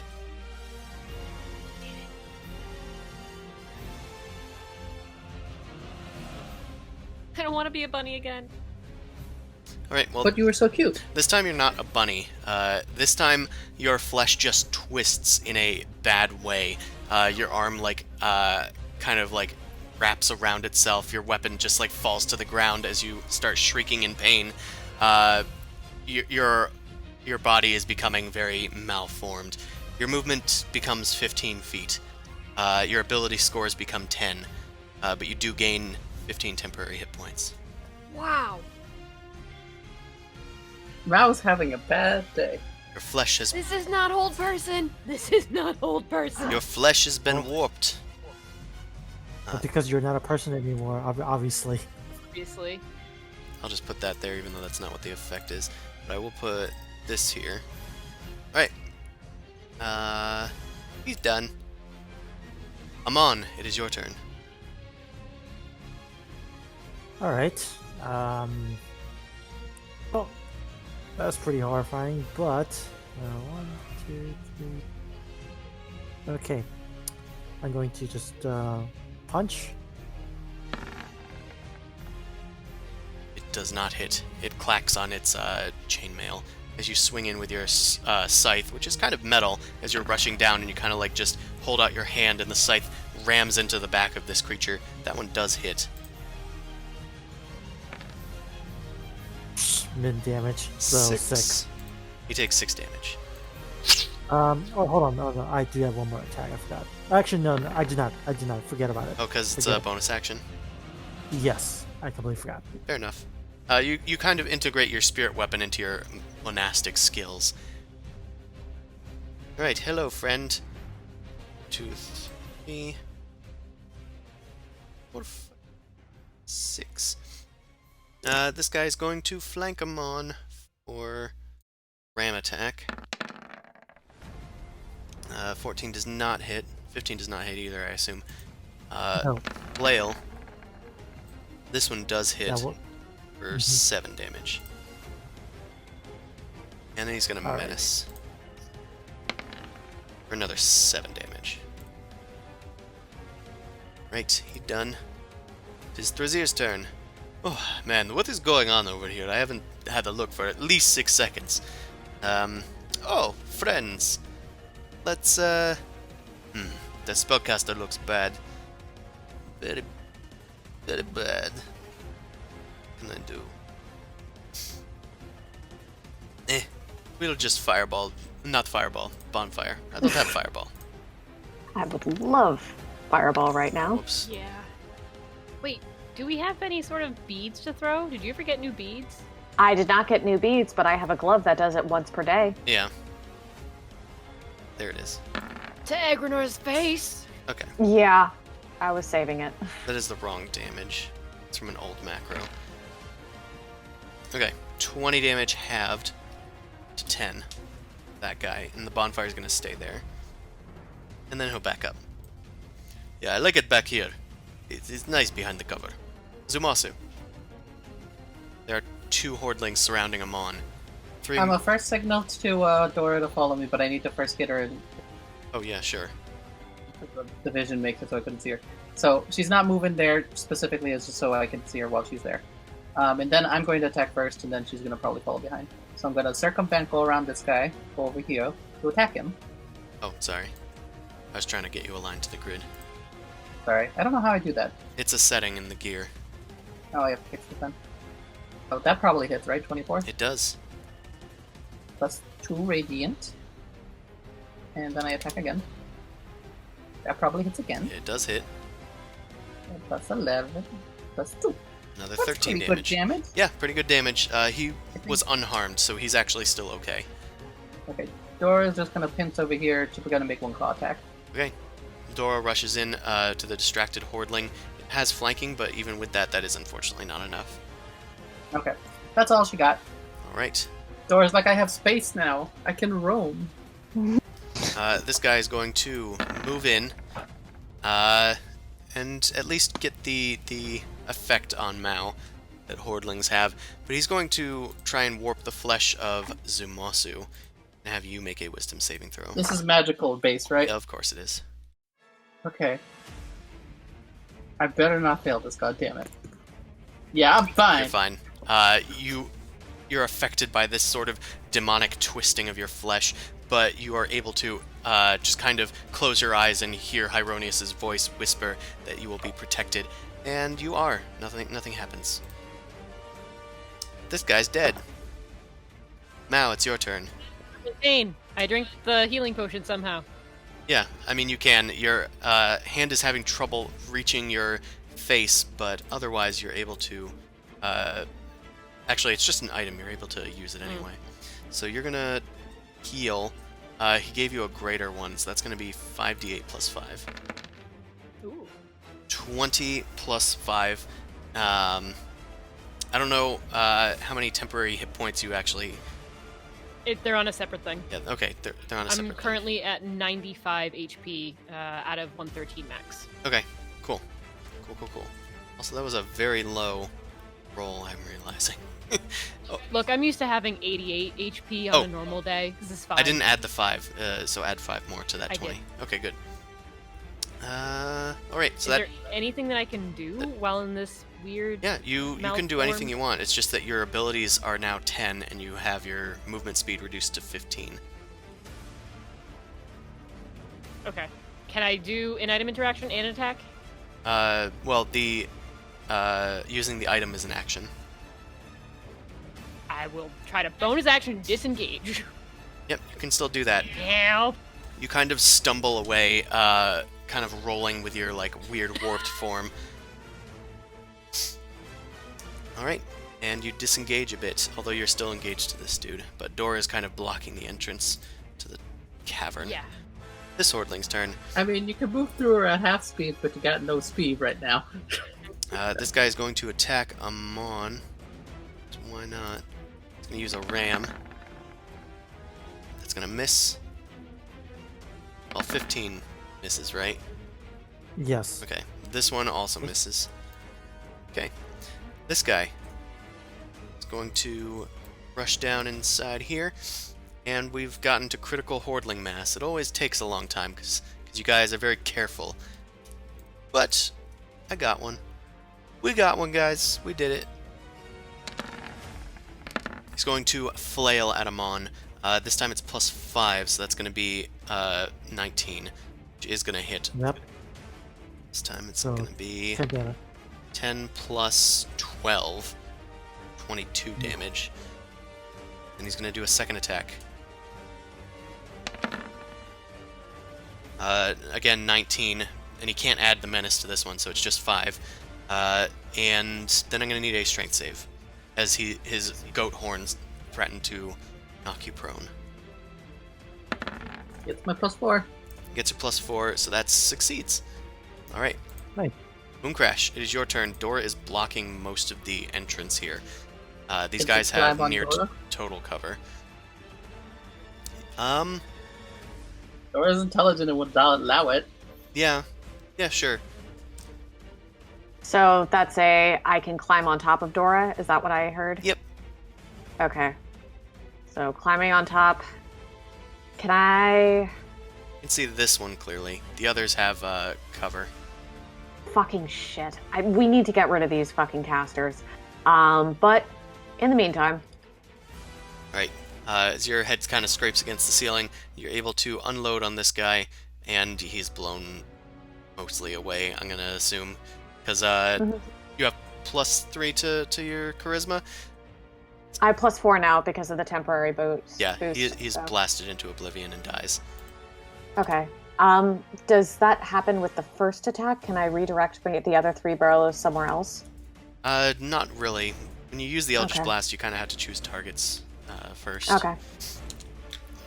I don't want to be a bunny again. Alright, well... But you were so cute. This time you're not a bunny. This time your flesh just twists in a bad way. Your arm, like, kind of, like, wraps around itself. Your weapon just, like, falls to the ground as you start shrieking in pain. Your body is becoming very malformed. Your movement becomes 15 feet. Your ability scores become 10, but you do gain 15 temporary hit points. Wow. Mao's having a bad day. Your flesh has This is not old person. This is not old person. your flesh has been Oh. warped. But because you're not a person anymore, obviously. Obviously. I'll just put that there, even though that's not what the effect is. But I will put this here. Alright. He's done. Amon, it is your turn. All right. Well, that's pretty horrifying, but 1, 2, 3. Okay. I'm going to just punch. It does not hit. It clacks on its chainmail as you swing in with your scythe, which is kind of metal, as you're rushing down, and you kind of like just hold out your hand, and the scythe rams into the back of this creature. That one does hit. Min damage. So 6. He takes 6 damage. Oh, hold on. Oh, no, I do have one more attack. I forgot. Actually, no, I did not. I did not. Forget about it. Oh, because it's a Forget it. bonus action. Yes, I completely forgot. Fair enough. You kind of integrate your spirit weapon into your monastic skills. Alright, hello, friend. 2, 3, 4, 5, 6. This guy is going to flank him on for ram attack. 14 does not hit. 15 does not hit either, I assume. No. Flail. This one does hit Yeah, well, for 7 damage. And then he's going to All right. menace for another 7 damage. Right, he done. It is Thrazir's turn. Oh, man, what is going on over here? I haven't had a look for at least 6 seconds. Oh, friends. Let's, the spellcaster looks bad. Very, very bad. What can I do? We'll just fireball. Not fireball. Bonfire. I don't have fireball. I would love Fireball right now. Oops. Yeah. Wait, do we have any sort of beads to throw? Did you ever get new beads? I did not get new beads, but I have a glove that does it once per day. Yeah. There it is. To Agrinor's face! Okay. Yeah, I was saving it. That is the wrong damage. It's from an old macro. Okay. 20 damage halved to 10. That guy. And the bonfire is going to stay there. And then he'll back up. Yeah, I like it back here. It's nice behind the cover. Zumasu. There are 2 hordlings surrounding Amon. 3. I'm a first signal to Dora to follow me, but I need to first get her in. Oh, yeah, sure. The vision makes it so I couldn't see her. So she's not moving there specifically, it's just so I can see her while she's there. And then I'm going to attack first, and then she's going to probably follow behind. So I'm going to circumvent, go around this guy, go over here to attack him. Oh, sorry. I was trying to get you aligned to the grid. Sorry, I don't know how I do that. It's a setting in the gear. Oh, I have to fix it then. Oh, that probably hits, right? 24? It does. Plus 2 radiant. And then I attack again. That probably hits again. It does hit. And plus 11. Plus 2. Another That's 13 pretty damage. good damage. Yeah, pretty good damage. He was unharmed, so he's actually still okay. Okay, Dora's just gonna pinch over here to gonna make 1 claw attack. Okay. Dora rushes in to the distracted hordling. It has flanking, but even with that, that is unfortunately not enough. Okay, that's all she got. Alright. Dora's like, I have space now. I can roam. This guy is going to move in and at least get the effect on Mao that hordlings have. But he's going to try and warp the flesh of Zumasu and have you make a wisdom saving throw. This is magical based, right? Yeah, of course it is. Okay. I better not fail this, goddammit. Yeah, I'm fine. You're fine. You're affected by this sort of demonic twisting of your flesh, but you are able to just kind of close your eyes and hear Hyronius's voice whisper that you will be protected, and you are. Nothing happens. This guy's dead. Mao, it's your turn. Jane, I drink the healing potion somehow. Yeah, I mean, you can. Your hand is having trouble reaching your face, but otherwise you're able to... Actually, it's just an item. You're able to use it anyway. So you're going to heal. He gave you a greater one, so that's going to be 5d8 plus 5. Ooh. 20 plus 5. I don't know how many temporary hit points you actually... They're on a separate thing. Yeah, okay, they're on a separate I'm thing. currently at 95 HP out of 113 max. Okay, cool. Cool. Also, that was a very low roll, I'm realizing. Oh, Look, I'm used to having 88 HP on a normal day. This is fine. I didn't add the 5, so add 5 more to that I 20. did. Okay, good. Alright, so Is there anything that I can do while in this weird... Yeah, you can do malformed? anything you want. It's just that your abilities are now 10, and you have your movement speed reduced to 15. Okay. Can I do an item interaction and attack? Well, the using the item is an action. I will try to bonus action disengage. Yep, you can still do that. Help! You kind of stumble away, kind of rolling with your, like, weird warped form. Alright, and you disengage a bit, although you're still engaged to this dude. But Dora is kind of blocking the entrance to the cavern. Yeah. This Hordling's turn. I mean, you can move through her at half speed, but you got no speed right now. This guy is going to attack Amon. So why not? He's going to use a ram. That's going to miss. Well, 15 misses, right? Yes. Okay, this one also misses. Okay, this guy is going to rush down inside here, and we've gotten to critical Hordling mass. It always takes a long time, because you guys are very careful. But I got one. We got one, guys. We did it. He's going to flail at Amon. This time it's plus 5, so that's going to be 19, which is going to hit. Yep. This time it's So, going to be 10 damage. 10 plus 12, 22 damage. And he's going to do a second attack. Again, 19, and he can't add the menace to this one, so it's just 5. And then I'm going to need a strength save, as his goat horns threaten to knock you prone. It's my +4. Gets a +4, so that succeeds. Alright. Nice. Mooncrash, it is your turn. Dora is blocking most of the entrance here. These Can guys you have grab on near Dora? total cover. Dora's intelligent and would allow it. Yeah, sure. So that's I can climb on top of Dora. Is that what I heard? Yep. Okay. So climbing on top. Can I... You can see this one clearly. The others have cover. Fucking shit. We need to get rid of these fucking casters. But in the meantime... Right. As your head kind of scrapes against the ceiling, you're able to unload on this guy, and he's blown mostly away, I'm going to assume. Because you have +3 to your charisma. I have +4 now because of the temporary boost. Yeah, he's blasted into oblivion and dies. Okay. Does that happen with the first attack? Can I redirect the other 3 barrels somewhere else? Not really. When you use the Eldritch Okay. Blast, you kind of have to choose targets first. Okay.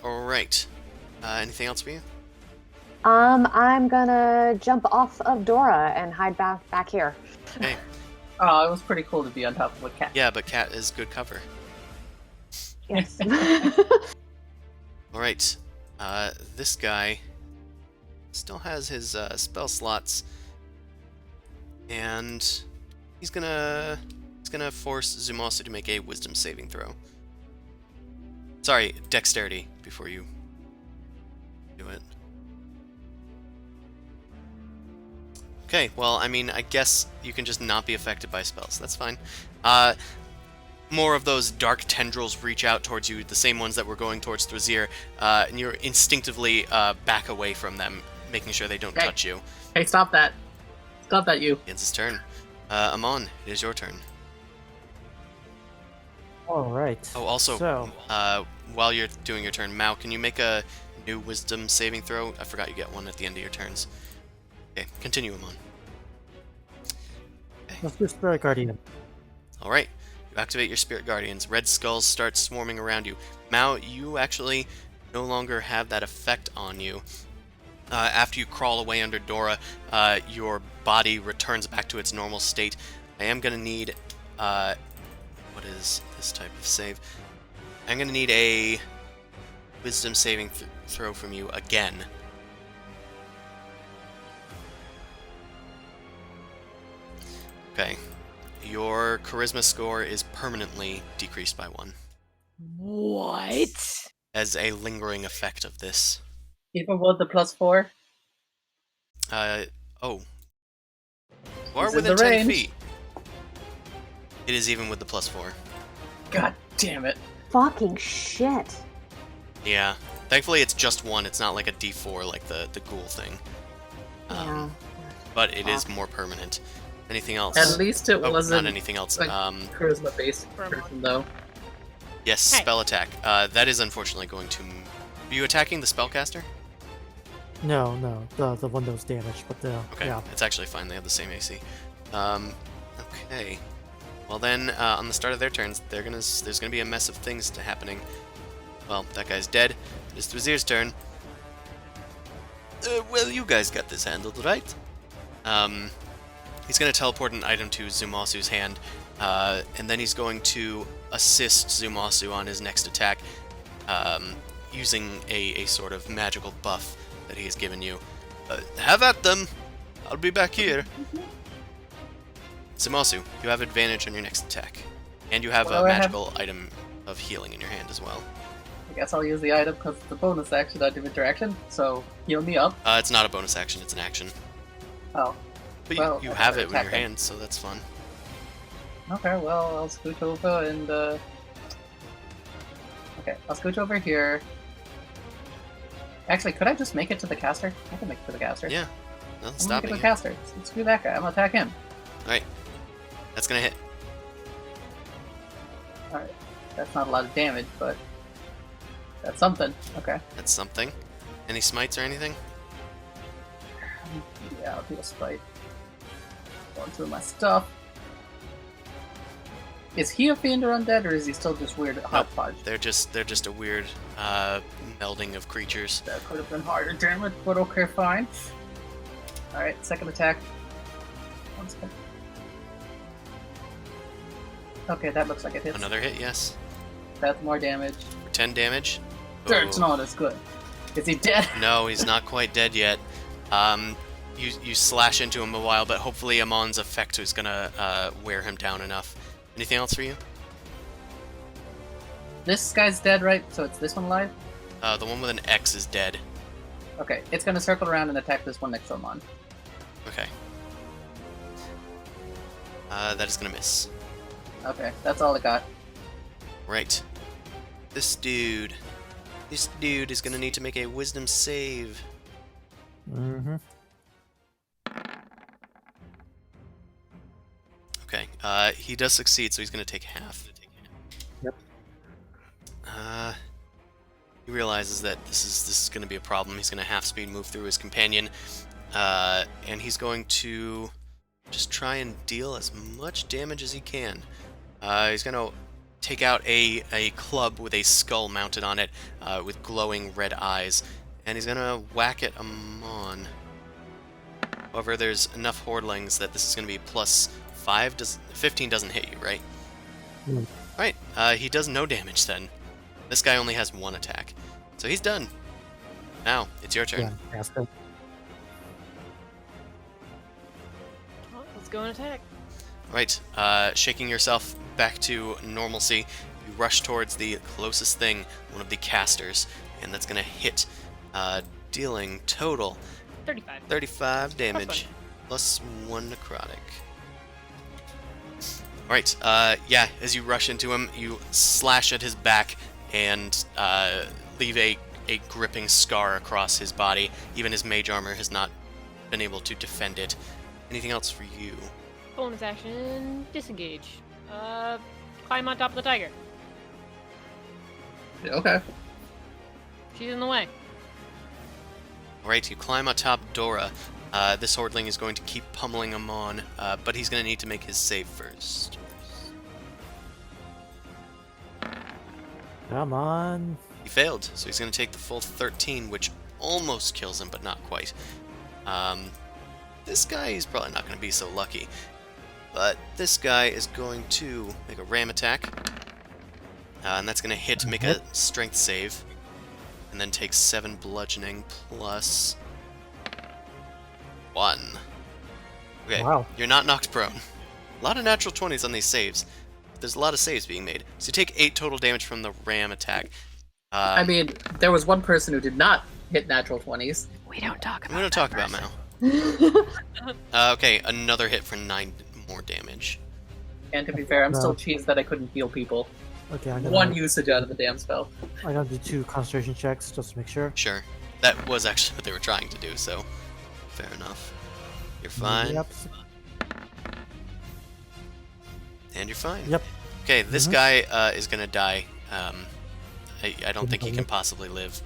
Alright. Anything else for you? I'm gonna jump off of Dora and hide back here. Okay. Oh, it was pretty cool to be on top of a cat. Yeah, but Cat is good cover. Yes. Alright. This guy still has his spell slots. And he's gonna force Zumasu to make a wisdom saving throw. Sorry, dexterity before you do it. Okay, well, I mean, I guess you can just not be affected by spells. That's fine. More of those dark tendrils reach out towards you, the same ones that were going towards Thrazir, and you're instinctively back away from them, making sure they don't Hey. touch you. Hey, stop that. Stop that, you. It's his turn. Amon, it is your turn. All right. Oh, also, So, while you're doing your turn, Mao, can you make a new wisdom saving throw? I forgot you get one at the end of your turns. Okay, continue, Amon. Let's do Spirit Guardian. Alright, you activate your Spirit Guardians. Red skulls start swarming around you. Mao, you actually no longer have that effect on you. After you crawl away under Dora, your body returns back to its normal state. I am going to need... what is this type of save? I'm going to need a wisdom saving throw from you again. Okay. Your charisma score is permanently decreased by 1. What? As a lingering effect of this. Even with the +4? Oh. You are He's in within the 10 range. feet. It is even with the +4. God damn it. Fucking shit. Yeah. Thankfully it's just 1, it's not like a d4 like the ghoul thing. Yeah. But it is more permanent. Anything else? At least it Oh, wasn't not anything else. like- charisma-based For a person, though. Yes, Hey. spell attack. That is unfortunately going to... Are you attacking the spellcaster? No, the one that was damaged, but Okay, yeah. it's actually fine. They have the same AC. Okay. Well then, on the start of their turns, there's gonna be a mess of things happening. Well, that guy's dead. It's the Vizier's turn. Well, you guys got this handled, right? He's gonna teleport an item to Zumasu's hand, and then he's going to assist Zumasu on his next attack, using a sort of magical buff that he has given you. Have at them! I'll be back here. Zumasu, you have advantage on your next attack. And you have What a do I have? magical item of healing in your hand as well. I guess I'll use the item because it's a bonus action out of interaction, so heal me up. It's not a bonus action, it's an action. Oh. But Well, you I have have it in your attack then. hand, so that's fun. Okay, well, I'll scooch over and, Okay, I'll scooch over here. Actually, could I just make it to the caster? I can make it to the caster. Yeah, nothing's I'm gonna make stopping it to you. the caster. Screw that guy. I'm gonna attack him. Alright, that's gonna hit. Alright. That's not a lot of damage, but that's something. Okay. That's something. Any smites or anything? Yeah, I'll do a spite. Going through my stuff. Is he a fiend or undead, or is he still just weird hodgepodge? They're just a weird melding of creatures. That could have been harder damage, but okay, fine. Alright, second attack. 1 second. Okay, that looks like it hits. Another hit, yes. That's more damage. For 10 damage. That's Oh. not as good. Is he dead? No, he's not quite dead yet. You slash into him a while, but hopefully Amon's effect is gonna wear him down enough. Anything else for you? This guy's dead, right? So it's this one alive? The one with an X is dead. Okay, it's gonna circle around and attack this one next to Amon. Okay. That is gonna miss. Okay, that's all I got. Right. This dude is gonna need to make a wisdom save. Mm-hmm. Okay. He does succeed, so he's gonna take half. Yep. He realizes that this is gonna be a problem. He's gonna half speed move through his companion, and he's going to just try and deal as much damage as he can. He's gonna take out a club with a skull mounted on it, with glowing red eyes, and he's gonna whack at Amon. However, there's enough hordlings that this is gonna be +5. 15 doesn't hit you, right? Mm. Right. He does no damage then. This guy only has 1 attack, so he's done. Now it's your turn. Yeah, caster. Well, let's go and attack. Right, shaking yourself back to normalcy, you rush towards the closest thing, one of the casters, and that's gonna hit, dealing total 35. 35 damage, plus 1 necrotic. Alright, yeah, as you rush into him, you slash at his back and leave a gripping scar across his body. Even his mage armor has not been able to defend it. Anything else for you? Bonus action, disengage. Climb on top of the tiger. Okay. She's in the way. Alright, you climb atop Dora. This Hordling is going to keep pummeling him on, but he's going to need to make his save first. Come on. He failed, so he's going to take the full 13, which almost kills him, but not quite. This guy is probably not going to be so lucky. But this guy is going to make a ram attack. And that's going to hit, make a strength save. And then take 7 bludgeoning plus 1. Okay, Wow. you're not knocked prone. A lot of natural 20s on these saves. There's a lot of saves being made. So you take 8 total damage from the ram attack. I mean, there was one person who did not hit natural 20s. We don't talk about We don't talk about Mal. Mal. Okay, another hit for 9 more damage. And to be fair, I'm No. still cheesed that I couldn't heal people. Okay, I'm One gonna, usage out of the damn spell. I'm gonna do 2 concentration checks just to make sure. Sure. That was actually what they were trying to do, so fair enough. You're fine. Yep. And you're fine. Yep. Okay, this Mhm. guy is gonna die. I don't think he can possibly live.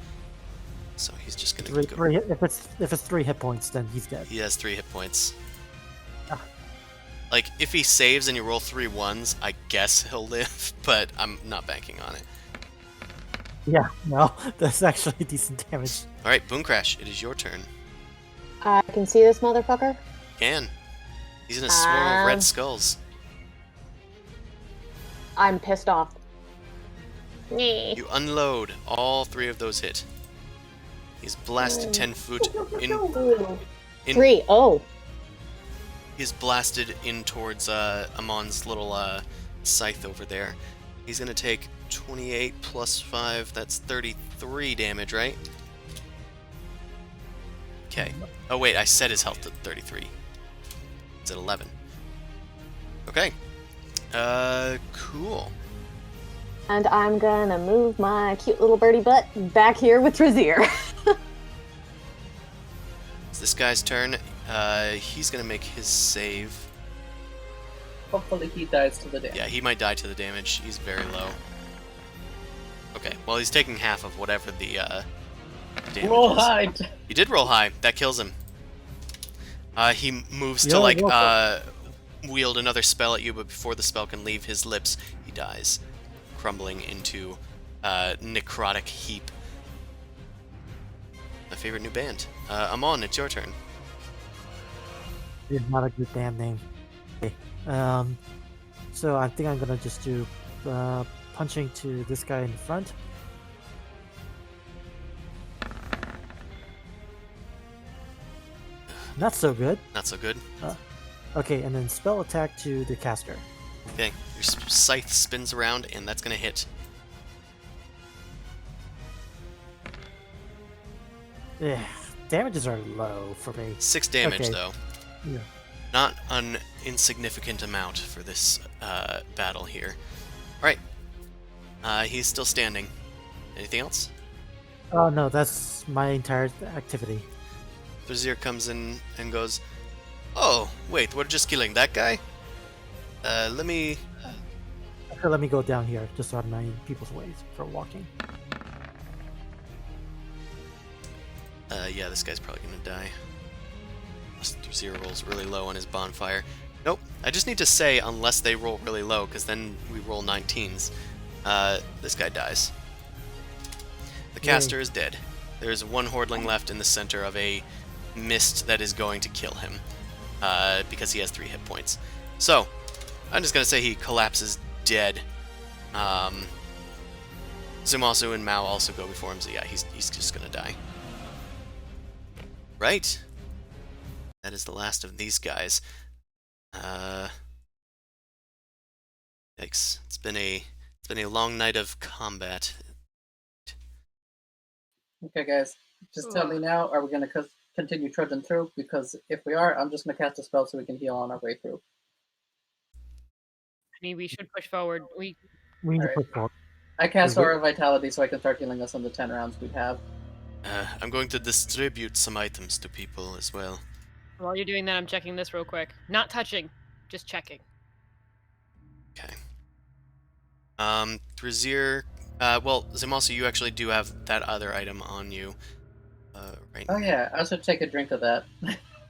So he's just gonna go. If it's 3 hit points, then he's dead. He has 3 hit points. Ah. Like, if he saves and you roll 3 1s, I guess he'll live, but I'm not banking on it. Yeah, no, that's actually decent damage. Alright, Boom Crash, it is your turn. I can see this motherfucker. Can. He's in a swirl of red Um, skulls. I'm pissed off. Nee. You unload. All 3 of those hit. He's blasted 10 foot in. 3. Oh. He's blasted in towards Amon's little scythe over there. He's gonna take 28 plus 5. That's 33 damage, right? Okay. Oh wait, I set his health to 33. It's at 11. Okay. Cool. And I'm gonna move my cute little birdie butt back here with Trazier. It's this guy's turn. He's gonna make his save. Hopefully he dies to the damage. Yeah, he might die to the damage. He's very low. Okay, well he's taking half of whatever the damage Roll is. high! He did roll high. That kills him. He moves to Yeah, like well, wield another spell at you, but before the spell can leave his lips, he dies, crumbling into necrotic heap. My favorite new band. Amon, it's your turn. It's not a good damn name. Okay. So I think I'm gonna just do punching to this guy in the front. Not so good. Not so good. Okay, and then spell attack to the caster. Okay, your scythe spins around, and that's gonna hit. Yeah, damages are low for me. 6 damage, Okay. though. Yeah. Not an insignificant amount for this battle here. Alright. He's still standing. Anything else? Oh no, that's my entire activity. Brazier comes in and goes, "Oh, wait, we're just killing that guy? Let me... Okay, let me go down here, just so I'm not in people's ways for walking. Yeah, this guy's probably gonna die. Unless Brazier rolls really low on his bonfire. Nope, I just need to say unless they roll really low, because then we roll 19s. This guy dies. The caster is dead. There's one Hordling left in the center of a mist that is going to kill him, because he has 3 hit points. So, I'm just gonna say he collapses dead. Zumasu and Mao also go before him, so yeah, he's just gonna die. Right. That is the last of these guys. Yikes. It's been a long night of combat. Okay, guys, just tell me now, are we going to continue trudging through? Because if we are, I'm just going to cast a spell so we can heal on our way through. I mean, we should push forward. We need to Alright. push forward. I cast Mhm. Aura of Vitality so I can start healing us on the 10 rounds we have. I'm going to distribute some items to people as well. While you're doing that, I'm checking this real quick. Not touching, just checking. Okay. Brazier Well, Zimasa, you actually do have that other item on you right Oh now. yeah, I should take a drink of that.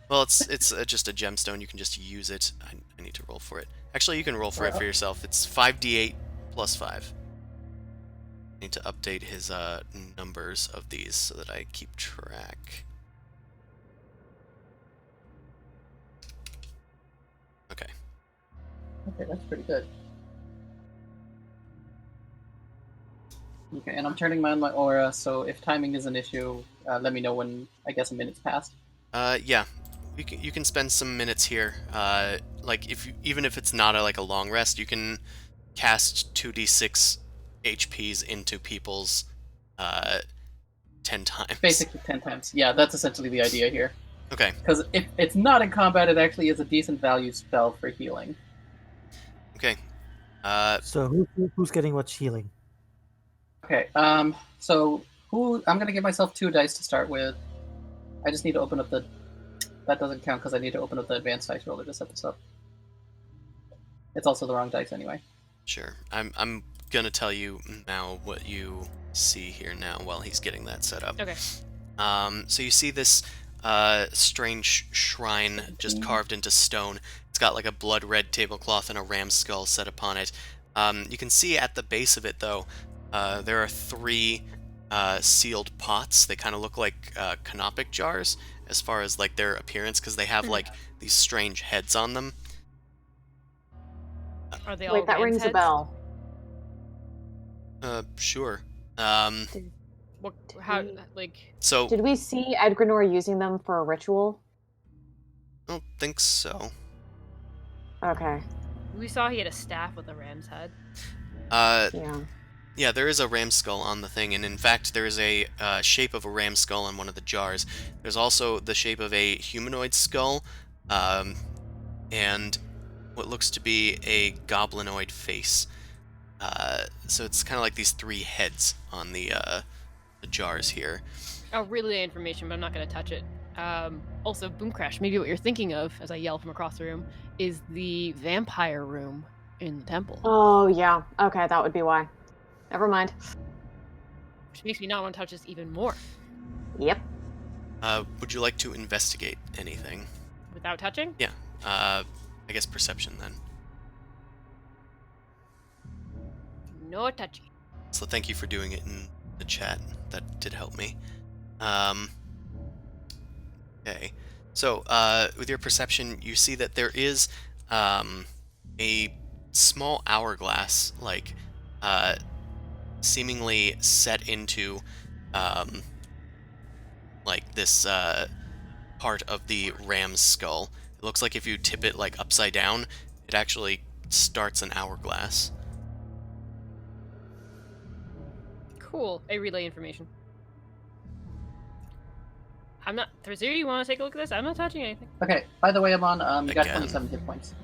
Well, it's just a gemstone. You can just use it. I need to roll for it. Actually, you can roll for it for Well- yourself. It's 5d8 plus 5. I need to update his numbers of these so that I keep track. Okay. Okay, that's pretty good. Okay, and I'm turning on my aura, so if timing is an issue, let me know when, I guess, a minute's passed. Yeah. You can spend some minutes here. Like even if it's not like a long rest, you can cast 2d6 HPs into people's 10 times. Basically 10 times. Yeah, that's essentially the idea here. Okay. Because if it's not in combat, it actually is a decent value spell for healing. Okay. So who's getting what's healing? Okay, so I'm gonna give myself 2 dice to start with. I just need to open up the... That doesn't count because I need to open up the advanced dice roller to set this up. It's also the wrong dice anyway. Sure. I'm gonna tell you now what you see here now while he's getting that set up. Okay. So you see this strange shrine just carved into stone. It's got like a blood red tablecloth and a ram's skull set upon it. You can see at the base of it though, there are 3 sealed pots. They kind of look like canopic jars as far as like their appearance because they have like these strange heads on them. Are they all Wait, that ram's rings a heads? bell. Sure. What? How? we- Like? So Did we see Edgrenor using them for a ritual? I don't think so. Okay. We saw he had a staff with a ram's head. Yeah. Yeah, there is a ram skull on the thing, and in fact, there is a shape of a ram skull on one of the jars. There's also the shape of a humanoid skull, and what looks to be a goblinoid face. So it's kind of like these 3 heads on the jars here. I'll relay the information, but I'm not going to touch it. Also, Boom Crash, maybe what you're thinking of, as I yell from across the room, is the vampire room in the temple. Oh, yeah. Okay, that would be why. Never mind. Which makes me not want to touch this even more. Yep. Would you like to investigate anything? Without touching? Yeah. I guess perception then. No touching. So thank you for doing it in the chat. That did help me. Okay. So with your perception, you see that there is a small hourglass, like seemingly set into like this part of the ram's skull. It looks like if you tip it like upside down, it actually starts an hourglass. Cool. I relay information. I'm not. Thrasir, you want to take a look at this? I'm not touching anything. Okay, by the way, I'm on, you got Again. 27 hit points.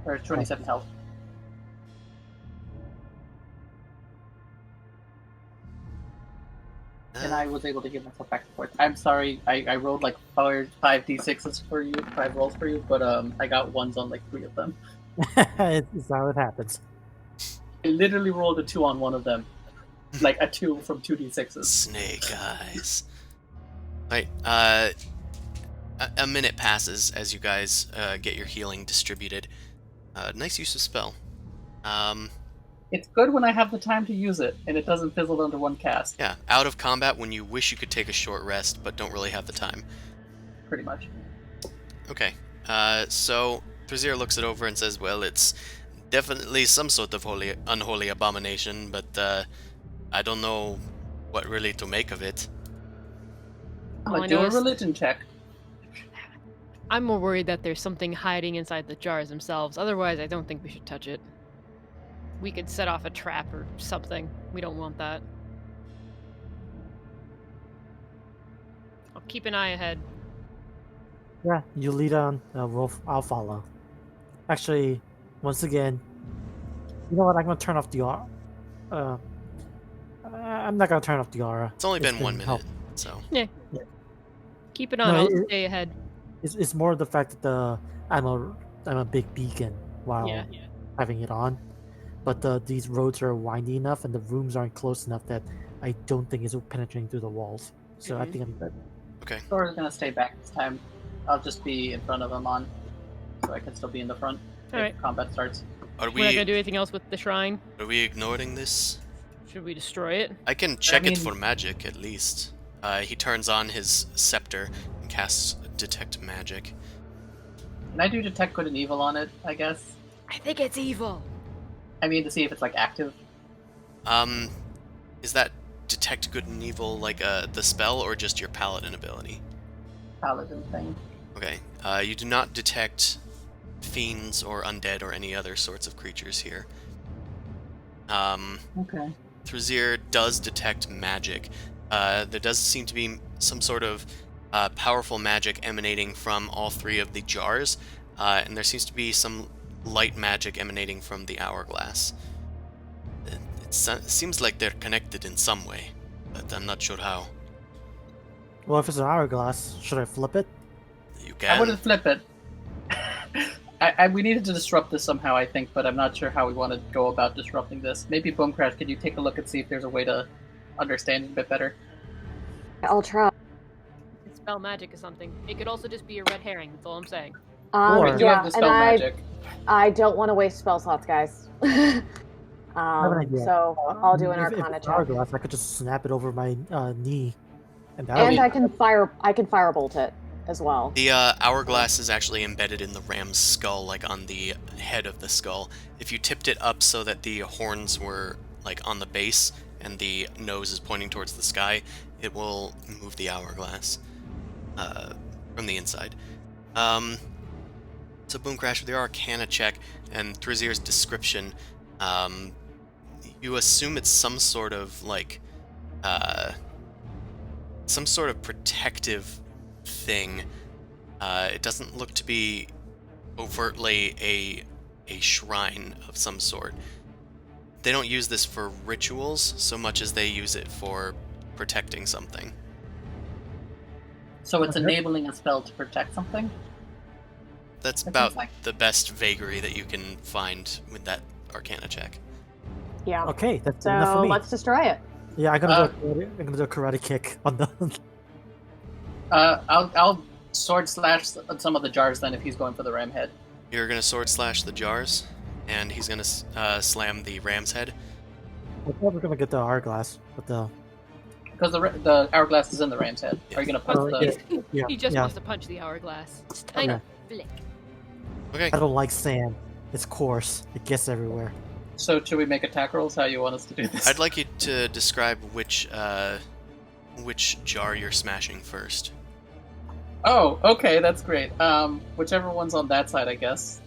Or 27 health. And I was able to give myself back to 4. I'm sorry, I rolled like 5 d6s for you, 5 rolls for you, but I got 1s on like 3 of them. It's how it happens. I literally rolled a 2 on one of them. Like a 2 from 2 d6s. Snake eyes. Right. A minute passes as you guys get your healing distributed. Nice use of spell. It's good when I have the time to use it, and it doesn't fizzle under one cast, Yeah, out of combat when you wish you could take a short rest, but don't really have the time. pretty much. Okay. So Thrasir looks it over and says, "Well, it's definitely some sort of unholy abomination, but I don't know what really to make of it." I'm All I gonna do know a is- religion check. I'm more worried that there's something hiding inside the jars themselves. Otherwise, I don't think we should touch it. We could set off a trap or something. We don't want that. I'll keep an eye ahead. Yeah, you lead on. I'll follow. Actually, once again, you know what? I'm gonna turn off the aura. I'm not gonna turn off the aura. It's only been 1 minute, help. so Keep it on. No, I'll it- stay ahead. It's more the fact that I'm a big beacon while Yeah. having it on. but these roads are windy enough and the rooms aren't close enough that I don't think it's penetrating through the walls. So I Mhm. think I'm good. Okay. Sora's gonna stay back this time. I'll just be in front of him so I can still be in the front if Alright. combat starts. Are We're not we gonna do anything else with the shrine. ignoring this? Should we destroy it? I can check it mean- for magic at least. He turns on his scepter and casts detect magic. Can I do detect good and evil on it? I guess. I think it's evil. I mean, to see if it's like active. Is that detect good and evil like the spell or just your paladin ability? Paladin thing. Okay. You do not detect fiends or undead or any other sorts of creatures here. Okay. Thruzir does detect magic. There does seem to be some sort of powerful magic emanating from all three of the jars, and there seems to be some light magic emanating from the hourglass. It seems like they're connected in some way, but I'm not sure how. Well, if it's an hourglass, should I flip it? You I can. wouldn't flip it. We needed to disrupt this somehow, I think, but I'm not sure how we want to go about disrupting this. Maybe Boomcrash, could you take a look and see if there's a way to understand it a bit better? I'll try. Spell magic or something. It could also just be a red herring. That's all I'm saying. Or- We do Yeah, have and dispel magic. I don't want to waste spell slots, guys. I have an idea. So I'll do an If Arcana it's check, hourglass, I could just snap it over my knee, and that and would I can firebolt it as well. The hourglass is actually embedded in the ram's skull, like on the head of the skull. If you tipped it up so that the horns were like on the base and the nose is pointing towards the sky, it will move the hourglass from the inside. So Boomcrash, with your Arcana check and Thrizir's description, you assume it's some sort of like some sort of protective thing. It doesn't look to be overtly a shrine of some sort. They don't use this for rituals so much as they use it for protecting something. So it's Okay. enabling a spell to protect something? That's That about seems like- the best vagary that you can find with that Arcana check. Yeah. Okay, that's enough for So me. let's destroy it. Yeah, I'm gonna do a karate kick on the. I'll sword slash some of the jars then if he's going for the ram head. You're gonna sword slash the jars, and he's gonna slam the ram's head. I thought we were gonna get the hourglass, but the. Because the hourglass is in the ram's head. Are you gonna punch the... Yeah, He just yeah. wants to punch the hourglass. Just tiny Okay. flick. Okay. I don't like sand. It's coarse. It gets everywhere. So should we make attack rolls? How you want us to do this? I'd like you to describe which jar you're smashing first. Oh, okay, that's great. Whichever one's on that side, I guess.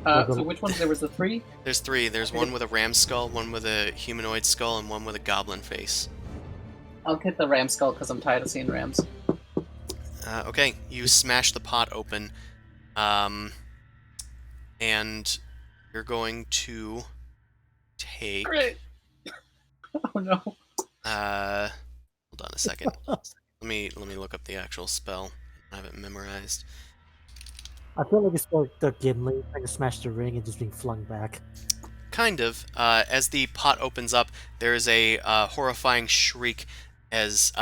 So which ones? There was the three? There's three. There's one with a ram skull, one with a humanoid skull, and one with a goblin face. I'll hit the ram skull because I'm tired of seeing rams. Okay, you smash the pot open, and you're going to take. Great. Oh no. Hold on a second. Let me look up the actual spell. I have it memorized. I feel like it's like the Gimli trying to smash the ring and just being flung back. Kind of. As the pot opens up, there is a horrifying shriek as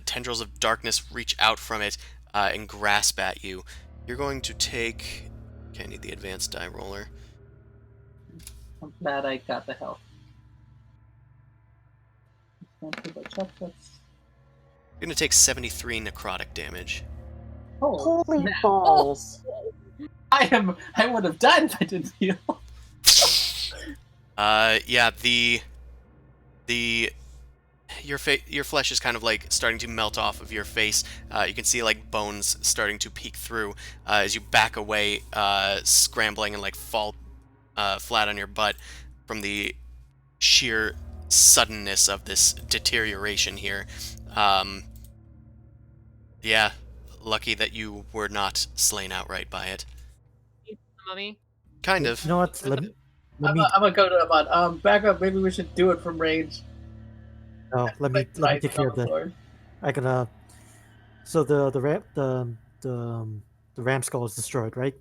tendrils of darkness reach out from it and grasp at you. You're going to take. Okay, I need the advanced die roller. I'm glad I got the health. You're going to take 73 necrotic damage. Oh, Holy snap. balls! I would have died if I didn't heal. Yeah, your flesh is kind of like starting to melt off of your face. You can see like bones starting to peek through as you back away, scrambling and like fall flat on your butt from the sheer suddenness of this deterioration here. Yeah, lucky that you were not slain outright by it. Mummy. Kind of. You know what? Let me. I'm gonna go to Ahmad. Back up. Maybe we should do it from range. No, let me take care of that. I gotta. So the ram skull is destroyed, right?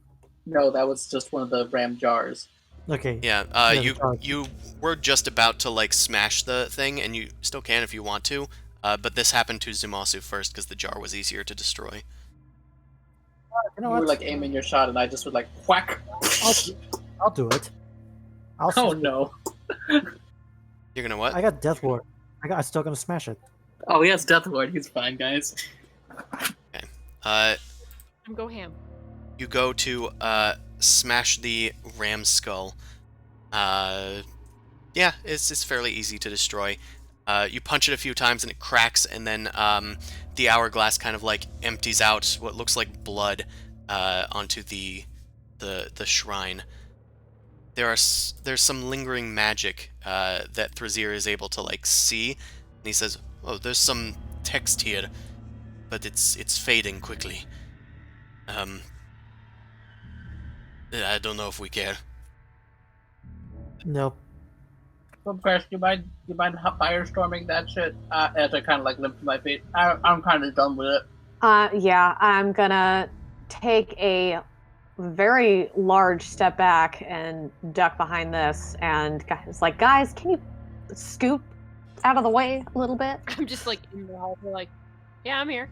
No, that was just one of the ram jars. Okay. Yeah, Yeah, the you jar. you were just about to like smash the thing, and you still can if you want to. But this happened to Zumasu first because the jar was easier to destroy. You know You were what? like aiming your shot, and I just would like whack. I'll do it. I'll Oh smash it. no! You're gonna what? I got Death Ward. I'm still gonna smash it. Oh, he has Death Ward. He's fine, guys. Okay. Uh, Go ham. you go to smash the ram skull. Yeah, it's fairly easy to destroy. You punch it a few times and it cracks, and then the hourglass kind of like empties out what looks like blood onto the shrine. There's some lingering magic that Thrazir is able to like see, and he says, "Oh, there's some text here, but it's fading quickly. I don't know if we care." Nope. So, Crash, you mind firestorming that shit? As I kind of like limp to my feet. I'm kind of done with it. Yeah, I'm gonna take a very large step back and duck behind this, and it's like, guys, can you scoop out of the way a little bit? I'm just like in the hall. Like, yeah, I'm here.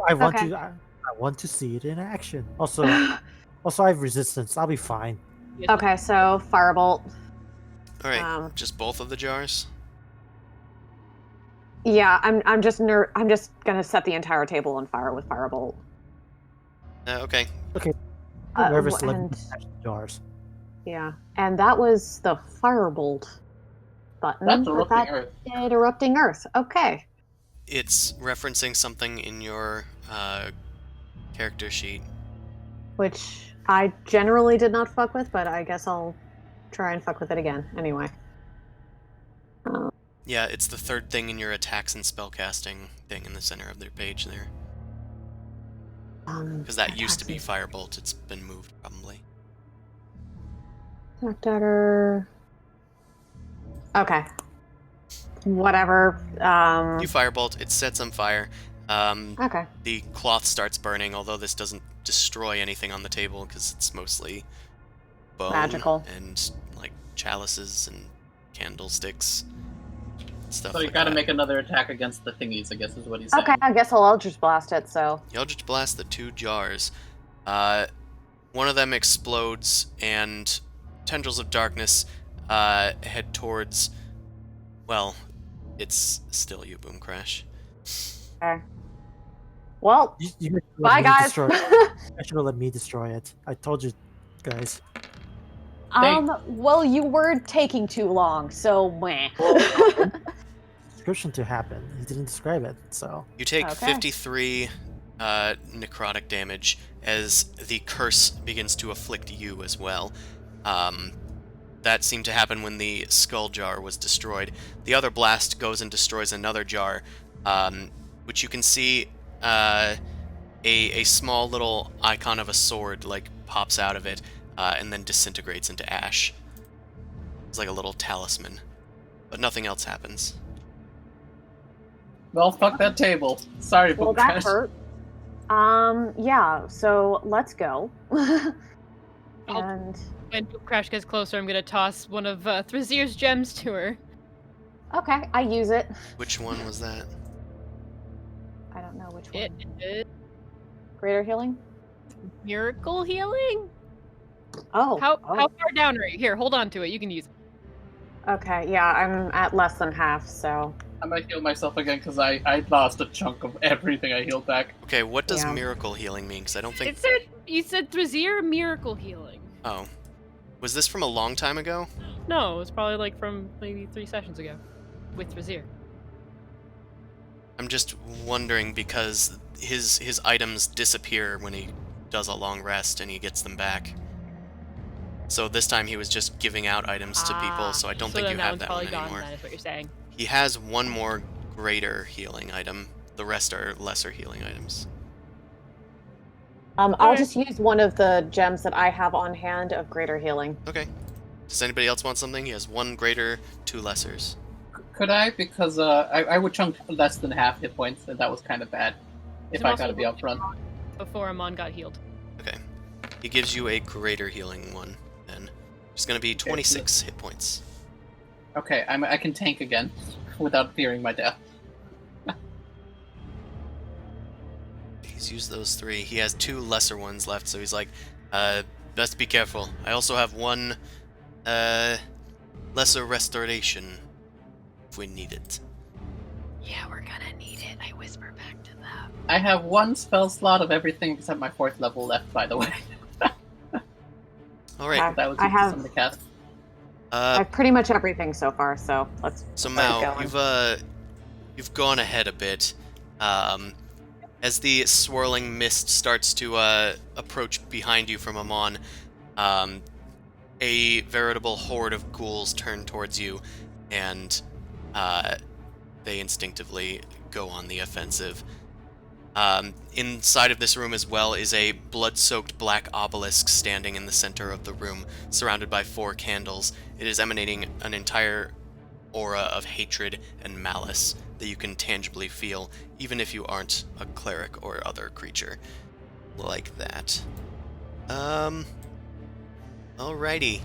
I want Okay. to. I want to see it in action. Also, I have resistance. I'll be fine. Okay, so firebolt. All right, just both of the jars. Yeah, I'm just gonna set the entire table on fire with firebolt. Okay. Whoever's and- looking to smash the jars. Yeah, and that was the firebolt button. That's but erupting that earth. did erupting earth. Okay. It's referencing something in your character sheet. Which I generally did not fuck with, but I guess I'll try and fuck with it again anyway. Yeah, it's the third thing in your attacks and spellcasting thing in the center of their page there. Because that used to be Firebolt. It's been moved, probably. Dark Dagger. Okay. Whatever. You Firebolt, it sets on fire. Okay. The cloth starts burning, although this doesn't destroy anything on the table because it's mostly bone Magical. and like chalices and candlesticks. Stuff So you like gotta that. make another attack against the thingies, I guess is what he's saying. Okay, I guess I'll Eldritch Blast it, so. You Eldritch Blast the two jars. One of them explodes, and tendrils of darkness head towards. Well, it's still you, Boom Crash. Okay. Well, You let bye, me guys. destroy it. I should have let me destroy it. I told you, guys. Well, you were taking too long, so meh. Description to happen. He didn't describe it, so. You take Okay. 53 necrotic damage as the curse begins to afflict you as well. That seemed to happen when the skull jar was destroyed. The other blast goes and destroys another jar, which you can see a small little icon of a sword like pops out of it and then disintegrates into ash. It's like a little talisman, but nothing else happens. Well, fuck that table. Sorry, Well, Boom that Crash. hurt. Yeah, so let's go. And When Crash gets closer, I'm gonna toss one of Thrazir's gems to her. okay, I use it. Which one was that? I don't know which one. It is Greater healing? miracle healing. Oh. How oh. far down are you? Here, hold on to it. You can use it. Okay, yeah, I'm at less than half, so. I might heal myself again because I lost a chunk of everything I healed back. Okay, what does Yeah. miracle healing mean? Because I don't think. It said you said Thrazir miracle healing. Oh, was this from a long time ago? No, it's probably like from maybe 3 sessions ago, with Thrazir. I'm just wondering because his items disappear when he does a long rest and he gets them back. So this time he was just giving out items to people, so I don't think you then have one's that probably one gone, anymore. That is what you're saying. He has one more greater healing item. The rest are lesser healing items. I'll Alright. just use one of the gems that I have on hand of greater healing. Okay. Does anybody else want something? He has one greater, two lessers. Could I? Because I would chunk less than half hit points, and that was kind of bad. If He's I also gotta be upfront. Before Amon got healed. Okay. He gives you a greater healing one, then. It's going to be 26 hit points. Okay, I can tank again without fearing my death. He's used those 3. He has 2 lesser ones left, so he's like, best be careful. I also have 1 lesser restoration if we need it. Yeah, we're gonna need it. I whisper back to them. I have 1 spell slot of everything except my 4th level left, by the way. All right. That was I have- some of the cast. I have pretty much everything so far, so let's So keep Mao, going. you've gone ahead a bit. As the swirling mist starts to approach behind you from Amon, a veritable horde of ghouls turn towards you, and they instinctively go on the offensive. Inside of this room as well is a blood-soaked black obelisk standing in the center of the room, surrounded by 4 candles. It is emanating an entire aura of hatred and malice that you can tangibly feel, even if you aren't a cleric or other creature like that. Alrighty.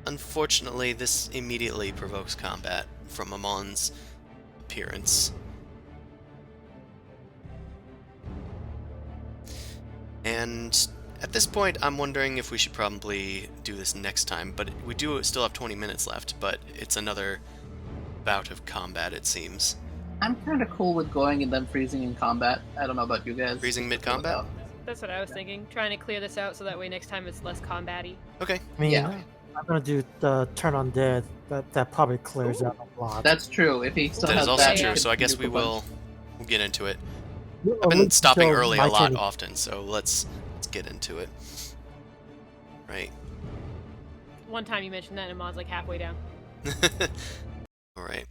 Unfortunately, this immediately provokes combat from Amon's appearance. And at this point, I'm wondering if we should probably do this next time, but we do still have 20 minutes left, but it's another bout of combat, it seems. I'm kind of cool with going and then freezing in combat. I don't know about you guys. Freezing mid-combat? That's what I was thinking. Trying to clear this out so that way next time it's less combat-y. Okay. I mean, Yeah. I'm gonna do the turn on dead, but that probably clears out a lot. That's true. If he still That has is also that, he true, could so I guess nuke we a bunch. we'll get into it. I've I've been stopping early a lot often, so let's get into it. Right. One time you mentioned that and Amon's like halfway down. Alright.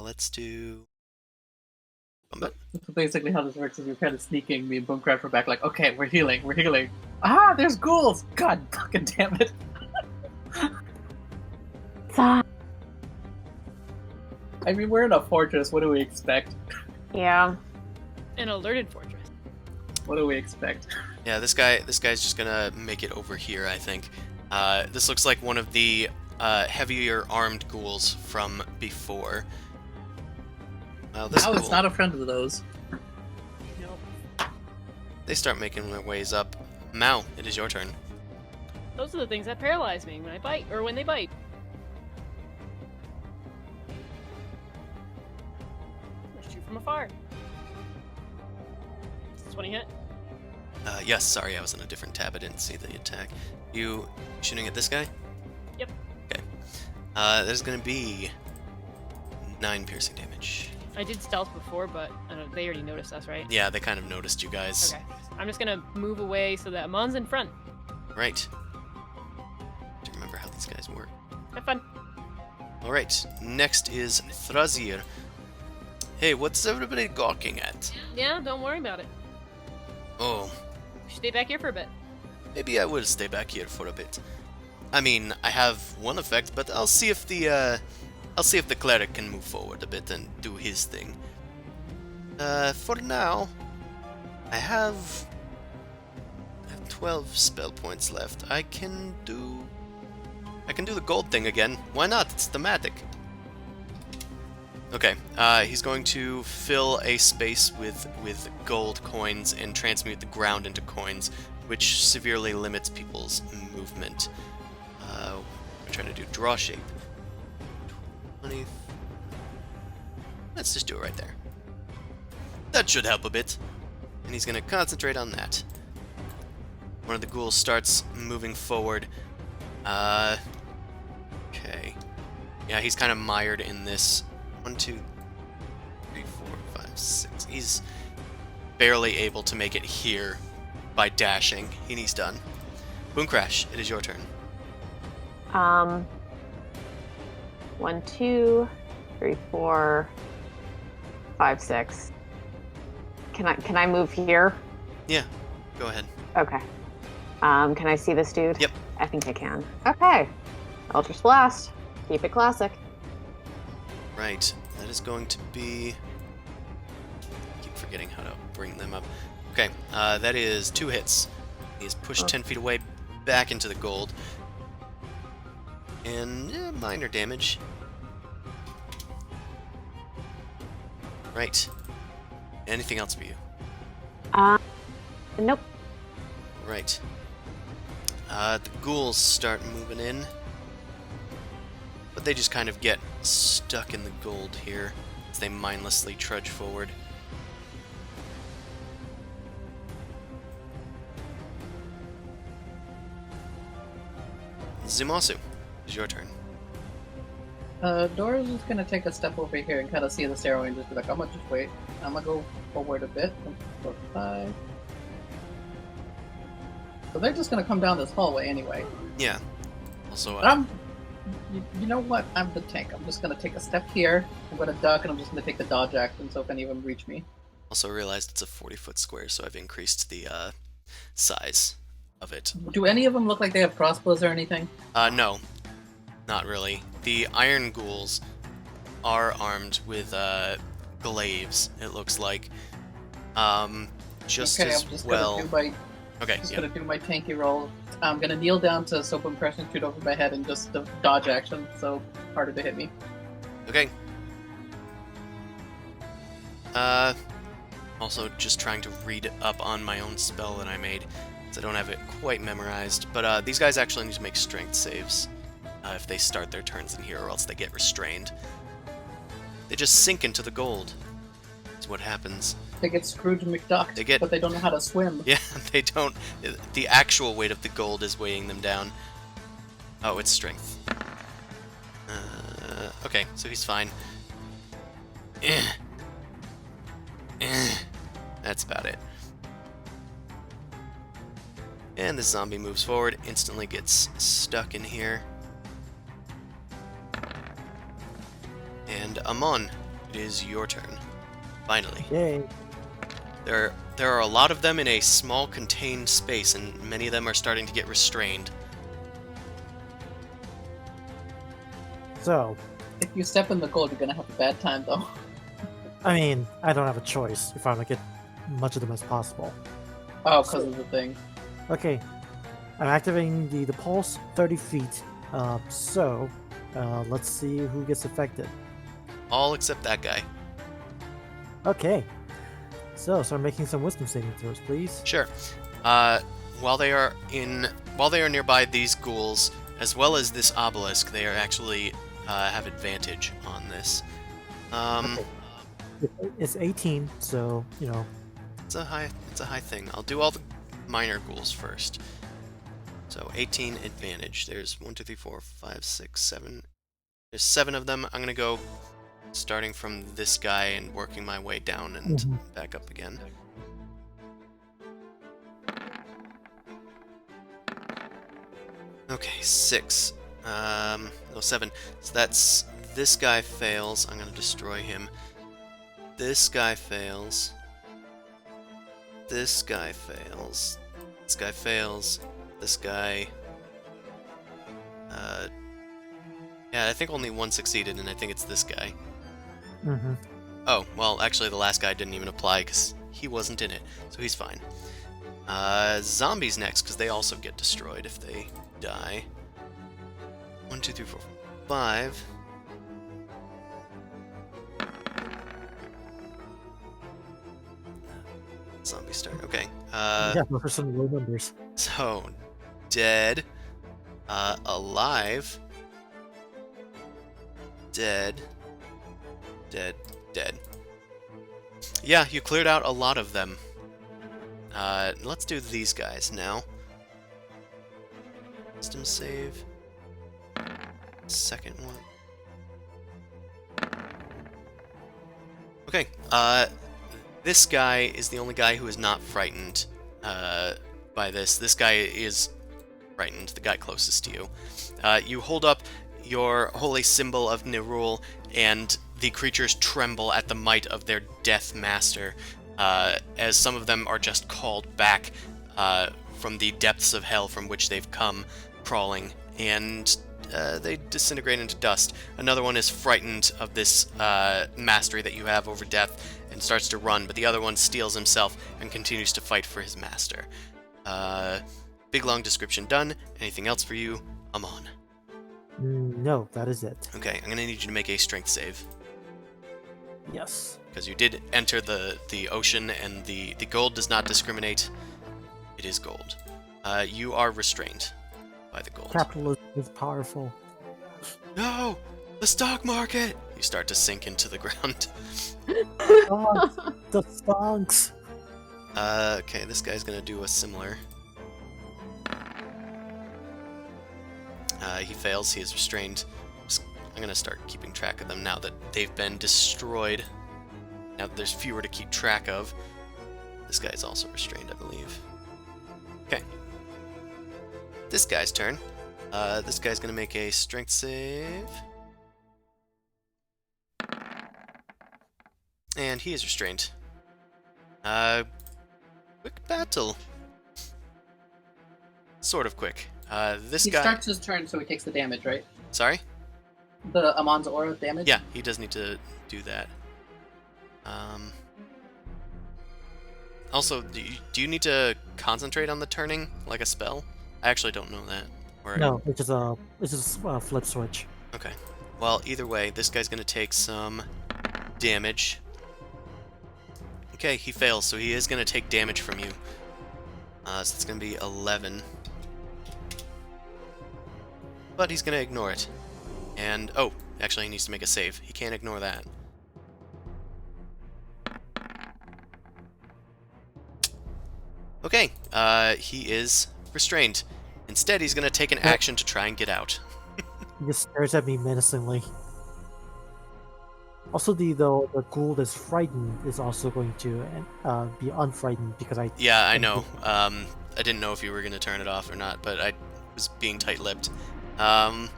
Let's do... So basically how this works is you're kind of sneaking me and Boomcraft are back like, okay, we're healing. Ah, there's ghouls! God fucking damn it. I mean, we're in a fortress, what do we expect? Yeah. An alerted fortress. What do we expect? Yeah, this guy's just gonna make it over here, I think. This looks like one of the heavier armed ghouls from before. Well, this Now ghoul, it's not a friend of those. Nope. they start making their ways up. Mao, it is your turn. Those are the things that paralyze me when I bite, or when they bite. Let's shoot from afar. Does this 20 hit? Yes, sorry, I was in a different tab. I didn't see the attack. You shooting at this guy? Yep. Okay. There's gonna be 9 piercing damage. I did stealth before, but I don't know, they already noticed us, right? Yeah, they kind of noticed you guys. Okay. I'm just gonna move away so that Amon's in front. Right. Do you remember how these guys work? Have fun. Alright, next is Thrazir. Hey, what's everybody gawking at? Yeah, don't worry about it. Oh, Stay back here for a bit. maybe I will stay back here for a bit. I mean, I have one effect, but I'll see if the cleric can move forward a bit and do his thing. For now, I have 12 spell points left. I can do the gold thing again. Why not? It's thematic. Okay, he's going to fill a space with gold coins and transmute the ground into coins, which severely limits people's movement. We're trying to do draw shape. 20. Let's just do it right there. That should help a bit. And he's going to concentrate on that. One of the ghouls starts moving forward. Okay. Yeah, he's kind of mired in this. 1, 2, 3, 4, 5, 6. He's barely able to make it here by dashing, and he's done. Boomcrash, it is your turn. 1, 2, 3, 4, 5, 6. Can I move here? Yeah, go ahead. Okay. Can I see this dude? Yep. I think I can. Okay. Eldritch Blast. Keep it classic. Right, that is going to be... I keep forgetting how to bring them up. Okay, that is 2 hits. He is pushed 10 feet away, back into the gold. And minor damage. Right. Anything else for you? Nope. Right. The ghouls start moving in. But they just kind of get stuck in the gold here as they mindlessly trudge forward. Zumasu, it's your turn. Dora's just gonna take a step over here and kind of see the stairway and just be like, I'm gonna just wait. I'm gonna go forward a bit. 1, 4, 5. So they're just gonna come down this hallway anyway. Yeah. Also, But you know what? I'm the tank. I'm just gonna take a step here. I'm gonna duck, and I'm just gonna take the dodge action. So if any of them reach me, also realized it's a 40-foot square, so I've increased the size of it. do any of them look like they have crossbows or anything? No, not really. The iron ghouls are armed with glaives, it looks like. Just Okay, as I'm just well. gonna do my Okay, just yeah. gonna do my tanky roll. I'm gonna kneel down to soap impression, shoot over my head, and just dodge action. So harder to hit me. Okay. Also just trying to read up on my own spell that I made, because I don't have it quite memorized. But these guys actually need to make strength saves if they start their turns in here, or else they get restrained. They just sink into the gold. That's what happens. They get Scrooge McDuck, but they don't know how to swim. Yeah, they don't. The actual weight of the gold is weighing them down. Oh, it's strength. Okay, so he's fine. That's about it. And the zombie moves forward, instantly gets stuck in here. And Amon, it is your turn. Finally. Yay. There are a lot of them in a small contained space, and many of them are starting to get restrained. So, If you step in the gold, you're gonna have a bad time, though. I mean, I don't have a choice if I want to get much of them as possible. Oh, because of the thing. Okay, I'm activating the pulse 30 feet. Let's see who gets affected. All except that guy. Okay, so start making some wisdom saving throws, please. Sure. While they are nearby these ghouls, as well as this obelisk, they are actually have advantage on this. Okay. It's 18, so you know. It's a high thing. I'll do all the minor ghouls first. So 18 advantage. There's 1, 2, 3, 4, 5, 6, 7. There's 7 of them. I'm gonna go starting from this guy and working my way down and back up again. Okay, 6. No, 7. So that's this guy fails. I'm gonna destroy him. This guy fails. This guy fails. This guy fails. This guy. Yeah, I think only one succeeded, and I think it's this guy. Oh, well, actually, the last guy didn't even apply because he wasn't in it, so he's fine. Zombies next, because they also get destroyed if they die. 1, 2, 3, 4, 5. Zombie start. Okay. Yeah, for some low numbers. So, dead. Alive. Dead. Dead. Dead. Yeah, you cleared out a lot of them. Let's do these guys now. Wisdom save. Second one. Okay, this guy is the only guy who is not frightened by this. This guy is frightened, the guy closest to you. You hold up your holy symbol of Nerul, and the creatures tremble at the might of their death master, as some of them are just called back from the depths of hell from which they've come crawling, and they disintegrate into dust. Another one is frightened of this mastery that you have over death and starts to run, but the other one steels himself and continues to fight for his master. Big long description done. Anything else for you? I'm on. No, that is it. Okay, I'm gonna need you to make a strength save. Yes. Because you did enter the ocean, and the gold does not discriminate. It is gold. You are restrained by the gold. Capitalism is powerful. No! The stock market! You start to sink into the ground. The stonks. Okay, this guy's gonna do a similar. He fails, he is restrained. I'm gonna start keeping track of them now that they've been destroyed. Now that there's fewer to keep track of. This guy's also restrained, I believe. Okay. This guy's turn. This guy's gonna make a strength save. And he is restrained. Quick battle. Sort of quick. This He guy... starts his turn, so he takes the damage, right? Sorry? The Amon's aura damage? Yeah, he does need to do that. Also, do you need to concentrate on the turning, like a spell? I actually don't know that. Or... No, it's just a flip switch. Okay. Well, either way, this guy's gonna take some damage. Okay, he fails, so he is gonna take damage from you. So it's gonna be 11. But he's gonna ignore it. And, oh, actually he needs to make a save. He can't ignore that. Okay, he is restrained. Instead, he's gonna take an action to try and get out. He just stares at me menacingly. Also, the ghoul that's frightened is also going to be unfrightened because I... Yeah, I know. I didn't know if you were gonna turn it off or not, but I was being tight-lipped. I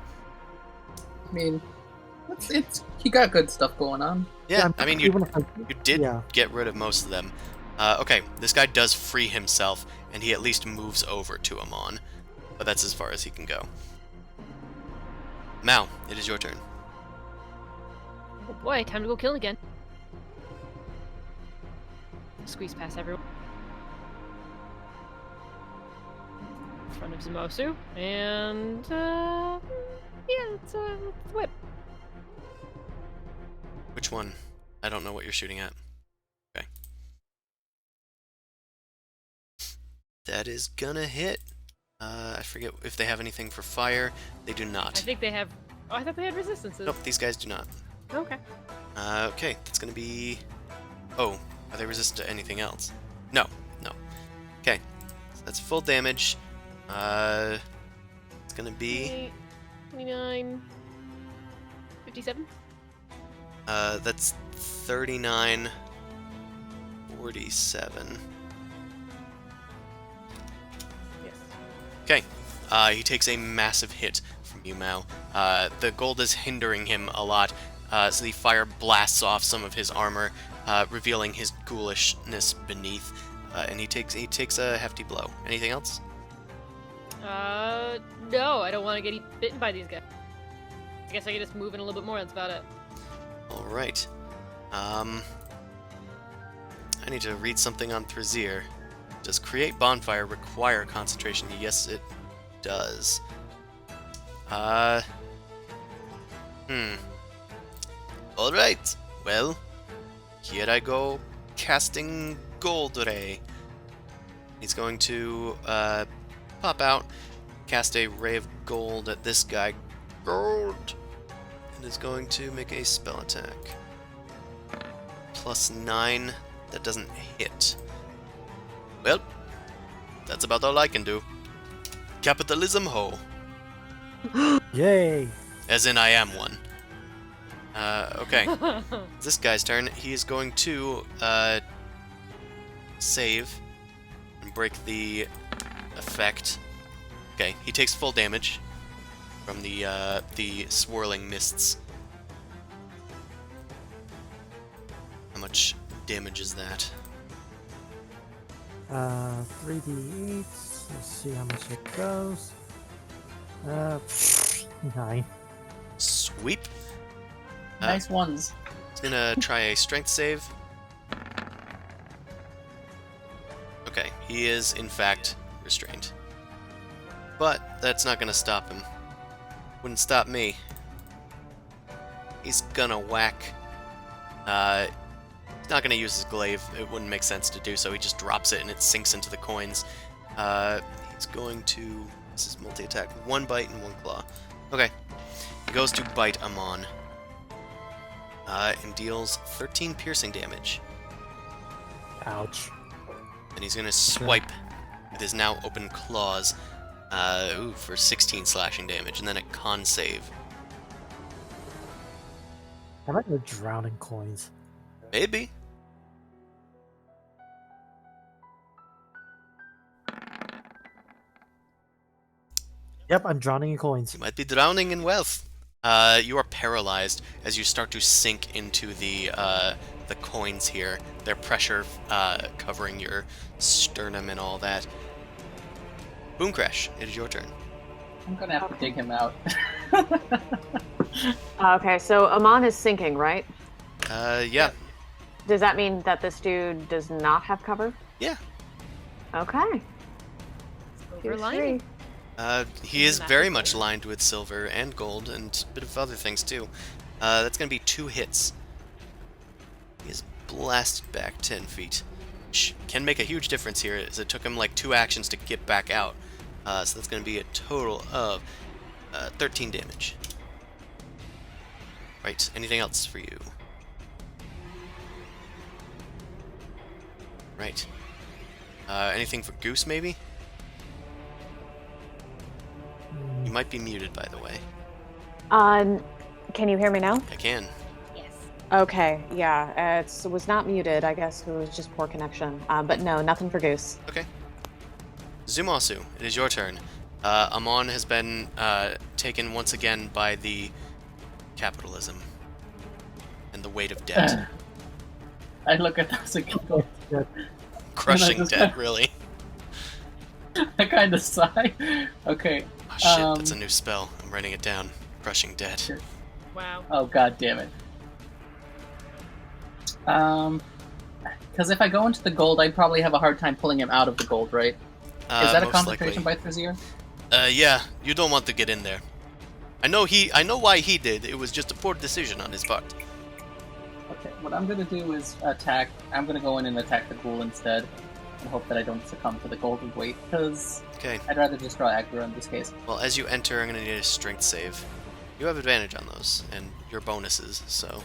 mean, he got good stuff going on. Yeah, I mean, you did yeah. get rid of most of them. Okay, this guy does free himself, and he at least moves over to Amon. But that's as far as he can go. Mal, it is your turn. Oh boy, time to go kill again. Squeeze past everyone. In front of Zamosu. And, yeah, let's whip. Which one? I don't know what you're shooting at. Okay. That is gonna hit. I forget if they have anything for fire. They do I not. think they have... Oh, I thought they had resistances. Nope, these guys do not. Okay. Okay, that's gonna be... Oh, are they resistant to anything else? No, no. Okay, so that's full damage. It's gonna be... 29... 57? That's 39... 47. Yes. Okay, he takes a massive hit from you, Mao. The gold is hindering him a lot, so the fire blasts off some of his armor, revealing his ghoulishness beneath, and he takes a hefty blow. Anything else? No, I don't want to get bitten by these guys. I guess I can just move in a little bit more, that's about it. Alright. I need to read something on Thrazir. Does create bonfire require concentration? Yes, it does. Alright. Well, here I go casting Gold Ray. He's going to pop out, cast a ray of gold at this guy. Gold! And is going to make a spell attack. +9. That doesn't hit. Well, that's about all I can do. Capitalism ho. Yay! As in, I am one. Okay. It's this guy's turn. He is going to save and break the effect. Okay, he takes full damage from the swirling mists. How much damage is that? 3d8. Let's see how much it goes. 9. Sweep. Nice ones. He's gonna try a strength save. Okay, he is in fact restrained. But that's not gonna stop him. Wouldn't stop me. He's gonna whack. He's not gonna use his glaive. It wouldn't make sense to do so. He just drops it and it sinks into the coins. He's going to... This is multi-attack. 1 bite and 1 claw. Okay. He goes to bite Amon. And deals 13 piercing damage. Ouch. And he's gonna swipe with his now open claws. For 16 slashing damage, and then a con save. I like the drowning coins. Maybe. Yep, I'm drowning in coins. You might be drowning in wealth. You are paralyzed as you start to sink into the coins here. Their pressure covering your sternum and all that. Boom Crash, it is your turn. I'm gonna have to dig him out. Okay, so Amon is sinking, right? Yeah. Does that mean that this dude does not have cover? Yeah. Okay. We're Two, lining. three. He is very much lined with silver and gold and a bit of other things too. That's going to be 2 hits. He is blasted back 10 feet. Which can make a huge difference here, as it took him like 2 actions to get back out. So that's going to be a total of 13 damage. Right, anything else for you? Right. Anything for Goose, maybe? You might be muted, by the way. Can you hear me now? I can. Yes. Okay, yeah, it was not muted. I guess it was just poor connection. But no, nothing for Goose. Okay. Zumasu, it is your turn. Amon has been taken once again by the capitalism and the weight of debt. I look at those and go, Crushing just- debt, really. I kind of sigh. Okay. Oh, shit, that's a new spell. I'm writing it down. Crushing debt. Wow. Oh god damn it. Because if I go into the gold, I'd probably have a hard time pulling him out of the gold, right? Is that a Most concentration likely. by Thrasier? Yeah, you don't want to get in there. I know why he did. It was just a poor decision on his part. Okay, what I'm gonna do is attack. I'm gonna go in and attack the ghoul instead, and hope that I don't succumb to the golden weight, because Okay. I'd rather just draw aggro in this case. Well, as you enter, I'm going to need a strength save. You have advantage on those, and your bonuses, so...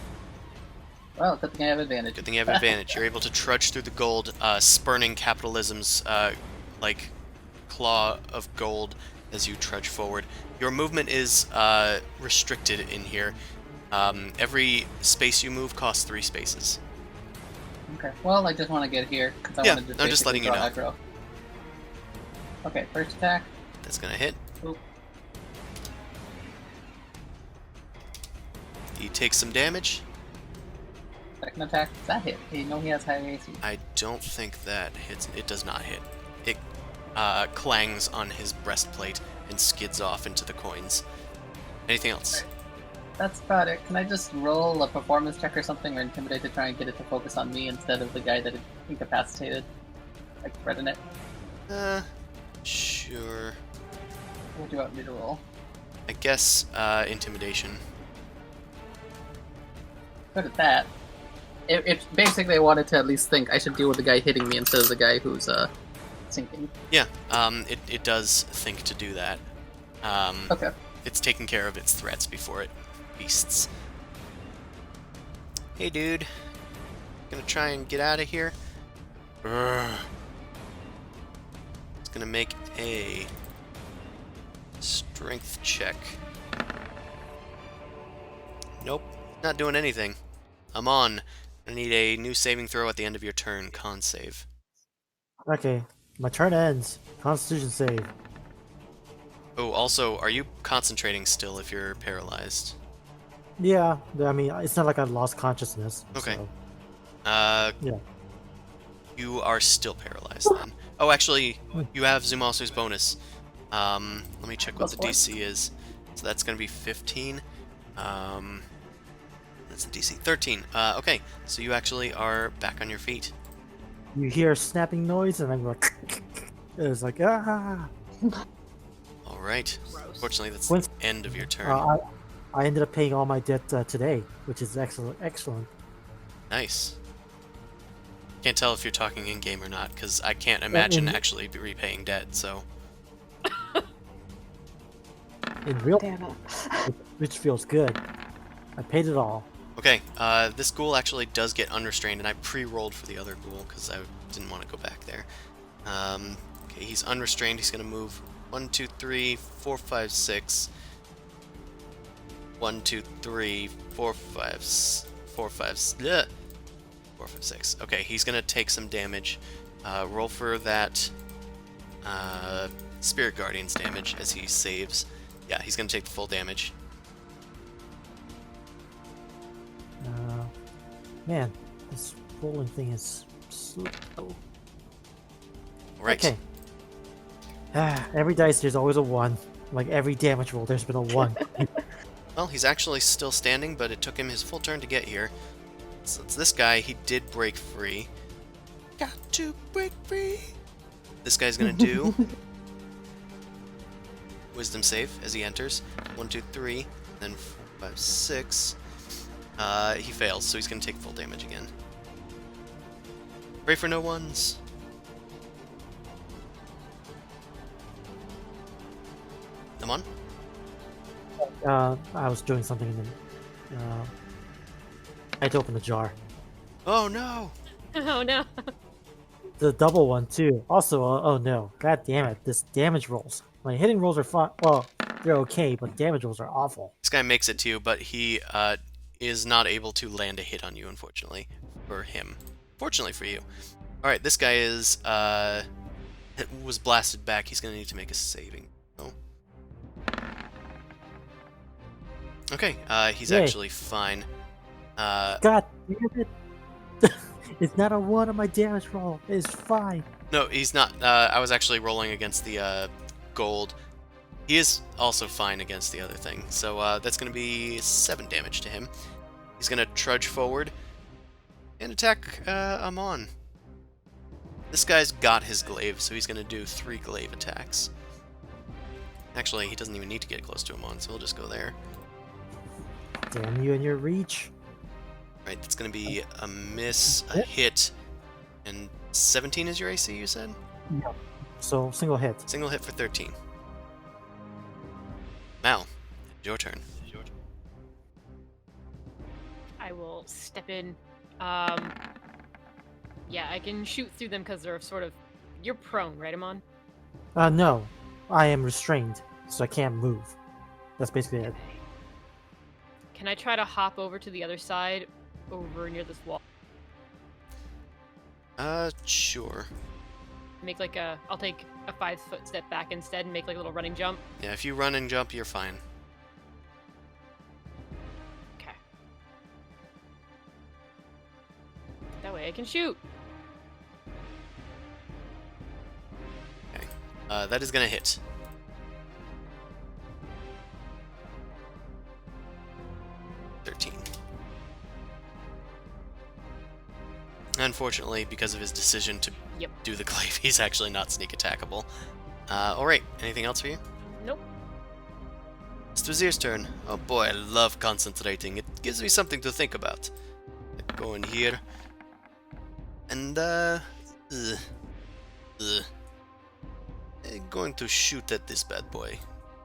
Well, good thing I have advantage. Good thing you have advantage. You're able to trudge through the gold, spurning capitalism's, claw of gold as you trudge forward. Your movement is, restricted in here. Every space you move costs 3 spaces. Okay, well, I just want to get here, because I Yeah, want to I'm just letting you draw know. aggro. Okay, first attack. That's going to hit. Oop. He takes some damage. Second attack. Does that hit? You know he has high AC. I don't think that hits. It does not hit. It clangs on his breastplate and skids off into the coins. Anything else? That's about it. Can I just roll a performance check or something, or intimidate to try and get it to focus on me instead of the guy that is incapacitated? Like threaten it? Sure. What do you want me to roll? I guess, intimidation. Good at that. It basically I wanted to at least think I should deal with the guy hitting me instead of the guy who's sinking. Yeah, it does think to do that. Okay. It's taking care of its threats before it feasts. Hey, dude. Gonna try and get out of here? Urgh. It's gonna make a strength check. Nope, not doing anything. I'm on. I need a new saving throw at the end of your turn. Con save. Okay, my turn ends. Constitution save. Oh, also, are you concentrating still if you're paralyzed? Yeah, I mean, it's not like I lost consciousness. Okay. So, Yeah. You are still paralyzed then. Oh, actually, you have Zumasu's bonus. Let me check what the DC is. So that's going to be 15. That's the DC. 13. Okay, so you actually are back on your feet. you hear a snapping noise, and I'm like, it's like, ah. All Alright. Gross. Fortunately, that's Once- the end of your turn. I ended up paying all my debt today, which is excellent. Excellent. Nice. Can't tell if you're talking in-game or not, because I can't imagine actually repaying debt, so... In real, Damn it. which feels good. I paid it all. Okay, this ghoul actually does get unrestrained, and I pre-rolled for the other ghoul, because I didn't want to go back there. Okay, he's unrestrained. He's going to move 1, 2, 3, 4, 5, 6. 1, 2, 3, 4, 5, 4, 5, 4, 5, 6. Okay, he's going to take some damage. Roll for that Spirit Guardian's damage as he saves. Yeah, he's going to take the full damage. Man, this rolling thing is slow. Right. Okay. Every dice, there's always a 1. Like every damage roll, there's been a 1. Well, he's actually still standing, but it took him his full turn to get here. So it's this guy. He did break free. Got to break free. This guy's going to do Wisdom save as he enters. 1, 2, 3, then 4, 5, 6. He fails, so he's going to take full damage again. Pray for no ones. Come on. I was doing something and then I had to open the jar. Oh no! Oh no. The double one too. Also, oh no, god damn it! This damage rolls. My hitting rolls are fine. Well, they're okay, but damage rolls are awful. This guy makes it to you, but he is not able to land a hit on you, unfortunately, for him. Fortunately for you. Alright, this guy is, was blasted back. He's going to need to make a saving. Oh. Okay, he's Yay. actually fine. God damn it! It's not a 1 on my damage roll. It's fine. No, he's not. I was actually rolling against the gold. He is also fine against the other thing. So that's going to be 7 damage to him. He's going to trudge forward and attack Amon. This guy's got his glaive, so he's going to do 3 glaive attacks. Actually, he doesn't even need to get close to Amon, so he'll just go there. Damn you and your reach. Right, that's going to be a miss, a hit, and 17 is your AC, you said? No. So single hit. Single hit for 13. Mal, your turn. I will step in. Yeah, I can shoot through them because they're sort of. You're prone, right, Amon? No. I am restrained, so I can't move. That's basically it. Can I try to hop over to the other side, over near this wall? Sure. Make like a. I'll take a 5-foot step back instead and make like a little running jump. Yeah, if you run and jump, you're fine. Okay. That way I can shoot. Okay. That is gonna hit. Unfortunately, because of his decision to do the glaive, he's actually not sneak attackable. Alright, anything else for you? Nope. It's Vizier's turn. Oh boy, I love concentrating. It gives me something to think about. I go in here. And, I'm going to shoot at this bad boy.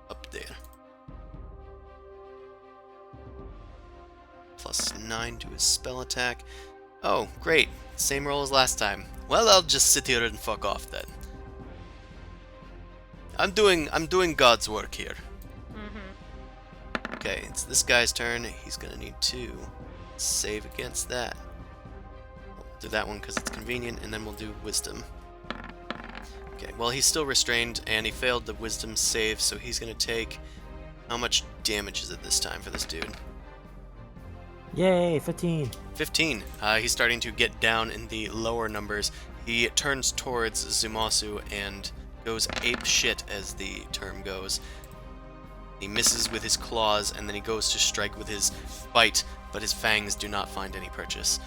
Up there. +9 to his spell attack. Oh, great. Same roll as last time. Well, I'll just sit here and fuck off then. I'm doing God's work here. Okay, it's this guy's turn. He's gonna need to save against that. We'll do that one because it's convenient, and then we'll do Wisdom. Okay, well, he's still restrained, and he failed the Wisdom save, so he's gonna take... How much damage is it this time for this dude? Yay, 15. 15. He's starting to get down in the lower numbers. He turns towards Zumasu and goes ape shit, as the term goes. He misses with his claws, and then he goes to strike with his bite, but his fangs do not find any purchase.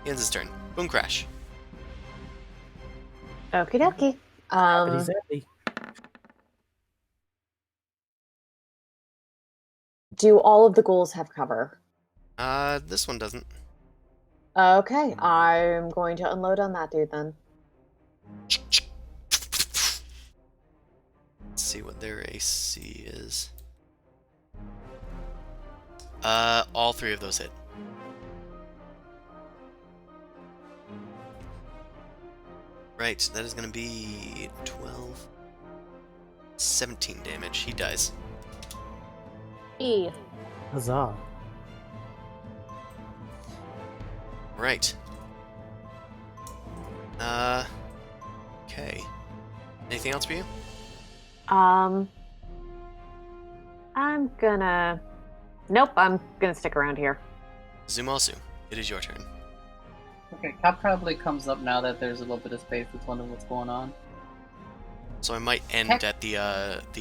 He ends his turn. Boom crash. Okie dokie. But he's empty. Do all of the ghouls have cover? This one doesn't. Okay, I'm going to unload on that dude then. Let's see what their AC is. All 3 of those hit. Right, that is going to be 12, 17 damage. He dies. E. Huzzah. Right. Okay. Anything else for you? I'm gonna... Nope, I'm gonna stick around here. Zumasu, it is your turn. Okay, Cap probably comes up now that there's a little bit of space. It's wondering what's going on. So I might end Heck. at the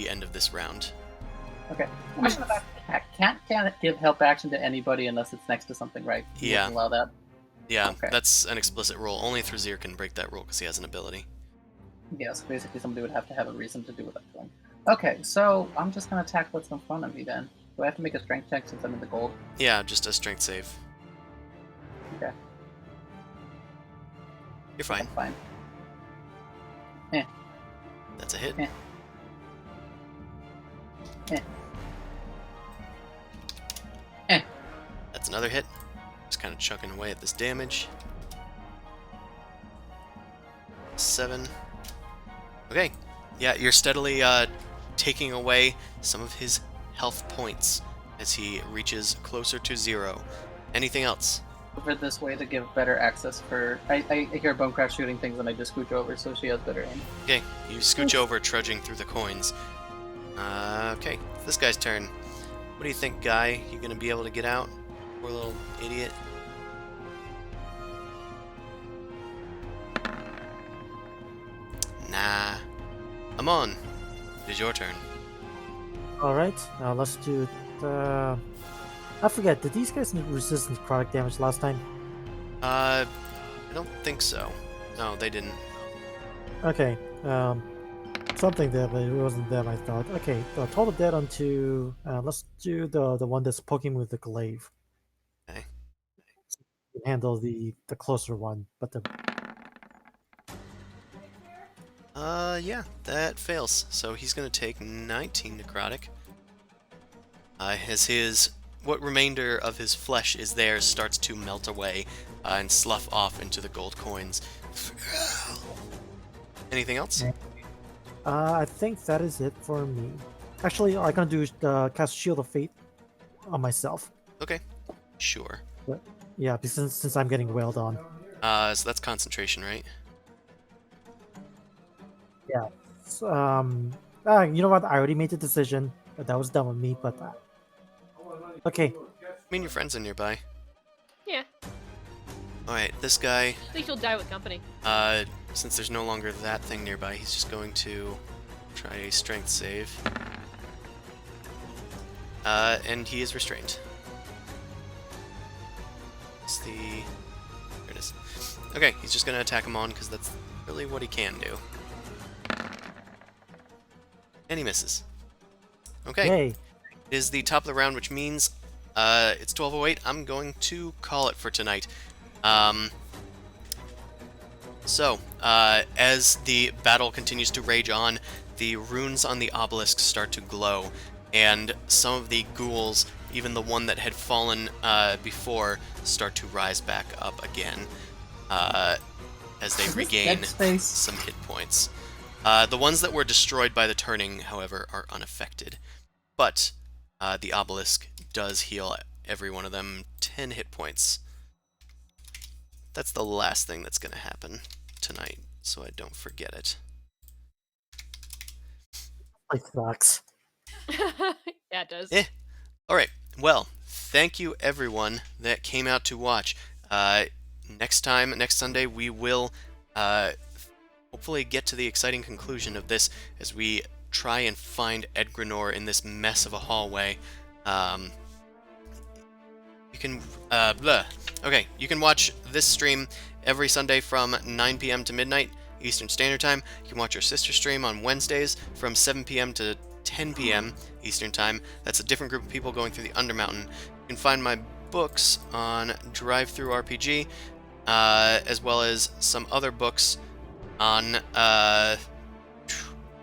end of this round. Okay. Question about Cat can't give help action to anybody unless it's next to something, right? You Yeah. wouldn't allow that. Yeah, Okay. that's an explicit rule. Only Thrazir can break that rule because he has an ability. Yeah, so basically somebody would have to have a reason to do what I'm doing. Okay, so I'm just gonna attack what's in front of me then. Do I have to make a strength check since I'm in the gold? Yeah, just a strength save. Okay. You're fine. Fine. That's a hit. Eh. Eh. Eh. That's another hit. Just kind of chucking away at this damage. 7. Okay. Yeah, you're steadily taking away some of his health points as he reaches closer to 0. Anything else? Over this way to give better access for... I hear Bonecraft shooting things and I just scooch over so she has better aim. Okay, you scooch over, trudging through the coins. Okay, it's this guy's turn. What do you think, Guy? You gonna be able to get out? Poor little idiot. Nah. Amon, it is your turn. Alright, now let's do the... I forget, did these guys need resistance chronic damage last time? I don't think so. No, they didn't. Okay, something there, but it wasn't them, I thought. Okay, total dead onto... let's do the one that's poking with the glaive. Okay. Handle the closer one, but the... Yeah, that fails. So he's gonna take 19 necrotic. As what remainder of his flesh is there starts to melt away and slough off into the gold coins. Anything else? I think that is it for me. Actually, I'm gonna do cast Shield of Fate on myself. Okay, sure. Yeah, because since I'm getting wailed on. So that's concentration, right? Yeah. So, you know what? I already made the decision. That was done with me, but... okay. I mean, your friends are nearby. Yeah, Alright, this guy, at least you'll die with company. since there's no longer that thing nearby, he's just going to try a strength save. And he is restrained. It's the... There it is. Okay, he's just going to attack him on, because that's really what he can do. And he misses. Okay. Yay. It is the top of the round, which means it's 12:08. I'm going to call it for tonight. As the battle continues to rage on, the runes on the obelisk start to glow, and some of the ghouls, even the one that had fallen before, start to rise back up again as they regain Dead Space? some hit points. The ones that were destroyed by the turning, however, are unaffected. But the obelisk does heal every one of them 10 hit points. That's the last thing that's going to happen tonight, so I don't forget it. Like sucks. Yeah, it does. Alright, well, thank you everyone that came out to watch. Next Sunday, we will hopefully get to the exciting conclusion of this as we try and find Edgrenor in this mess of a hallway. You can you can watch this stream every Sunday from 9 p.m. to midnight Eastern Standard Time. You can watch our sister stream on Wednesdays from 7 p.m. to 10 p.m. Eastern Time. That's a different group of people going through the Undermountain. You can find my books on Drive-Thru RPG, as well as some other books on the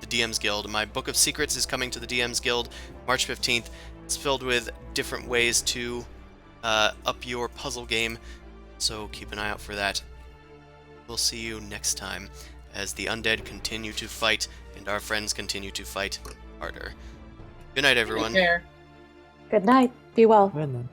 DM's Guild. My Book of Secrets is coming to the DM's Guild March 15th. It's filled with different ways to up your puzzle game, so keep an eye out for that. We'll see you next time as the undead continue to fight and our friends continue to fight harder. Good night, everyone. Take care. Good night. Be well. Well, then.